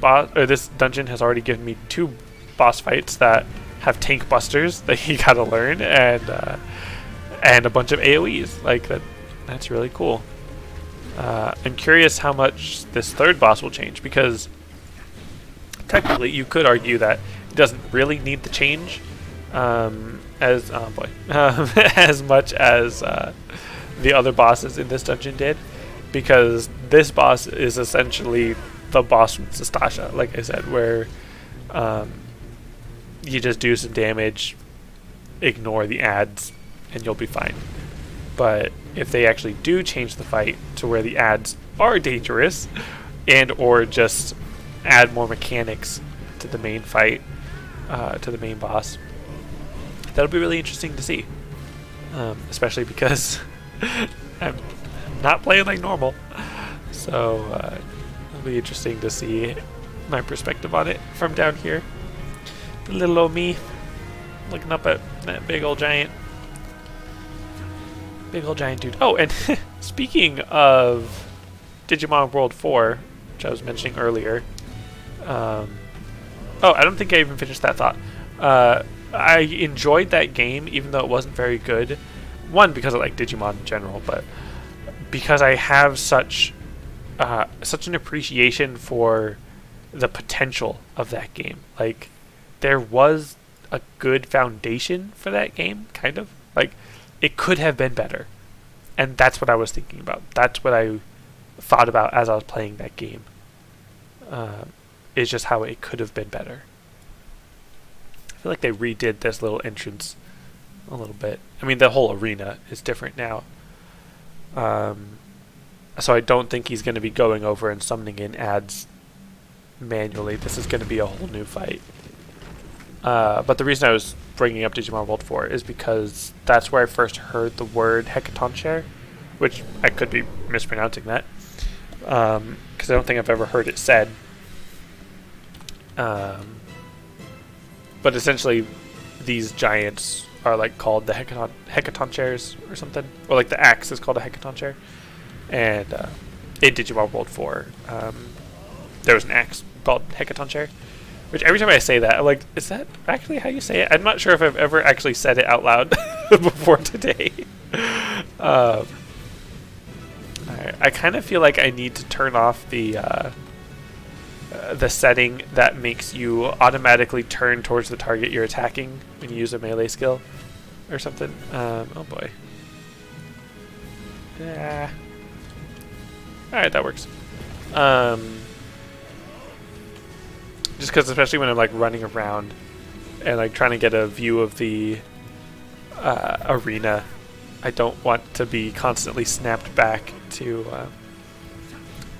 dungeon has already given me 2 boss fights that have tank busters that you gotta learn, and a bunch of AoEs. Like that's really cool. I'm curious how much this 3rd boss will change, because technically you could argue that it doesn't really need to change as much as the other bosses in this dungeon did, because this boss is essentially the boss from Sastasha, like I said, where you just do some damage, ignore the ads, and you'll be fine. But if they actually do change the fight to where the ads are dangerous, and or just add more mechanics to the main fight, to the main boss, that'll be really interesting to see. Especially because I'm not playing like normal, so it'll be interesting to see my perspective on it from down here. The little old me looking up at that big old giant dude. Oh, and speaking of Digimon World 4, which I was mentioning earlier, oh, I don't think I even finished that thought. I enjoyed that game, even though it wasn't very good. One, because I like Digimon in general, but because I have such an appreciation for the potential of that game. Like, there was a good foundation for that game, kind of. Like, it could have been better. And that's what I was thinking about. That's what I thought about as I was playing that game. Is just how it could have been better. I feel like they redid this little entrance a little bit. I mean, the whole arena is different now. So I don't think he's going to be going over and summoning in ads manually. This is going to be a whole new fight. But the reason I was bringing up Digimon World 4 is because that's where I first heard the word Hecatoncheir, which I could be mispronouncing that, because I don't think I've ever heard it said. But essentially, these giants are like called the Hecatoncheirs or something, or like the axe is called a Hecatoncheir. And in Digimon World 4, there was an axe called Hecatoncheir. Which every time I say that, I'm like, is that actually how you say it? I'm not sure if I've ever actually said it out loud before today. I kind of feel like I need to turn off the setting that makes you automatically turn towards the target you're attacking when you use a melee skill or something. Oh boy. Yeah. Alright, that works. Just because, especially when I'm like running around and like trying to get a view of the arena, I don't want to be constantly snapped back to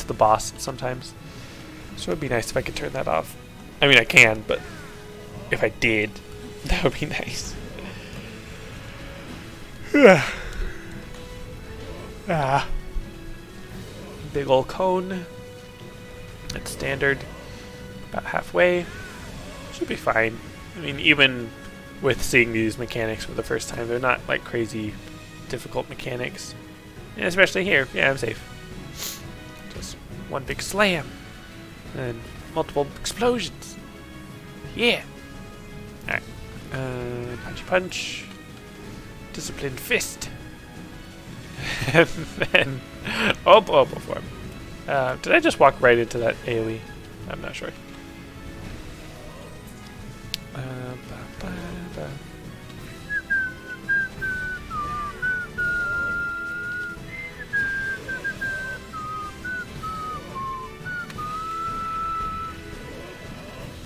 the boss sometimes. So it'd be nice if I could turn that off. I mean, I can, but if I did, that would be nice. Big ol' cone. It's standard. About halfway. Should be fine. I mean, even with seeing these mechanics for the first time, they're not like crazy difficult mechanics. And especially here, yeah, I'm safe. Just one big slam. And multiple explosions. Yeah. Alright. Punchy punch. Disciplined fist. And then... Oh, before. Did I just walk right into that AoE? I'm not sure.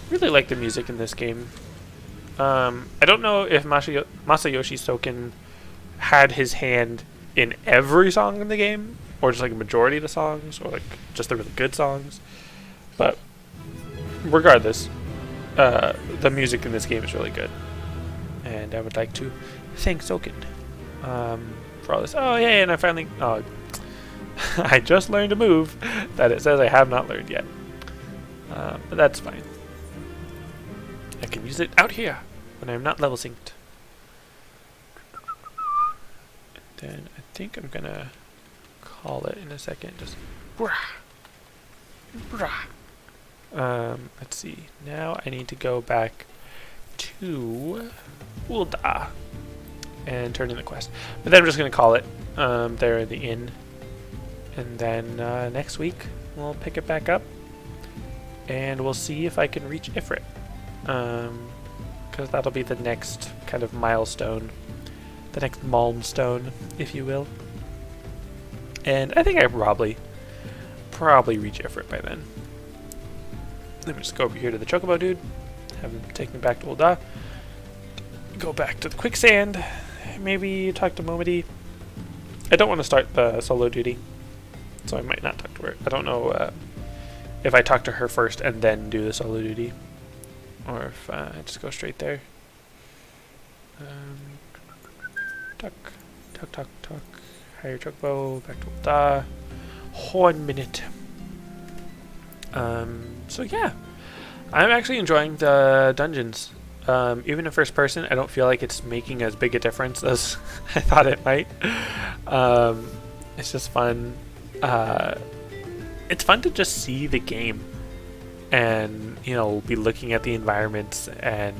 Really like the music in this game. I don't know if Masayoshi Soken had his hand in every song in the game, or just like a majority of the songs, or like just the really good songs. But regardless, the music in this game is really good, and I would like to thank Soken for all this. Oh yeah, and I finally I just learned a move that it says I have not learned yet, but that's fine. I can use it out here when I'm not level synced. Then I think I'm gonna call it in a second. Just brah, brah. Let's see. Now I need to go back to Ulda and turn in the quest. But then I'm just gonna call it there in the inn, and then next week we'll pick it back up, and we'll see if I can reach Ifrit, because that'll be the next kind of milestone. The next Malmstone, if you will. And I think I probably reach Ifrit by then. Let me just go over here to the Chocobo dude, have him take me back to Ulda, go back to the quicksand, maybe talk to Momody. I don't want to start the solo duty, so I might not talk to her. I don't know if I talk to her first and then do the solo duty, or if I just go straight there. Talk. Hire Chocobo, back to Ulda. 1 minute. So yeah, I'm actually enjoying the dungeons. Even in first person, I don't feel like it's making as big a difference as I thought it might. It's just fun. It's fun to just see the game and, you know, be looking at the environments and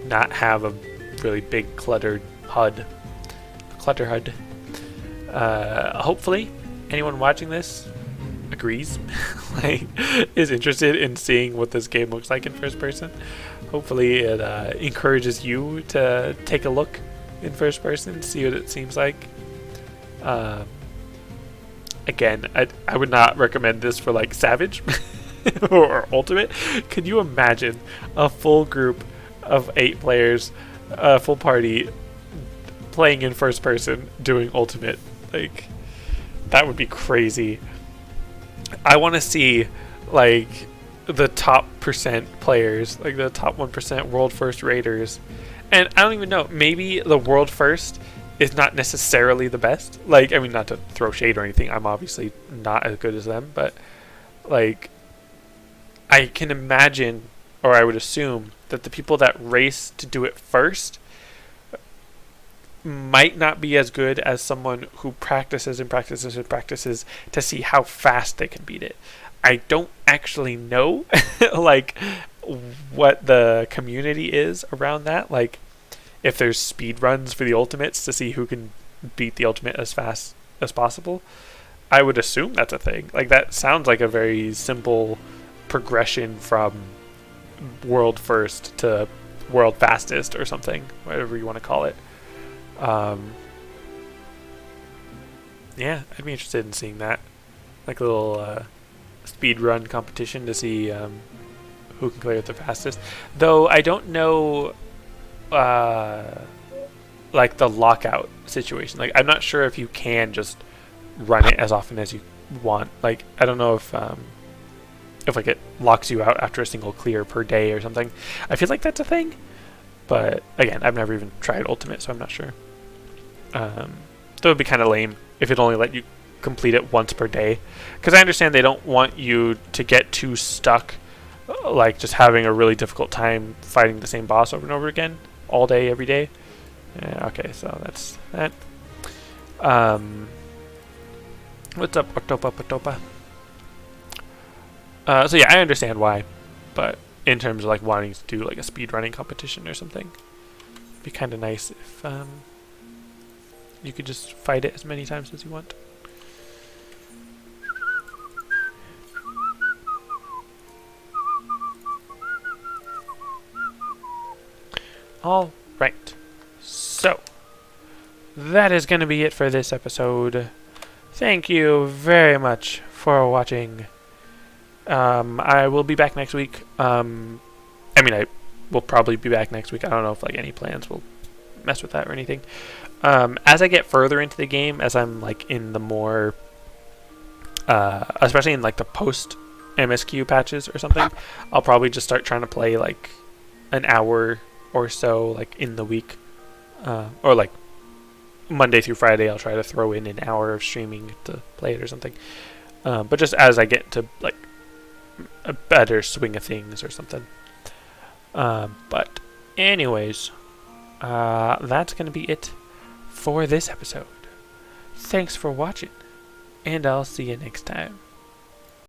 not have a really big cluttered HUD. Clutter HUD. Hopefully, anyone watching this agrees, like, is interested in seeing what this game looks like in first person. Hopefully, it encourages you to take a look in first person, see what it seems like. Again, I would not recommend this for like Savage or Ultimate. Could you imagine a full group of 8 players, a full party, playing in first person doing Ultimate? Like, that would be crazy. I want to see like the top % players, like the top 1% world first raiders. And I don't even know, maybe the world first is not necessarily the best. Like, I mean, not to throw shade or anything, I'm obviously not as good as them, but like, I can imagine, or I would assume, that the people that race to do it first might not be as good as someone who practices and practices and practices to see how fast they can beat it. I don't actually know like what the community is around that, like if there's speed runs for the ultimates to see who can beat the ultimate as fast as possible. I would assume that's a thing. Like, that sounds like a very simple progression from world first to world fastest or something, whatever you want to call it. Yeah, I'd be interested in seeing that, like a little speed run competition to see who can clear it the fastest. Though I don't know, like the lockout situation. Like, I'm not sure if you can just run it as often as you want. Like, I don't know if like it locks you out after a single clear per day or something. I feel like that's a thing, but again, I've never even tried Ultimate, so I'm not sure. That would be kind of lame if it only let you complete it once per day, because I understand they don't want you to get too stuck, like just having a really difficult time fighting the same boss over and over again all day, every day. Yeah, okay, so that's that. What's up, Octopa? So yeah, I understand why, but in terms of like wanting to do like a speedrunning competition or something, it'd be kind of nice if you could just fight it as many times as you want. All right, so that is going to be it for this episode. Thank you very much for watching. I will be back next week. I mean, I will probably be back next week. I don't know if like any plans will mess with that or anything. As I get further into the game, as I'm like in the more, especially in like the post MSQ patches or something, I'll probably just start trying to play like an hour or so, like in the week, or like Monday through Friday. I'll try to throw in an hour of streaming to play it or something. But just as I get to like a better swing of things or something. But anyways, that's gonna be it for this episode. Thanks for watching, and I'll see you next time.